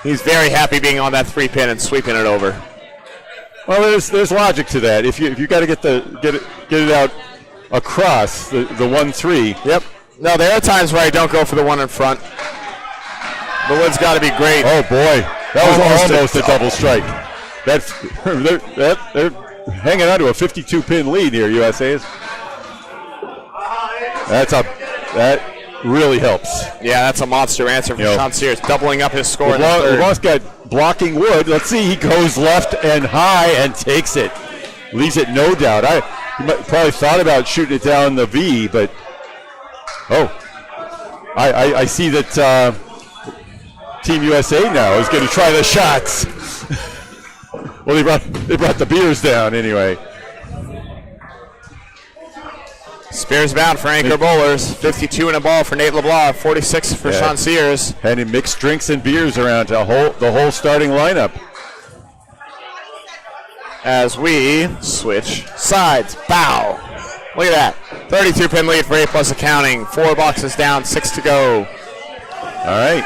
He's very happy being on that 3-pin and sweeping it over. Well, there's logic to that. If you got to get it out across the 1-3. Yep. No, there are times where I don't go for the one in front. The wood's got to be great. Oh boy, that was almost a double strike. They're hanging on to a 52-pin lead here. USA is. That really helps. Yeah, that's a monster answer from Sean Sears, doubling up his score in the third. LeBlanc's got blocking Wood. Let's see, he goes left and high and takes it. Leaves it no doubt. He probably thought about shooting it down the V, but I see that Team USA now is going to try the shots. Well, they brought the beers down anyway. Spears bound for anchor bowlers. 52 in a ball for Nate LeBlanc. 46 for Sean Sears. And he mixed drinks and beers around to the whole starting lineup. As we switch sides. Bow. Look at that. 32-pin lead for A+ accounting. 4 boxes down, 6 to go. All right.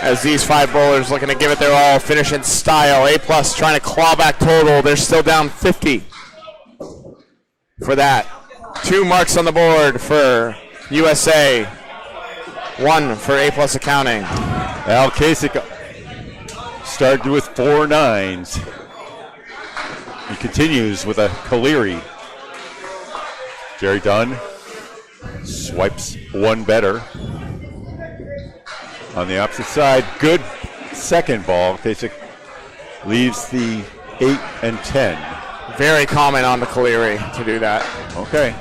As these 5 bowlers looking to give it their all. Finish in style. A+ trying to claw back total. They're still down 50 for that. 2 marks on the board for USA. 1 for A+ accounting. Al Kasich started with 4 9s. He continues with a Caleri. Jerry Dunn swipes one better. On the opposite side, good second ball. Kasich leaves the 8 and 10. Very common on the Caleri to do that. Okay.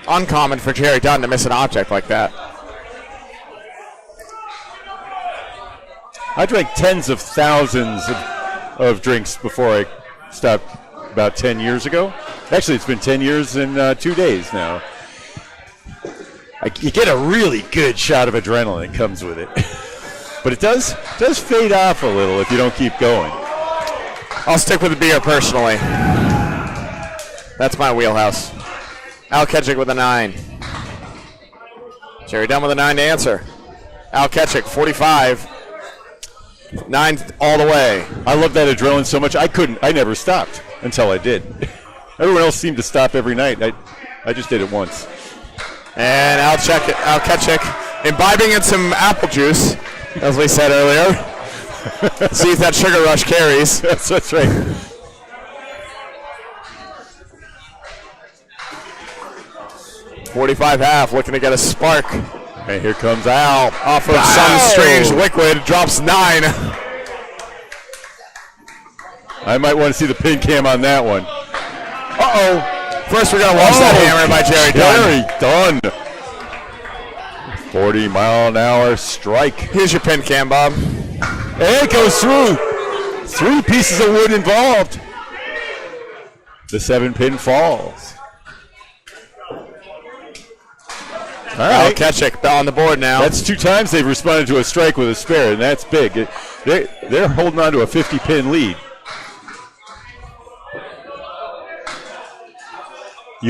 Uncommon for Jerry Dunn to miss an object like that. I drank tens of thousands of drinks before I stopped about 10 years ago. Actually, it's been 10 years and 2 days now. You get a really good shot of adrenaline that comes with it. But it does fade off a little if you don't keep going. I'll stick with the beer personally. That's my wheelhouse. Al Ketchik with a 9. Jerry Dunn with a 9 to answer. Al Ketchik, 45. 9 all the way. I love that adrenaline so much. I never stopped until I did. Everyone else seemed to stop every night. I just did it once. And Al Ketchik imbibing in some apple juice, as we said earlier. See if that sugar rush carries. That's right. .45 looking to get a spark. And here comes Al. Off of some strange liquid, drops 9. I might want to see the pin cam on that one. Uh-oh. First we're going to watch that hammer by Jerry Dunn. 40-mile-an-hour strike. Here's your pin cam, Bob. And it goes through. 3 pieces of wood involved. The 7-pin falls. All right. Ketchik on the board now. That's 2 times they've responded to a strike with a spare, and that's big. They're holding on to a 50-pin lead.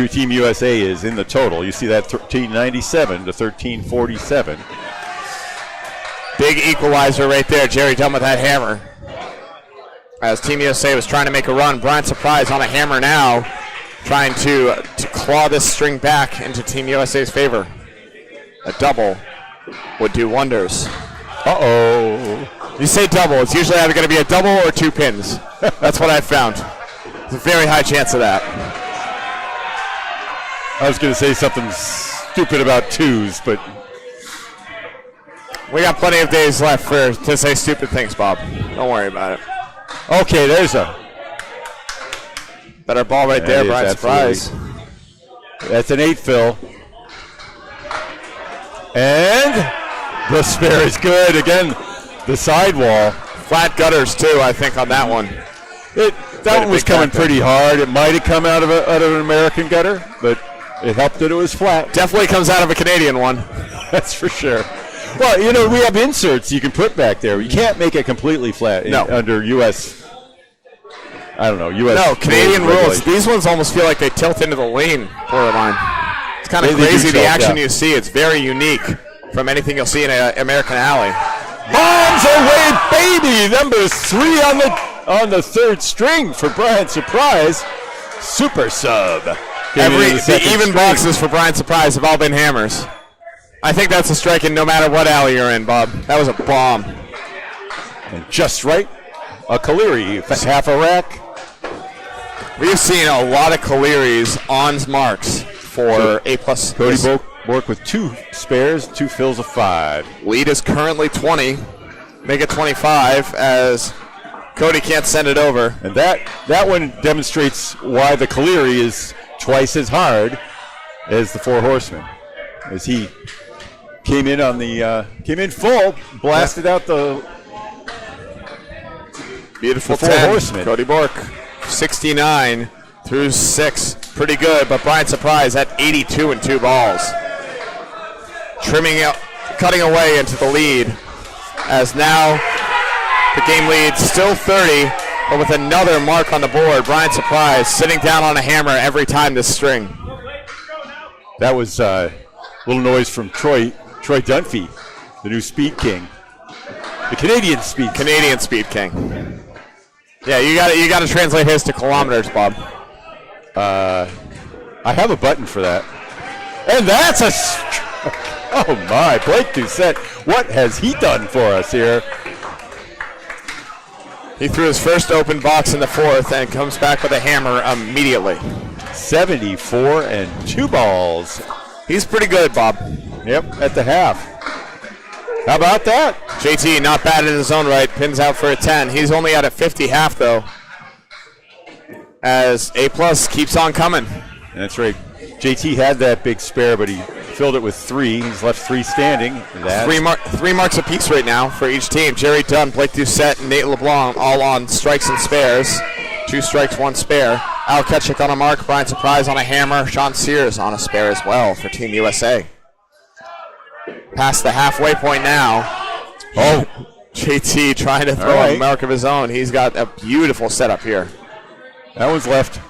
Team USA is in the total. You see that 1397 to 1347. Big equalizer right there. Jerry Dunn with that hammer. As Team USA was trying to make a run, Brian Surprise on a hammer now, trying to claw this string back into Team USA's favor. A double would do wonders. Uh-oh. You say double, it's usually either going to be a double or 2 pins. That's what I've found. There's a very high chance of that. I was going to say something stupid about 2s, but we got plenty of days left to say stupid things, Bob. Don't worry about it. okay, there's a better ball right there, Brian Surprise. That's an 8 fill. And the spare is good. Again, the sidewall. Flat gutters, too, I think, on that one. That one was coming pretty hard. It might have come out of an American gutter, but it helped that it was flat. Definitely comes out of a Canadian one. That's for sure. Well, we have inserts you can put back there. You can't make it completely flat under U.S. I don't know, U.S. No, Canadian rules. These ones almost feel like they tilt into the lane borderline. It's kind of crazy, the action you see. It's very unique from anything you'll see in an American alley. Bombs away, baby! Number 3 on the 3rd string for Brian Surprise. Super sub. The even boxes for Brian Surprise have all been hammers. I think that's a strike in no matter what alley you're in, Bob. That was a bomb. And just right, a Caleri, half a rack. We've seen a lot of Caleris on marks for A+. Cody Bork with 2 spares, 2 fills of 5. Lead is currently 20. Make it 25 as Cody can't send it over. And that one demonstrates why the Caleri is twice as hard as the 4 Horsemen, as he came in full, blasted out the beautiful 4 Horsemen. Cody Bork, 69 through 6, pretty good. But Brian Surprise at 82 and 2 balls, cutting away into the lead. As now the game lead still 30. But with another mark on the board, Brian Surprise sitting down on a hammer every time this string. That was a little noise from Troy Dunphy, the new Speed King. The Canadian Speed King. Yeah, you got to translate his to kilometers, Bob. I have a button for that. And that's oh my, Blake Doucette, what has he done for us here? He threw his first open box in the 4th and comes back with a hammer immediately. 74 and 2 balls. He's pretty good, Bob. Yep, at the half. How about that? JT not bad in his own right. Pins out for a 10. He's only at a 50 half, though. As A+ keeps on coming. That's right. JT had that big spare, but he filled it with 3. He's left 3 standing. Three marks apiece right now for each team. Jerry Dunn, Blake Doucette, and Nate LeBlanc all on strikes and spares. 2 strikes, 1 spare. Al Ketchik on a mark. Brian Surprise on a hammer. Sean Sears on a spare as well for Team USA. Past the halfway point now. Oh, JT trying to throw a mark of his own. He's got a beautiful setup here. That one's left.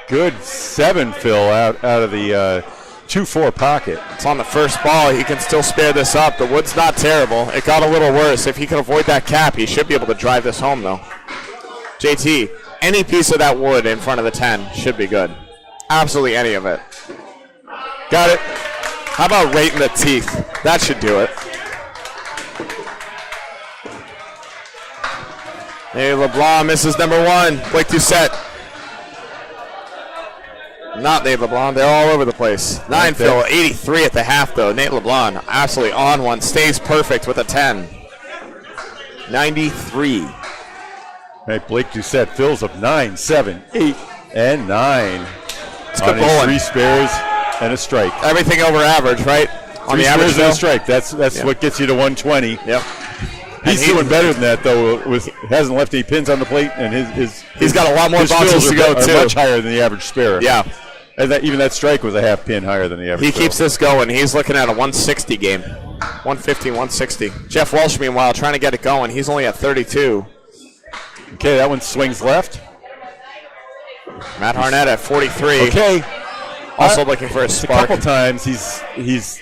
Good 7 fill out of the 2-4 pocket. It's on the first ball. He can still spare this up. The wood's not terrible. It got a little worse. If he can avoid that cap, he should be able to drive this home, though. JT, any piece of that wood in front of the 10 should be good. Absolutely any of it. Got it. How about right in the teeth? That should do it. Hey, LeBlanc misses number 1. Blake Doucette. Not Nate LeBlanc. They're all over the place. 9 fill, 83 at the half, though. Nate LeBlanc absolutely on one. Stays perfect with a 10. 93. Right, Blake Doucette fills up 9, 7, 8, and 9. It's good bowling. 3 spares and a strike. Everything over average, right? On the average, and a strike. That's what gets you to 120. Yep. He's doing better than that, though. Hasn't left any pins on the plate, and he's got a lot more boxes to go, too. Much higher than the average spare. Yeah. And even that strike was a half pin higher than the average. He keeps this going. He's looking at a 160 game. 150, 160. Jeff Walsh, meanwhile, trying to get it going. He's only at 32. Okay, that one swings left. Matt Harnett at 43. Okay. Also looking for a spark. A couple times he's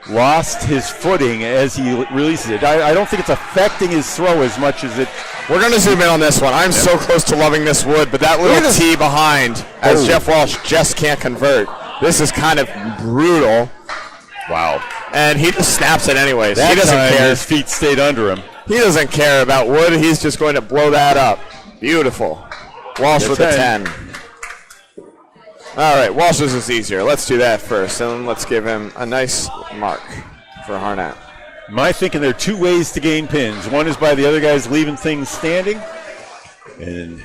lost his footing as he releases it. I don't think it's affecting his throw as much as it. We're going to zoom in on this one. I'm so close to loving this wood, but that little tee behind, as Jeff Walsh just can't convert. This is kind of brutal. Wow. And he just snaps it anyways. That he doesn't care. His feet stayed under him. He doesn't care about wood. He's just going to blow that up. Beautiful. Walsh with a 10. All right, Walsh's is easier. Let's do that first, and let's give him a nice mark for Harnett. My thinking there are 2 ways to gain pins. One is by the other guys leaving things standing, and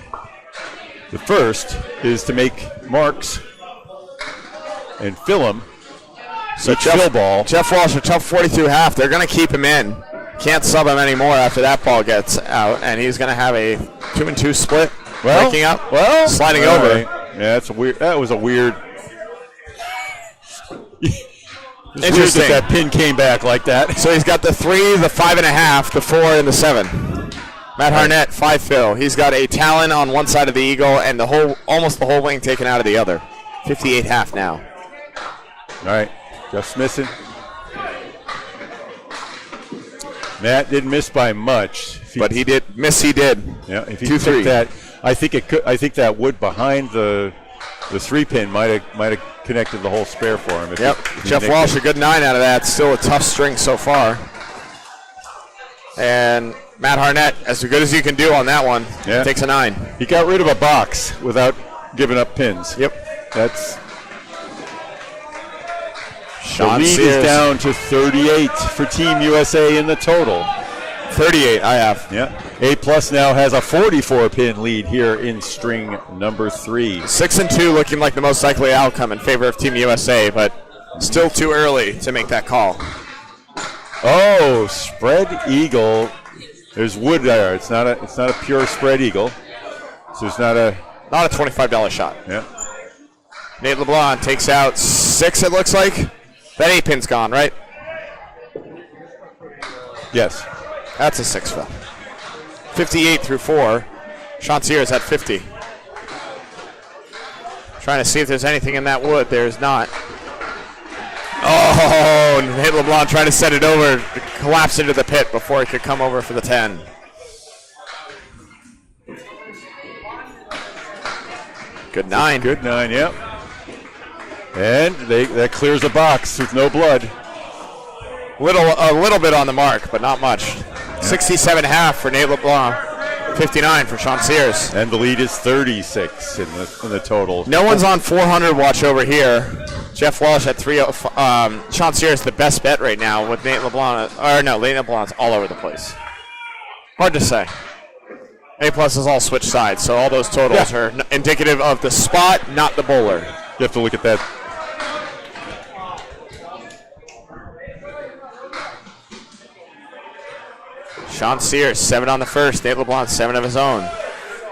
the first is to make marks and fill them. So Jeff Walsh, a tough 42 half. They're going to keep him in. Can't sub him anymore after that ball gets out, and he's going to have a 2-2 split. Breaking up, sliding over. Right. Yeah, that's a weird. That was a weird. Interesting. That pin came back like that. So he's got the 3, the 5.5, the 4, and the 7. Matt Harnett, 5 fill. He's got a talon on one side of the eagle and almost the whole wing taken out of the other. 58 half now. All right, Jeff Smisson. Matt didn't miss by much, but he did miss. He did. Yeah, if he took that, I think it could. I think that wood behind the 3-pin might have connected the whole spare for him. Yep. Jeff Walsh, a good 9 out of that. Still a tough string so far. And Matt Harnett, as good as you can do on that one, takes a 9. He got rid of a box without giving up pins. Yep. That's. Sean the lead Sears is down to 38 for Team USA in the total. 38, I have. Yeah. A+ now has a 44-pin lead here in string number 3. 6-2 looking like the most likely outcome in favor of Team USA, but still too early to make that call. Oh, spread eagle. There's wood there. It's not a pure spread eagle. So it's not a $25 shot. Yeah. Nate LeBlanc takes out 6, it looks like. That 8-pin's gone, right? Yes. That's a 6 fill. 58 through 4. Sean Sears at 50. Trying to see if there's anything in that wood. There's not. Oh, Nate LeBlanc trying to set it over, collapse into the pit before he could come over for the 10. Good 9. Good 9, yep. And that clears a box with no blood. A little bit on the mark, but not much. 67 half for Nate LeBlanc. 59 for Sean Sears. And the lead is 36 in the total. No one's on 400 watch over here. Jeff Walsh at 305. Sean Sears the best bet right now with Nate LeBlanc. Nate LeBlanc's all over the place. Hard to say. A+ is all switch sides, so all those totals are indicative of the spot, not the bowler. You have to look at that. Sean Sears, 7 on the first. Nate LeBlanc, 7 of his own.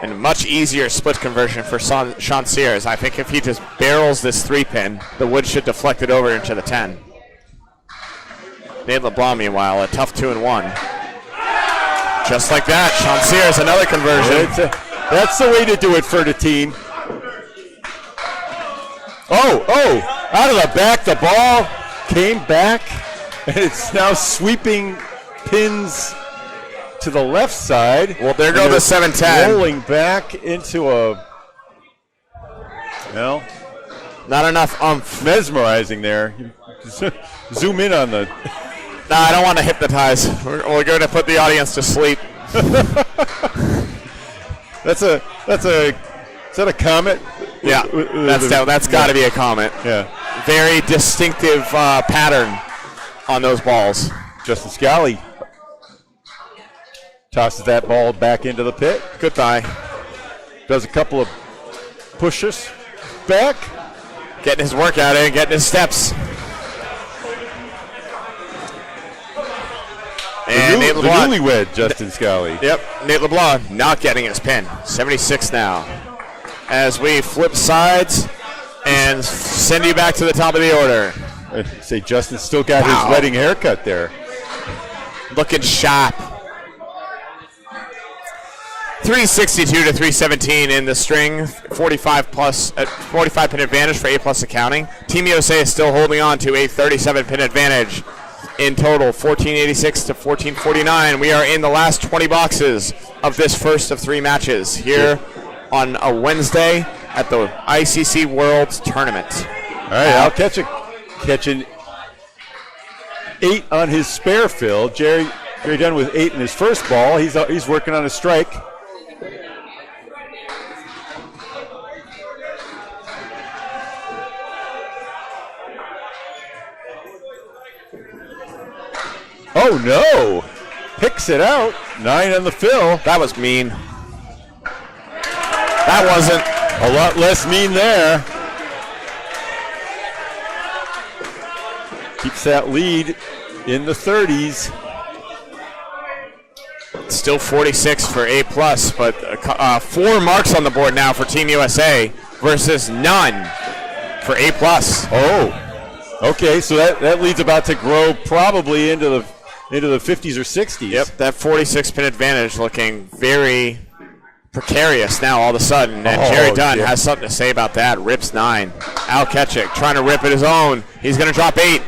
And much easier split conversion for Sean Sears. I think if he just barrels this 3-pin, the wood should deflect it over into the 10. Nate LeBlanc, meanwhile, a tough 2-1. Just like that, Sean Sears, another conversion. That's the way to do it for the team. Oh, out of the back, the ball came back, and it's now sweeping pins to the left side. Well, there go the 7-10. Rolling back into a, well, not enough umph. Mesmerizing there. Zoom in on the. No, I don't want to hypnotize. We're going to put the audience to sleep. Is that a comment? Yeah, that's got to be a comment. Yeah. Very distinctive pattern on those balls. Justin Scally tosses that ball back into the pit. Goodbye. Does a couple of pushes back. Getting his workout in, getting his steps. And Nate LeBlanc. The newlywed Justin Scally. Yep, Nate LeBlanc not getting his pin. 76 now. As we flip sides and send you back to the top of the order. Say Justin still got his wedding haircut there. Looking sharp. 362 to 317 in the string. 45 pin advantage for A+ accounting. Team USA is still holding on to a 37 pin advantage. In total, 1486 to 1449. We are in the last 20 boxes of this first of 3 matches here on a Wednesday at the ICC Worlds Tournament. All right, Al catching 8 on his spare fill. Jerry Dunn with 8 in his first ball. He's working on a strike. Oh no! Picks it out. 9 on the fill. That was mean. That wasn't. A lot less mean there. Keeps that lead in the 30s. Still 46 for A+, but 4 marks on the board now for Team USA versus none for A+. Oh, okay. So that lead's about to grow probably into the 50s or 60s. Yep, that 46 pin advantage looking very precarious now all of a sudden. And Jerry Dunn has something to say about that. Rips 9. Al Ketchik trying to rip it his own. He's going to drop 8.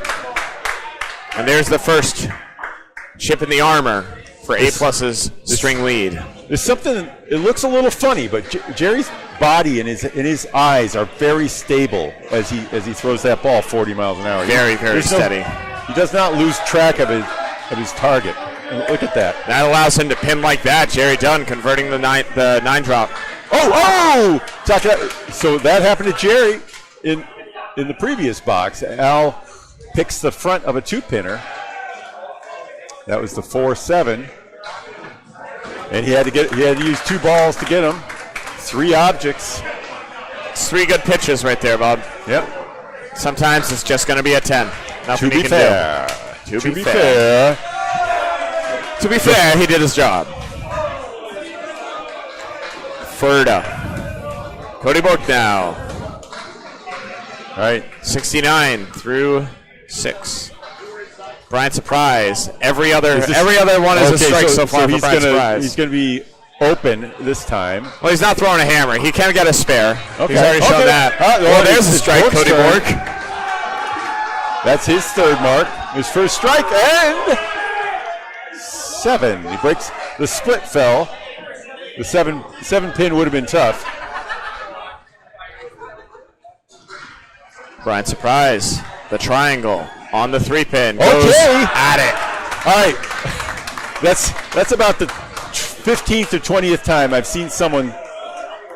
And there's the first chip in the armor for A+'s string lead. There's something, it looks a little funny, but Jerry's body and his eyes are very stable as he throws that ball 40 miles an hour. Very, very steady. He does not lose track of his target. And look at that. That allows him to pin like that. Jerry Dunn converting the 9 drop. Oh! So that happened to Jerry in the previous box. Al picks the front of a 2-pinner. That was the 4-7. And he had to use 2 balls to get him. 3 objects. It's 3 good pitches right there, Bob. Yep. Sometimes it's just going to be a 10. Nothing To he be can fair. do. To be fair. To be fair, he did his job. Ferda. Cody Bork now. All right. 69 through 6. Brian Surprise. Every other one is a strike so far for Brian Surprise. He's going to be open this time. Well, he's not throwing a hammer. He can get a spare. Okay. He's already shown that. Well, there's a strike, Cody Bork. That's his 3rd mark. His first strike, and 7. He breaks the split fell. The 7 pin would have been tough. Brian Surprise, the triangle on the 3-pin. Goes at it. All right. That's about the 15th or 20th time I've seen someone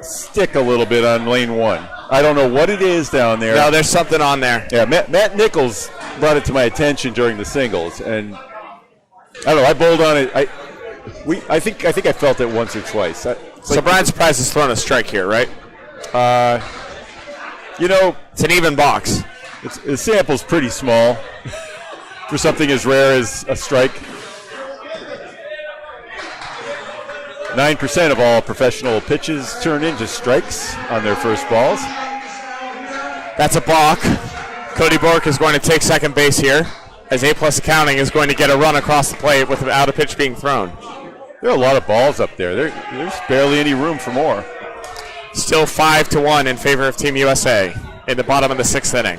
stick a little bit on lane 1. I don't know what it is down there. No, there's something on there. Yeah, Matt Nichols brought it to my attention during the singles, and I don't know. I bowled on it. I think I felt it once or twice. So Brian Surprise has thrown a strike here, right? It's an even box. The sample's pretty small for something as rare as a strike. 9% of all professional pitches turn into strikes on their first balls. That's a balk. Cody Bork is going to take second base here, as A-plus accounting is going to get a run across the plate without a pitch being thrown. There are a lot of balls up there. There's barely any room for more. Still 5-1 in favor of Team USA in the bottom of the 6th inning.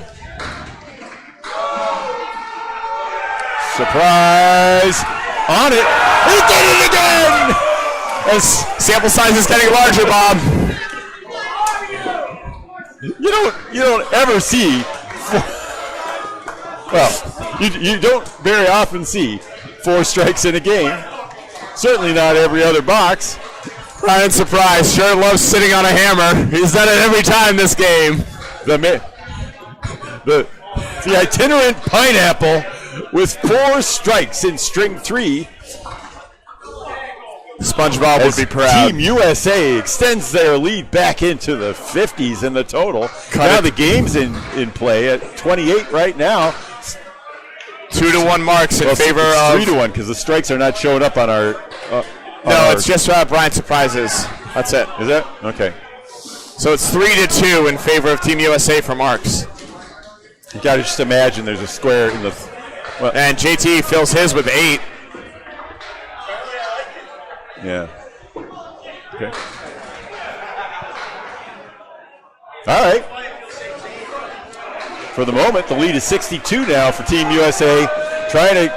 Surprise! On it! He did it again! As sample size is getting larger, Bob. You don't ever see. You don't very often see 4 strikes in a game. Certainly not every other box. Brian Surprise sure loves sitting on a hammer. He's done it every time this game. The itinerant pineapple with 4 strikes in string 3. SpongeBob would be proud. Team USA extends their lead back into the 50s in the total. Now the game's in play at 28 right now. 2-1 marks in favor of 3-1 because the strikes are not showing up on our. No, it's just Brian Surprises. That's it. Is that okay? So it's 3-2 in favor of Team USA for marks. You got to just imagine there's a square in the. And JT fills his with 8. Yeah. Okay. All right. For the moment, the lead is 62 now for Team USA, trying to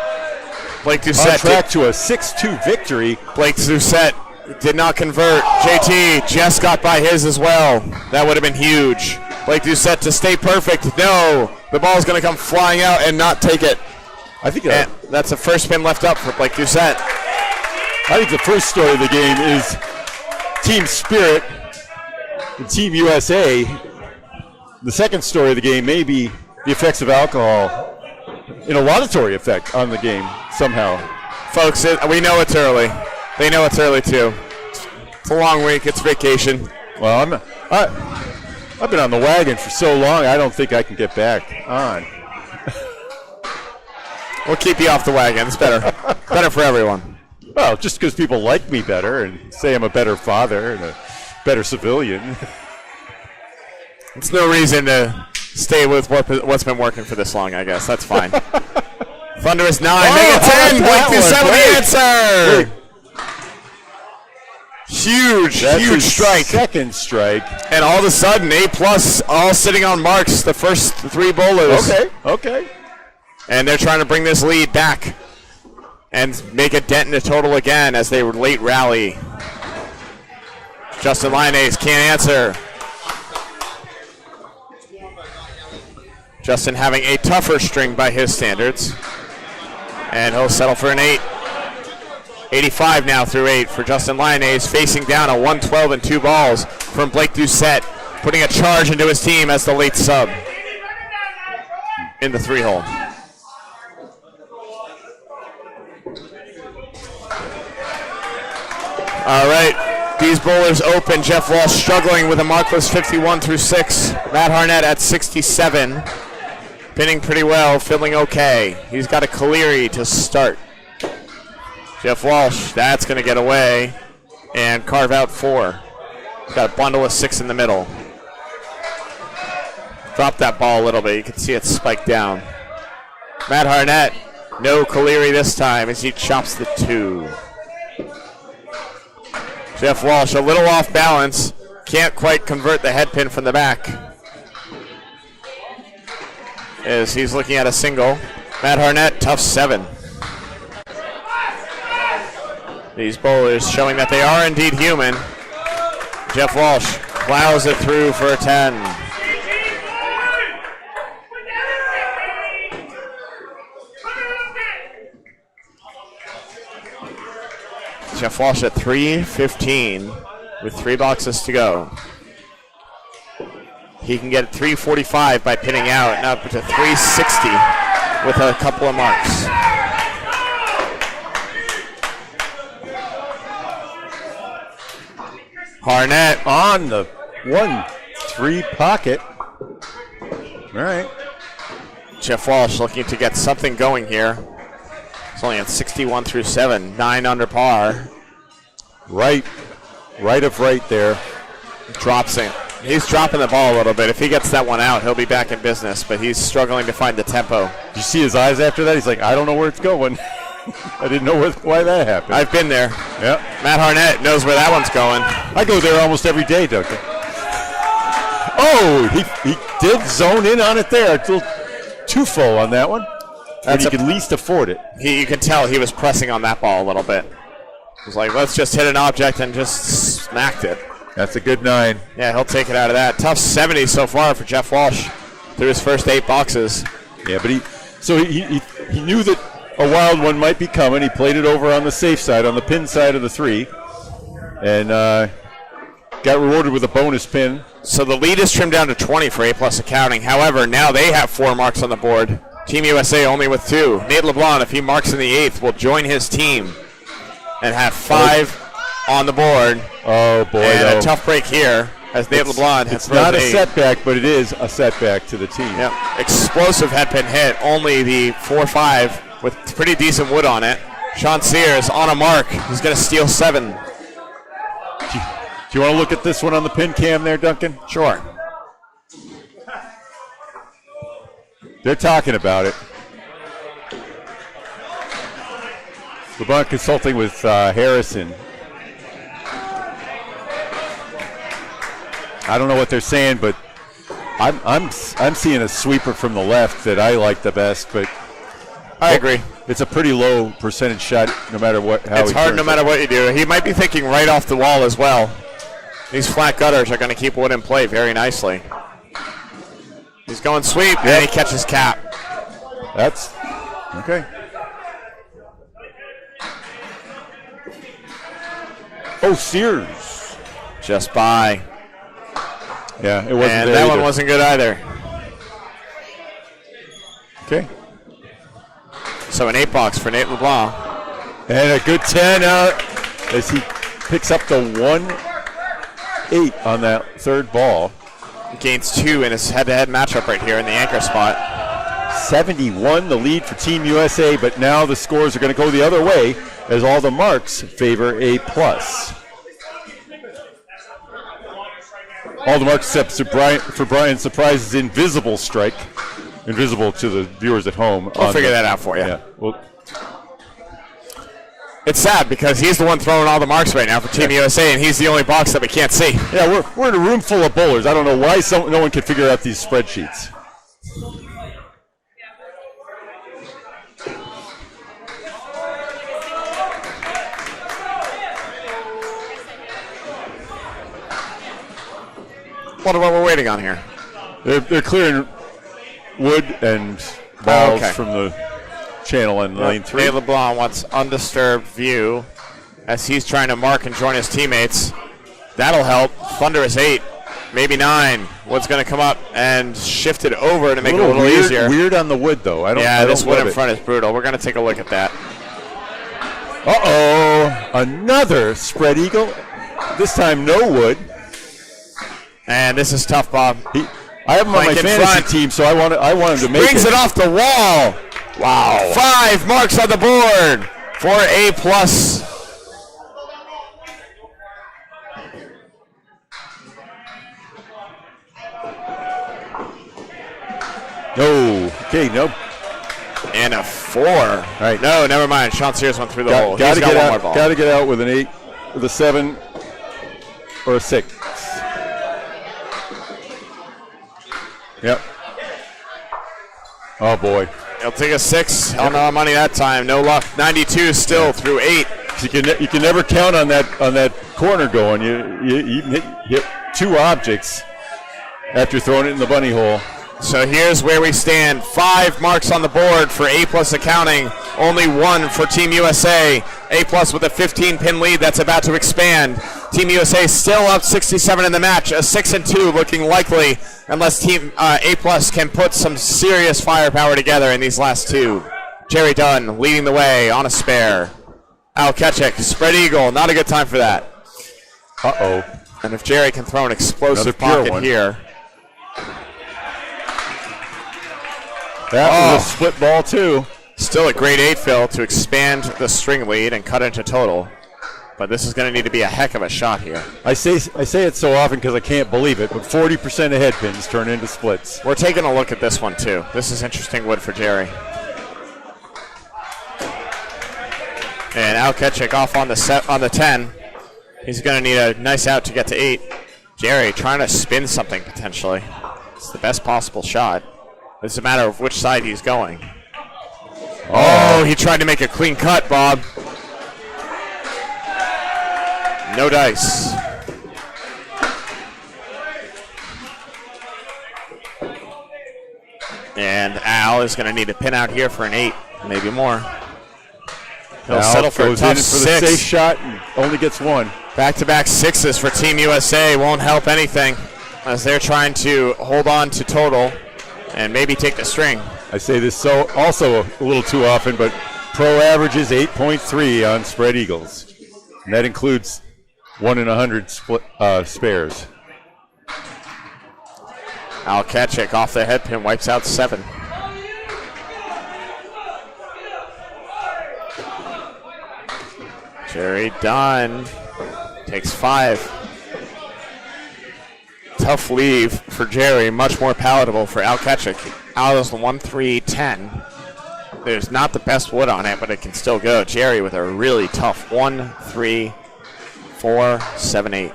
Blake Doucette on track to a 6-2 victory. Blake Doucette did not convert. JT just got by his as well. That would have been huge. Blake Doucette to stay perfect. No, the ball's going to come flying out and not take it. I think that's the first pin left up for Blake Doucette. I think the first story of the game is team spirit and Team USA. The second story of the game may be the effects of alcohol, an auditory effect on the game somehow. Folks, we know it's early. They know it's early too. It's a long week. It's vacation. Well, I've been on the wagon for so long, I don't think I can get back on. We'll keep you off the wagon. It's better. Better for everyone. Well, just because people like me better and say I'm a better father and a better civilian. It's no reason to stay with what's been working for this long, I guess. That's fine. Thunderous 9, make it 10. Blake Doucette with the answer. Huge strike. Second strike. And all of a sudden, A-plus all sitting on marks, the first 3 bowlers. Okay. And they're trying to bring this lead back and make a dent in the total again as they late rally. Justin Lyonnaise can't answer. Justin having a tougher string by his standards. And he'll settle for an 8. 85 now through 8 for Justin Lyonnaise, facing down a 112 and 2 balls from Blake Doucette, putting a charge into his team as the late sub in the 3-hole. All right, these bowlers open. Jeff Walsh struggling with a markless 51 through 6. Matt Harnett at 67. Pinning pretty well, feeling okay. He's got a Caleri to start. Jeff Walsh, that's going to get away and carve out 4. He's got a bundle of 6 in the middle. Drop that ball a little bit. You can see it spike down. Matt Harnett, no Caleri this time as he chops the 2. Jeff Walsh a little off balance. Can't quite convert the head pin from the back. As he's looking at a single. Matt Harnett, tough 7. These bowlers showing that they are indeed human. Jeff Walsh plows it through for a 10. Jeff Walsh at 3:15 with 3 boxes to go. He can get 3:45 by pinning out and up to 360 with a couple of marks. Harnett On the 1-3 pocket. All right. Jeff Walsh looking to get something going here. He's only at 61 through 7, 9 under par. Right of right there. Drops it. He's dropping the ball a little bit. If he gets that one out, he'll be back in business, but he's struggling to find the tempo. Did you see his eyes after that? He's like, I don't know where it's going. I didn't know why that happened. I've been there. Yep. Matt Harnett knows where that one's going. I go there almost every day, Duncan. Oh, he did zone in on it there. It's a little too full on that one. And he could least afford it. You can tell he was pressing on that ball a little bit. He was like, let's just hit an object and just smacked it. That's a good 9. Yeah, he'll take it out of that. Tough 70 so far for Jeff Walsh through his first 8 boxes. Yeah, but he knew that a wild one might be coming. He played it over on the safe side, on the pin side of the 3, and got rewarded with a bonus pin. So the lead is trimmed down to 20 for A+ accounting. However, now they have 4 marks on the board. Team USA only with 2. Nate LeBlanc, if he marks in the 8th, will join his team and have 5 on the board. Oh, boy. And a tough break here as Nate LeBlanc has It's not a setback, but it is a setback to the team. Yep. Explosive head pin hit. Only the 4-5 with pretty decent wood on it. Sean Sears on a mark. He's going to steal 7. Do you want to look at this one on the pin cam there, Duncan? Sure. They're talking about it. LeBlanc consulting with Harrison. I don't know what they're saying, but I'm seeing a sweeper from the left that I like the best, but I agree. It's a pretty low percentage shot no matter what. It's hard no matter what you do. He might be thinking right off the wall as well. These flat gutters are going to keep wood in play very nicely. He's going sweep, and he catches cap. That's okay. Oh, Sears. Just by. Yeah, it wasn't and there that either. one wasn't good either. Okay. So an 8 box for Nate LeBlanc. And a good 10 out as he picks up the 1-8 on that 3rd ball. Gains 2 in his head-to-head matchup right here in the anchor spot. 71 the lead for Team USA, but now the scores are going to go the other way as all the marks favor A+. All the marks except for Brian Surprise's invisible strike. Invisible to the viewers at home. I'll figure that out for you. Yeah. Well, it's sad because he's the one throwing all the marks right now for Team USA, and he's the only box that we can't see. yeah, we're in a room full of bowlers. I don't know why no one can figure out these spreadsheets. What are we waiting on here? They're clearing wood and balls from the channel in lane 3. Nate LeBlanc wants undisturbed view as he's trying to mark and join his teammates. That'll help. Thunderous 8, maybe 9. Wood's going to come up and shift it over to make it a little easier. Weird on the wood, though. I don't this wood in it. front is brutal. We're going to take a look at that. Uh-oh. Another spread eagle. This time no wood. And this is tough, Bob. I have him on my fantasy team, so I want him to make Brings it off the wall. Wow. 5 marks on the board for A+. No. Okay, no. And a 4. Right. No, never mind. Sean Sears went through the hole. Got to get one out. more ball. Got to get out with an 8, with a 7, or a 6. Yep. Oh boy. He'll take a 6. Hell no money that time. No luck. 92 still through 8. You can never count on that corner going. You hit 2 objects after throwing it in the bunny hole. So here's where we stand. 5 marks on the board for A+ accounting. Only 1 for Team USA. A plus with a 15-pin lead that's about to expand. Team USA still up 67 in the match. A 6-2 looking likely unless Team A plus can put some serious firepower together in these last two. Jerry Dunn leading the way on a spare. Al Ketchik, spread eagle. Not a good time for that. Uh-oh. And if Jerry can throw an explosive pocket here. That was a split ball, too. Still a great 8 fill to expand the string lead and cut into total. But this is going to need to be a heck of a shot here. I say it so often because I can't believe it, but 40% of head pins turn into splits. We're taking a look at this one, too. This is interesting wood for Jerry. And Al Ketchik off on the 10. He's going to need a nice out to get to 8. Jerry trying to spin something potentially. It's the best possible shot. It's a matter of which side he's going. Oh, he tried to make a clean cut, Bob. No dice. And Al is going to need a pin out here for an 8, maybe more. He'll Al settle for a tough in for 6. the safe shot and only gets 1. Back-to-back 6s for Team USA won't help anything as they're trying to hold on to total and maybe take the string. I say this also a little too often, but pro average is 8.3 on spread eagles. And that includes 1 in 100 spares. Al Ketchik off the head pin, wipes out 7. Jerry Dunn takes 5. Tough leave for Jerry, much more palatable for Al Ketchik. Al is 1-3-10. There's not the best wood on it, but it can still go. Jerry with a really tough 1-3-4-7-8.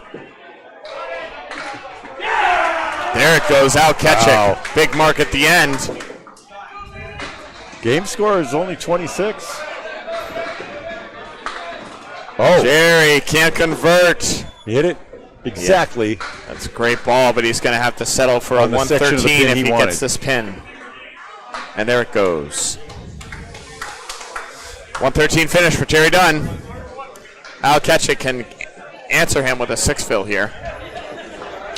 There it goes, Al Ketchik. Wow. Big mark at the end. Game score is only 26. Oh. Jerry can't convert. He hit it exactly. Yeah. That's a great ball, but he's going to have to settle for a 113 if he gets this pin. And there it goes. 113 finish for Jerry Dunn. Al Ketchik can answer him with a 6 fill here.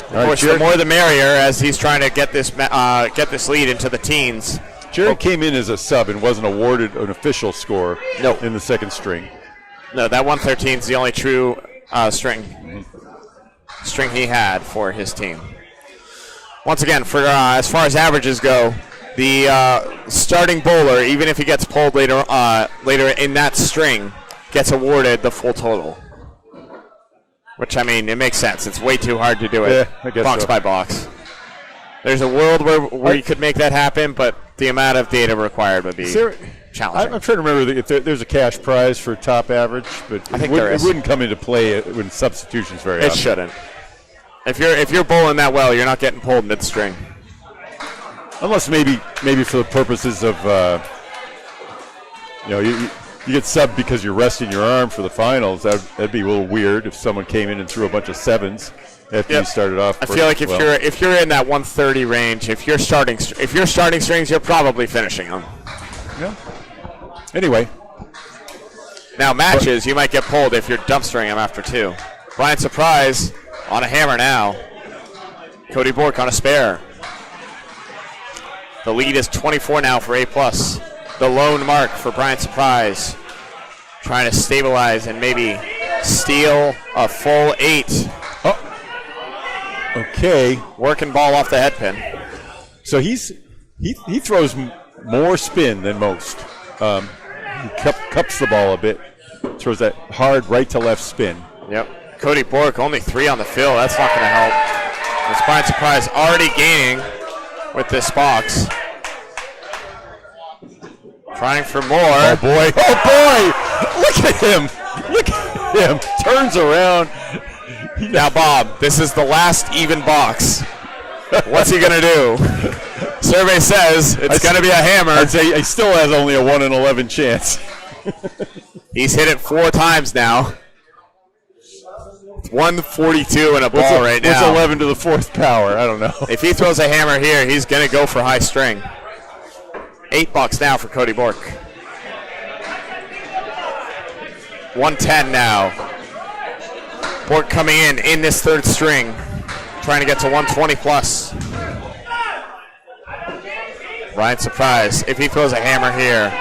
Of course, the more the merrier as he's trying to get this lead into the teens. Jerry came in as a sub and wasn't awarded an official score in the second string. No, that 113 is the only true string he had for his team. Once again, for as far as averages go, the starting bowler, even if he gets pulled later in that string, gets awarded the full total. Which, I mean, it makes sense. It's way too hard to do it box by box. There's a world where you could make that happen, but the amount of data required would be challenging. I'm trying to remember if there's a cash prize for top average, but I think there is. It wouldn't come into play in substitutions very often. It shouldn't. If you're bowling that well, you're not getting pulled mid-string. Unless maybe for the purposes of you get subbed because you're resting your arm for the finals. That'd be a little weird if someone came in and threw a bunch of 7s after you started off. I feel like if you're in that 130 range, if you're starting strings, you're probably finishing them. Yeah. Anyway. Now matches, you might get pulled if you're dumpstering them after 2. Blind surprise on a hammer now. Cody Bork on a spare. The lead is 24 now for A+. The lone mark for Brian Surprise. Trying to stabilize and maybe steal a full 8. Oh. Okay. Working ball off the head pin. So he throws more spin than most. He cups the ball a bit. Throws that hard right to left spin. Yep. Cody Bork only 3 on the fill. That's not going to help. As Brian Surprise already gaining with this box. Trying for more. Oh, boy. Oh, boy. Look at him. Look at him. Turns around. Now, Bob, this is the last even box. What's he going to do? Survey says it's going to be a hammer. I'd say he still has only a 1 in 11 chance. He's hit it 4 times now. It's 142 in a ball right now. What's 11 to the 4th power? I don't know. If he throws a hammer here, he's going to go for high string. $8 now for Cody Bork. 110 now. Bork coming in this third string, trying to get to 120 plus. Ryan Surprise, if he throws a hammer here,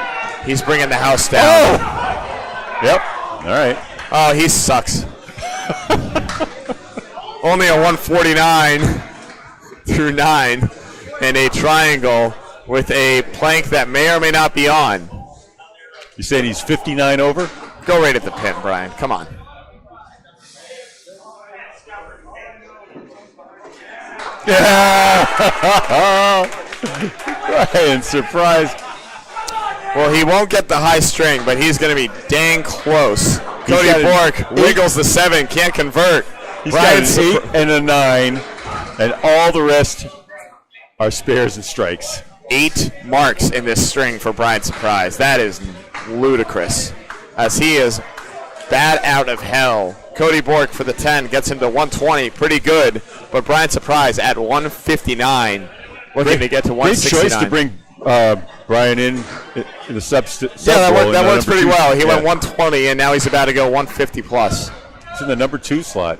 he's bringing the house down. Oh! Yep. All right. Oh, he sucks. Only a 149 through 9 and a triangle with a plank that may or may not be on. You saying he's 59 over? Go right at the pin, Brian. Come on. Yeah! Ryan Surprise. Well, he won't get the high string, but he's going to be dang close. Cody Bork wiggles the 7, can't convert. He's got an 8 and a 9, and all the rest are spares and strikes. 8 marks in this string for Brian Surprise. That is ludicrous, as he is bad out of hell. Cody Bork for the 10 gets him to 120, pretty good, but Brian Surprise at 159, looking to get to 169. Great choice to bring Brian in the sub. Yeah, that works pretty well. He went 120, and now he's about to go 150 plus. It's in the number 2 slot.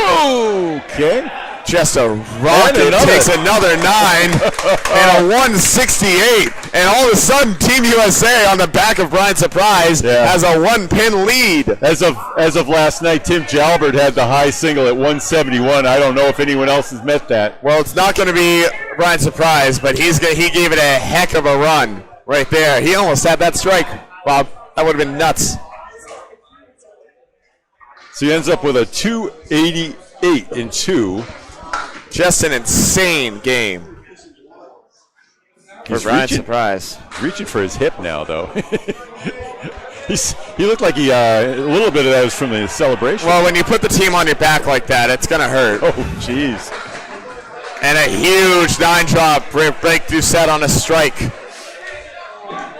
Okay. Just a rocket, takes another 9 and a 168. And all of a sudden, Team USA on the back of Brian Surprise has a 1-pin lead. As of last night, Tim Jalbert had the high single at 171. I don't know if anyone else has met that. Well, it's not going to be Brian Surprise, but he gave it a heck of a run right there. He almost had that strike, Bob. That would have been nuts. So he ends up with a 288 and 2. Just an insane game for Brian Surprise. He's reaching for his hip now, though. He looked like a little bit of that was from the celebration. Well, when you put the team on your back like that, it's going to hurt. Oh, jeez. And a huge 9 drop breakthrough set on a strike.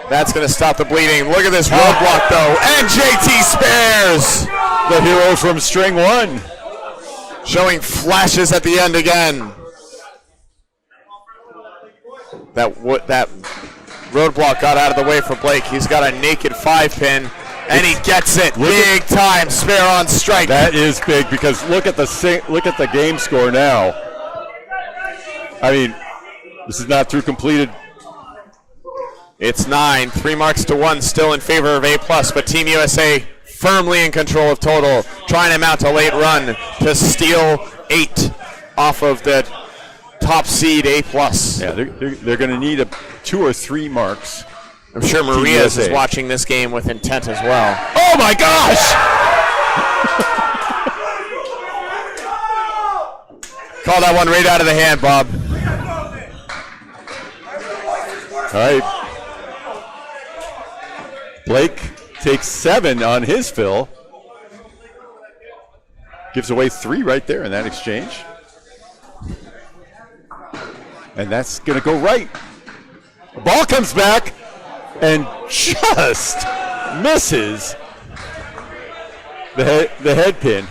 That's going to stop the bleeding. Look at this roadblock, though. And JT spares. The hero from string 1. Showing flashes at the end again. That roadblock got out of the way for Blake. He's got a naked 5-pin, and he gets it. Big time spare on strike. That is big because look at the game score now. I mean, this is not through completed. It's 9, 3 marks to 1, still in favor of A+, but Team USA firmly in control of total, trying to mount a late run to steal 8 off of the top seed A+. Yeah, they're going to need 2 or 3 marks. I'm sure Marias is watching this game with intent as well. Oh my gosh! Call that one right out of the hand, Bob. All right. Blake takes 7 on his fill. Gives away 3 right there in that exchange. And that's going to go right. The ball comes back and just misses the head pin.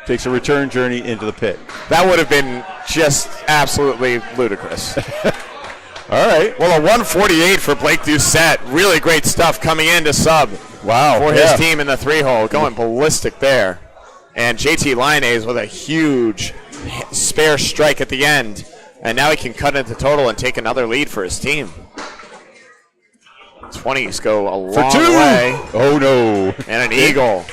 Takes a return journey into the pit. That would have been just absolutely ludicrous. All right. Well, a 148 for Blake Doucette. Really great stuff coming in to sub. Wow. For his team in the 3-hole. Going ballistic there. And JT Lyonnaise with a huge spare strike at the end. And now he can cut into total and take another lead for his team. 20s go a long way. Oh, no. And an eagle.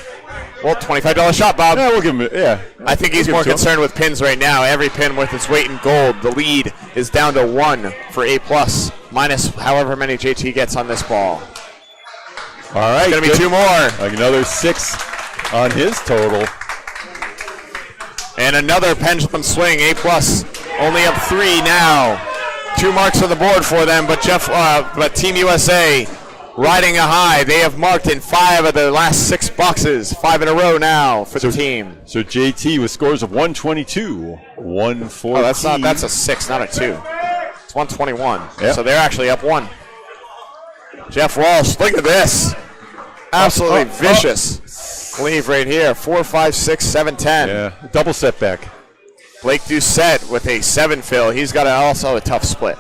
Well, $25 shot, Bob. Yeah, we'll give him. Yeah. I think he's more concerned with pins right now. Every pin with its weight in gold. The lead is down to 1 for A+, minus however many JT gets on this ball. All right. It's going to be 2 more. Like another 6 on his total. And another pendulum swing. A+, only up 3 now. 2 marks on the board for them, but Team USA riding a high. They have marked in 5 of their last 6 boxes. 5 in a row now for the team. So JT with scores of 122, 114. Oh, that's a 6, not a 2. It's 121. Yep. So they're actually up 1. Jeff Walsh, look at this. Absolutely vicious cleave right here. 4, 5, 6, 7, 10. Yeah, double setback. Blake Doucette with a 7 fill. He's got also a tough split.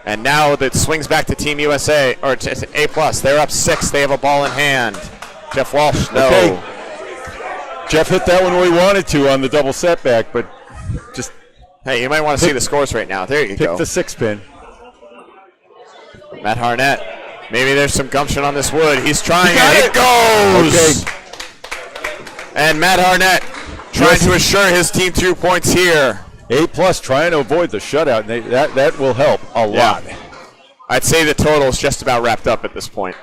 And now that swings back to Team USA, or to A+. They're up 6. They have a ball in hand. Jeff Walsh, no. Okay. Jeff hit that one where he wanted to on the double setback, but just hey, you might want to see the scores right now. There you go. pick the 6-pin. Matt Harnett. Maybe there's some gumption on this wood. He's trying Got it goes! Okay. And Matt Harnett trying to assure his team 2 points here. A+ trying to avoid the shutout. And that will help a lot. I'd say the total is just about wrapped up at this point,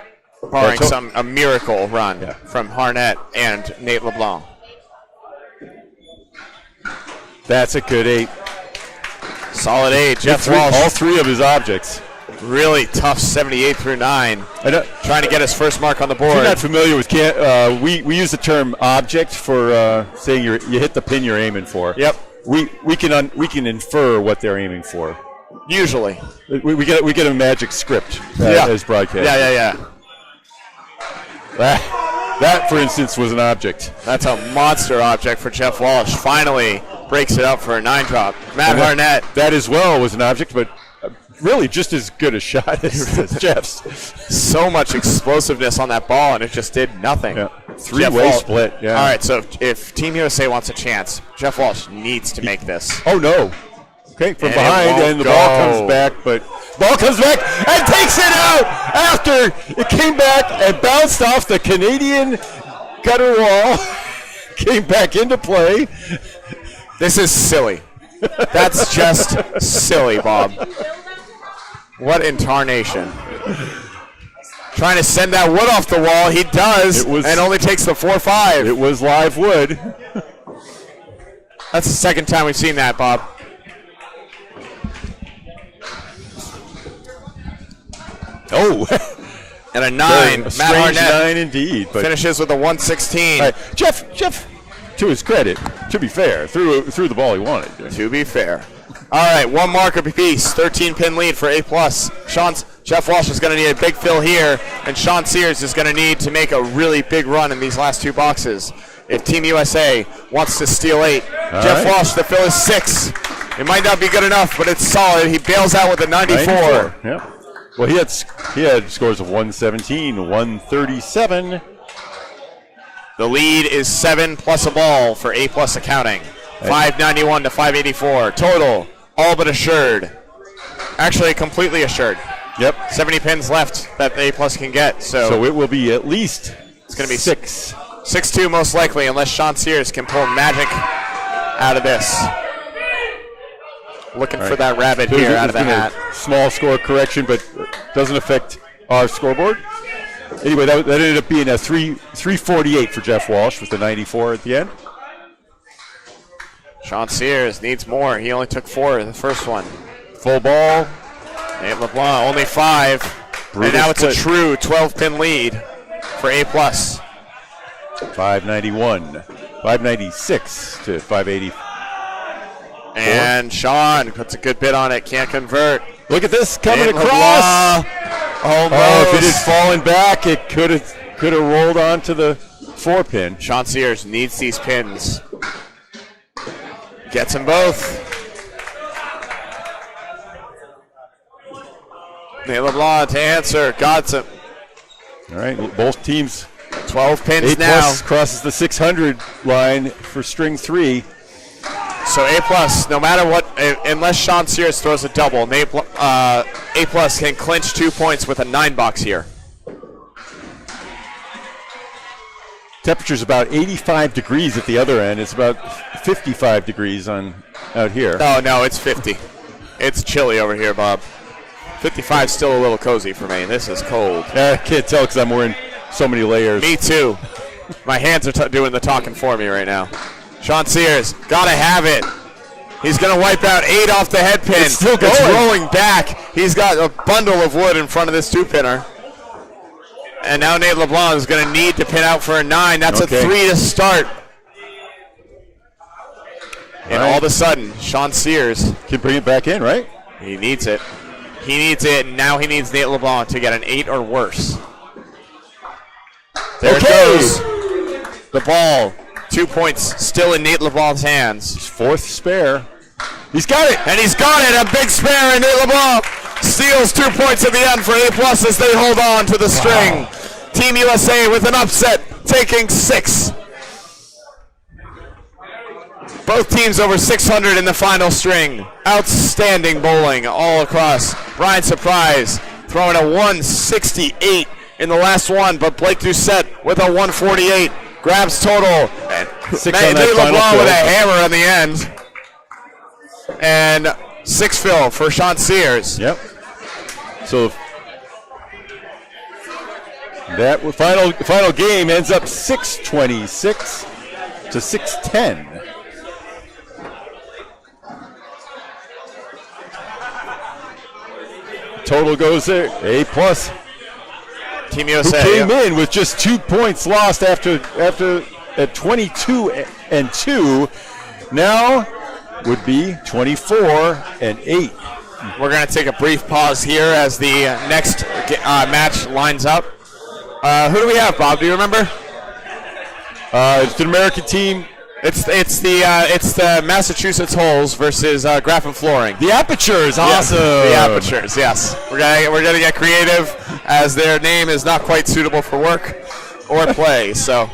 barring a miracle run from Harnett and Nate LeBlanc. That's a good 8. Solid 8. Jeff Walsh. All 3 of his objects. Really tough 78 through 9. Trying to get his first mark on the board. If you're not familiar with we use the term object for saying you hit the pin you're aiming for. Yep. We can infer what they're aiming for. Usually. We get a magic script as broadcast. Yeah. That, for instance, was an object. That's a monster object for Jeff Walsh. Finally breaks it up for a 9-drop. Matt Harnett. That as well was an object, but really just as good a shot as Jeff's. So much explosiveness on that ball, and it just did nothing. Yeah. 3-way split. Yeah. All right, so if Team USA wants a chance, Jeff Walsh needs to make this. Oh, no. Okay, from behind, and the ball comes back, but ball comes back and takes it out after it came back and bounced off the Canadian gutter wall, came back into play. This is silly. That's just silly, Bob. What in tarnation? Trying to send that wood off the wall. He does, and only takes the 4-5. It was live wood. That's the second time we've seen that, Bob. Oh. And a 9. Matt Harnett 9 indeed. But finishes with a 116. Right. Jeff, to his credit, to be fair, threw the ball he wanted. To be fair. All right, 1 mark apiece. 13-pin lead for A+. Jeff Walsh is going to need a big fill here, and Sean Sears is going to need to make a really big run in these last 2 boxes if Team USA wants to steal 8. Jeff Walsh, the fill is 6. It might not be good enough, but it's solid. He bails out with a 94. Yeah. Well, he had scores of 117, 137. The lead is 7 plus a ball for A+ accounting. 591 to 584. Total, all but assured. Actually, completely assured. Yep. 70 pins left that A+ can get. So it will be at least it's going to be 6. 6-2 most likely, unless Sean Sears can pull magic out of this. Looking for that rabbit here out of the hat. Small score correction, but doesn't affect our scoreboard. Anyway, that ended up being a 348 for Jeff Walsh with the 94 at the end. Sean Sears needs more. He only took 4 in the first one. Full ball. Nate LeBlanc only 5. And now it's a true 12-pin lead for A+. 591, 596 to 580. And Sean puts a good bid on it. Can't convert. Look at this coming Nate across. Almost. Oh, if it had fallen back, it could have rolled onto the 4-pin. Sean Sears needs these pins. Gets them both. Nate LeBlanc to answer. Got him. All right, both teams. 12 pins A+ now. crosses the 600 line for string 3. So A+, no matter what, unless Sean Sears throws a double, A+ can clinch 2 points with a 9-box here. Temperature's about 85 degrees at the other end. It's about 55 degrees out here. Oh, no, it's 50. It's chilly over here, Bob. 55 is still a little cozy for me. This is cold. I can't tell because I'm wearing so many layers. Me too. My hands are doing the talking for me right now. Sean Sears, gotta have it. He's gonna wipe out 8 off the head pin. It's still going. It's rolling back. He's got a bundle of wood in front of this 2-pinner. And now Nate LeBlanc is gonna need to pin out for a 9. That's a 3 to start. And all of a sudden, Sean Sears can bring it back in, right? He needs it. He needs it, and now he needs Nate LeBlanc to get an 8 or worse. There it goes. The ball. 2 points still in Nate LeBlanc's hands. His 4th spare. He's got it. And he's got it. A big spare in Nate LeBlanc. steals 2 points at the end for A+ as they hold on to the string. Team USA with an upset, taking 6. Both teams over 600 in the final string. Outstanding bowling all across. Brian Surprise throwing a 168 in the last one, but Blake Doucette with a 148 grabs total. And Nate LeBlanc with a hammer on the end. And 6 fill for Sean Sears. Yep. So that final game ends up 626 to 610. Total goes there, A+. Team USA. Who came in with just 2 points lost after at 22-2. Now would be 24-8. We're going to take a brief pause here as the next match lines up. Who do we have, Bob? Do you remember? It's an American team. It's the Massachusetts Holes versus Graffin Flooring. The Apertures, awesome. The Apertures, yes. We're gonna get creative as their name is not quite suitable for work or play. So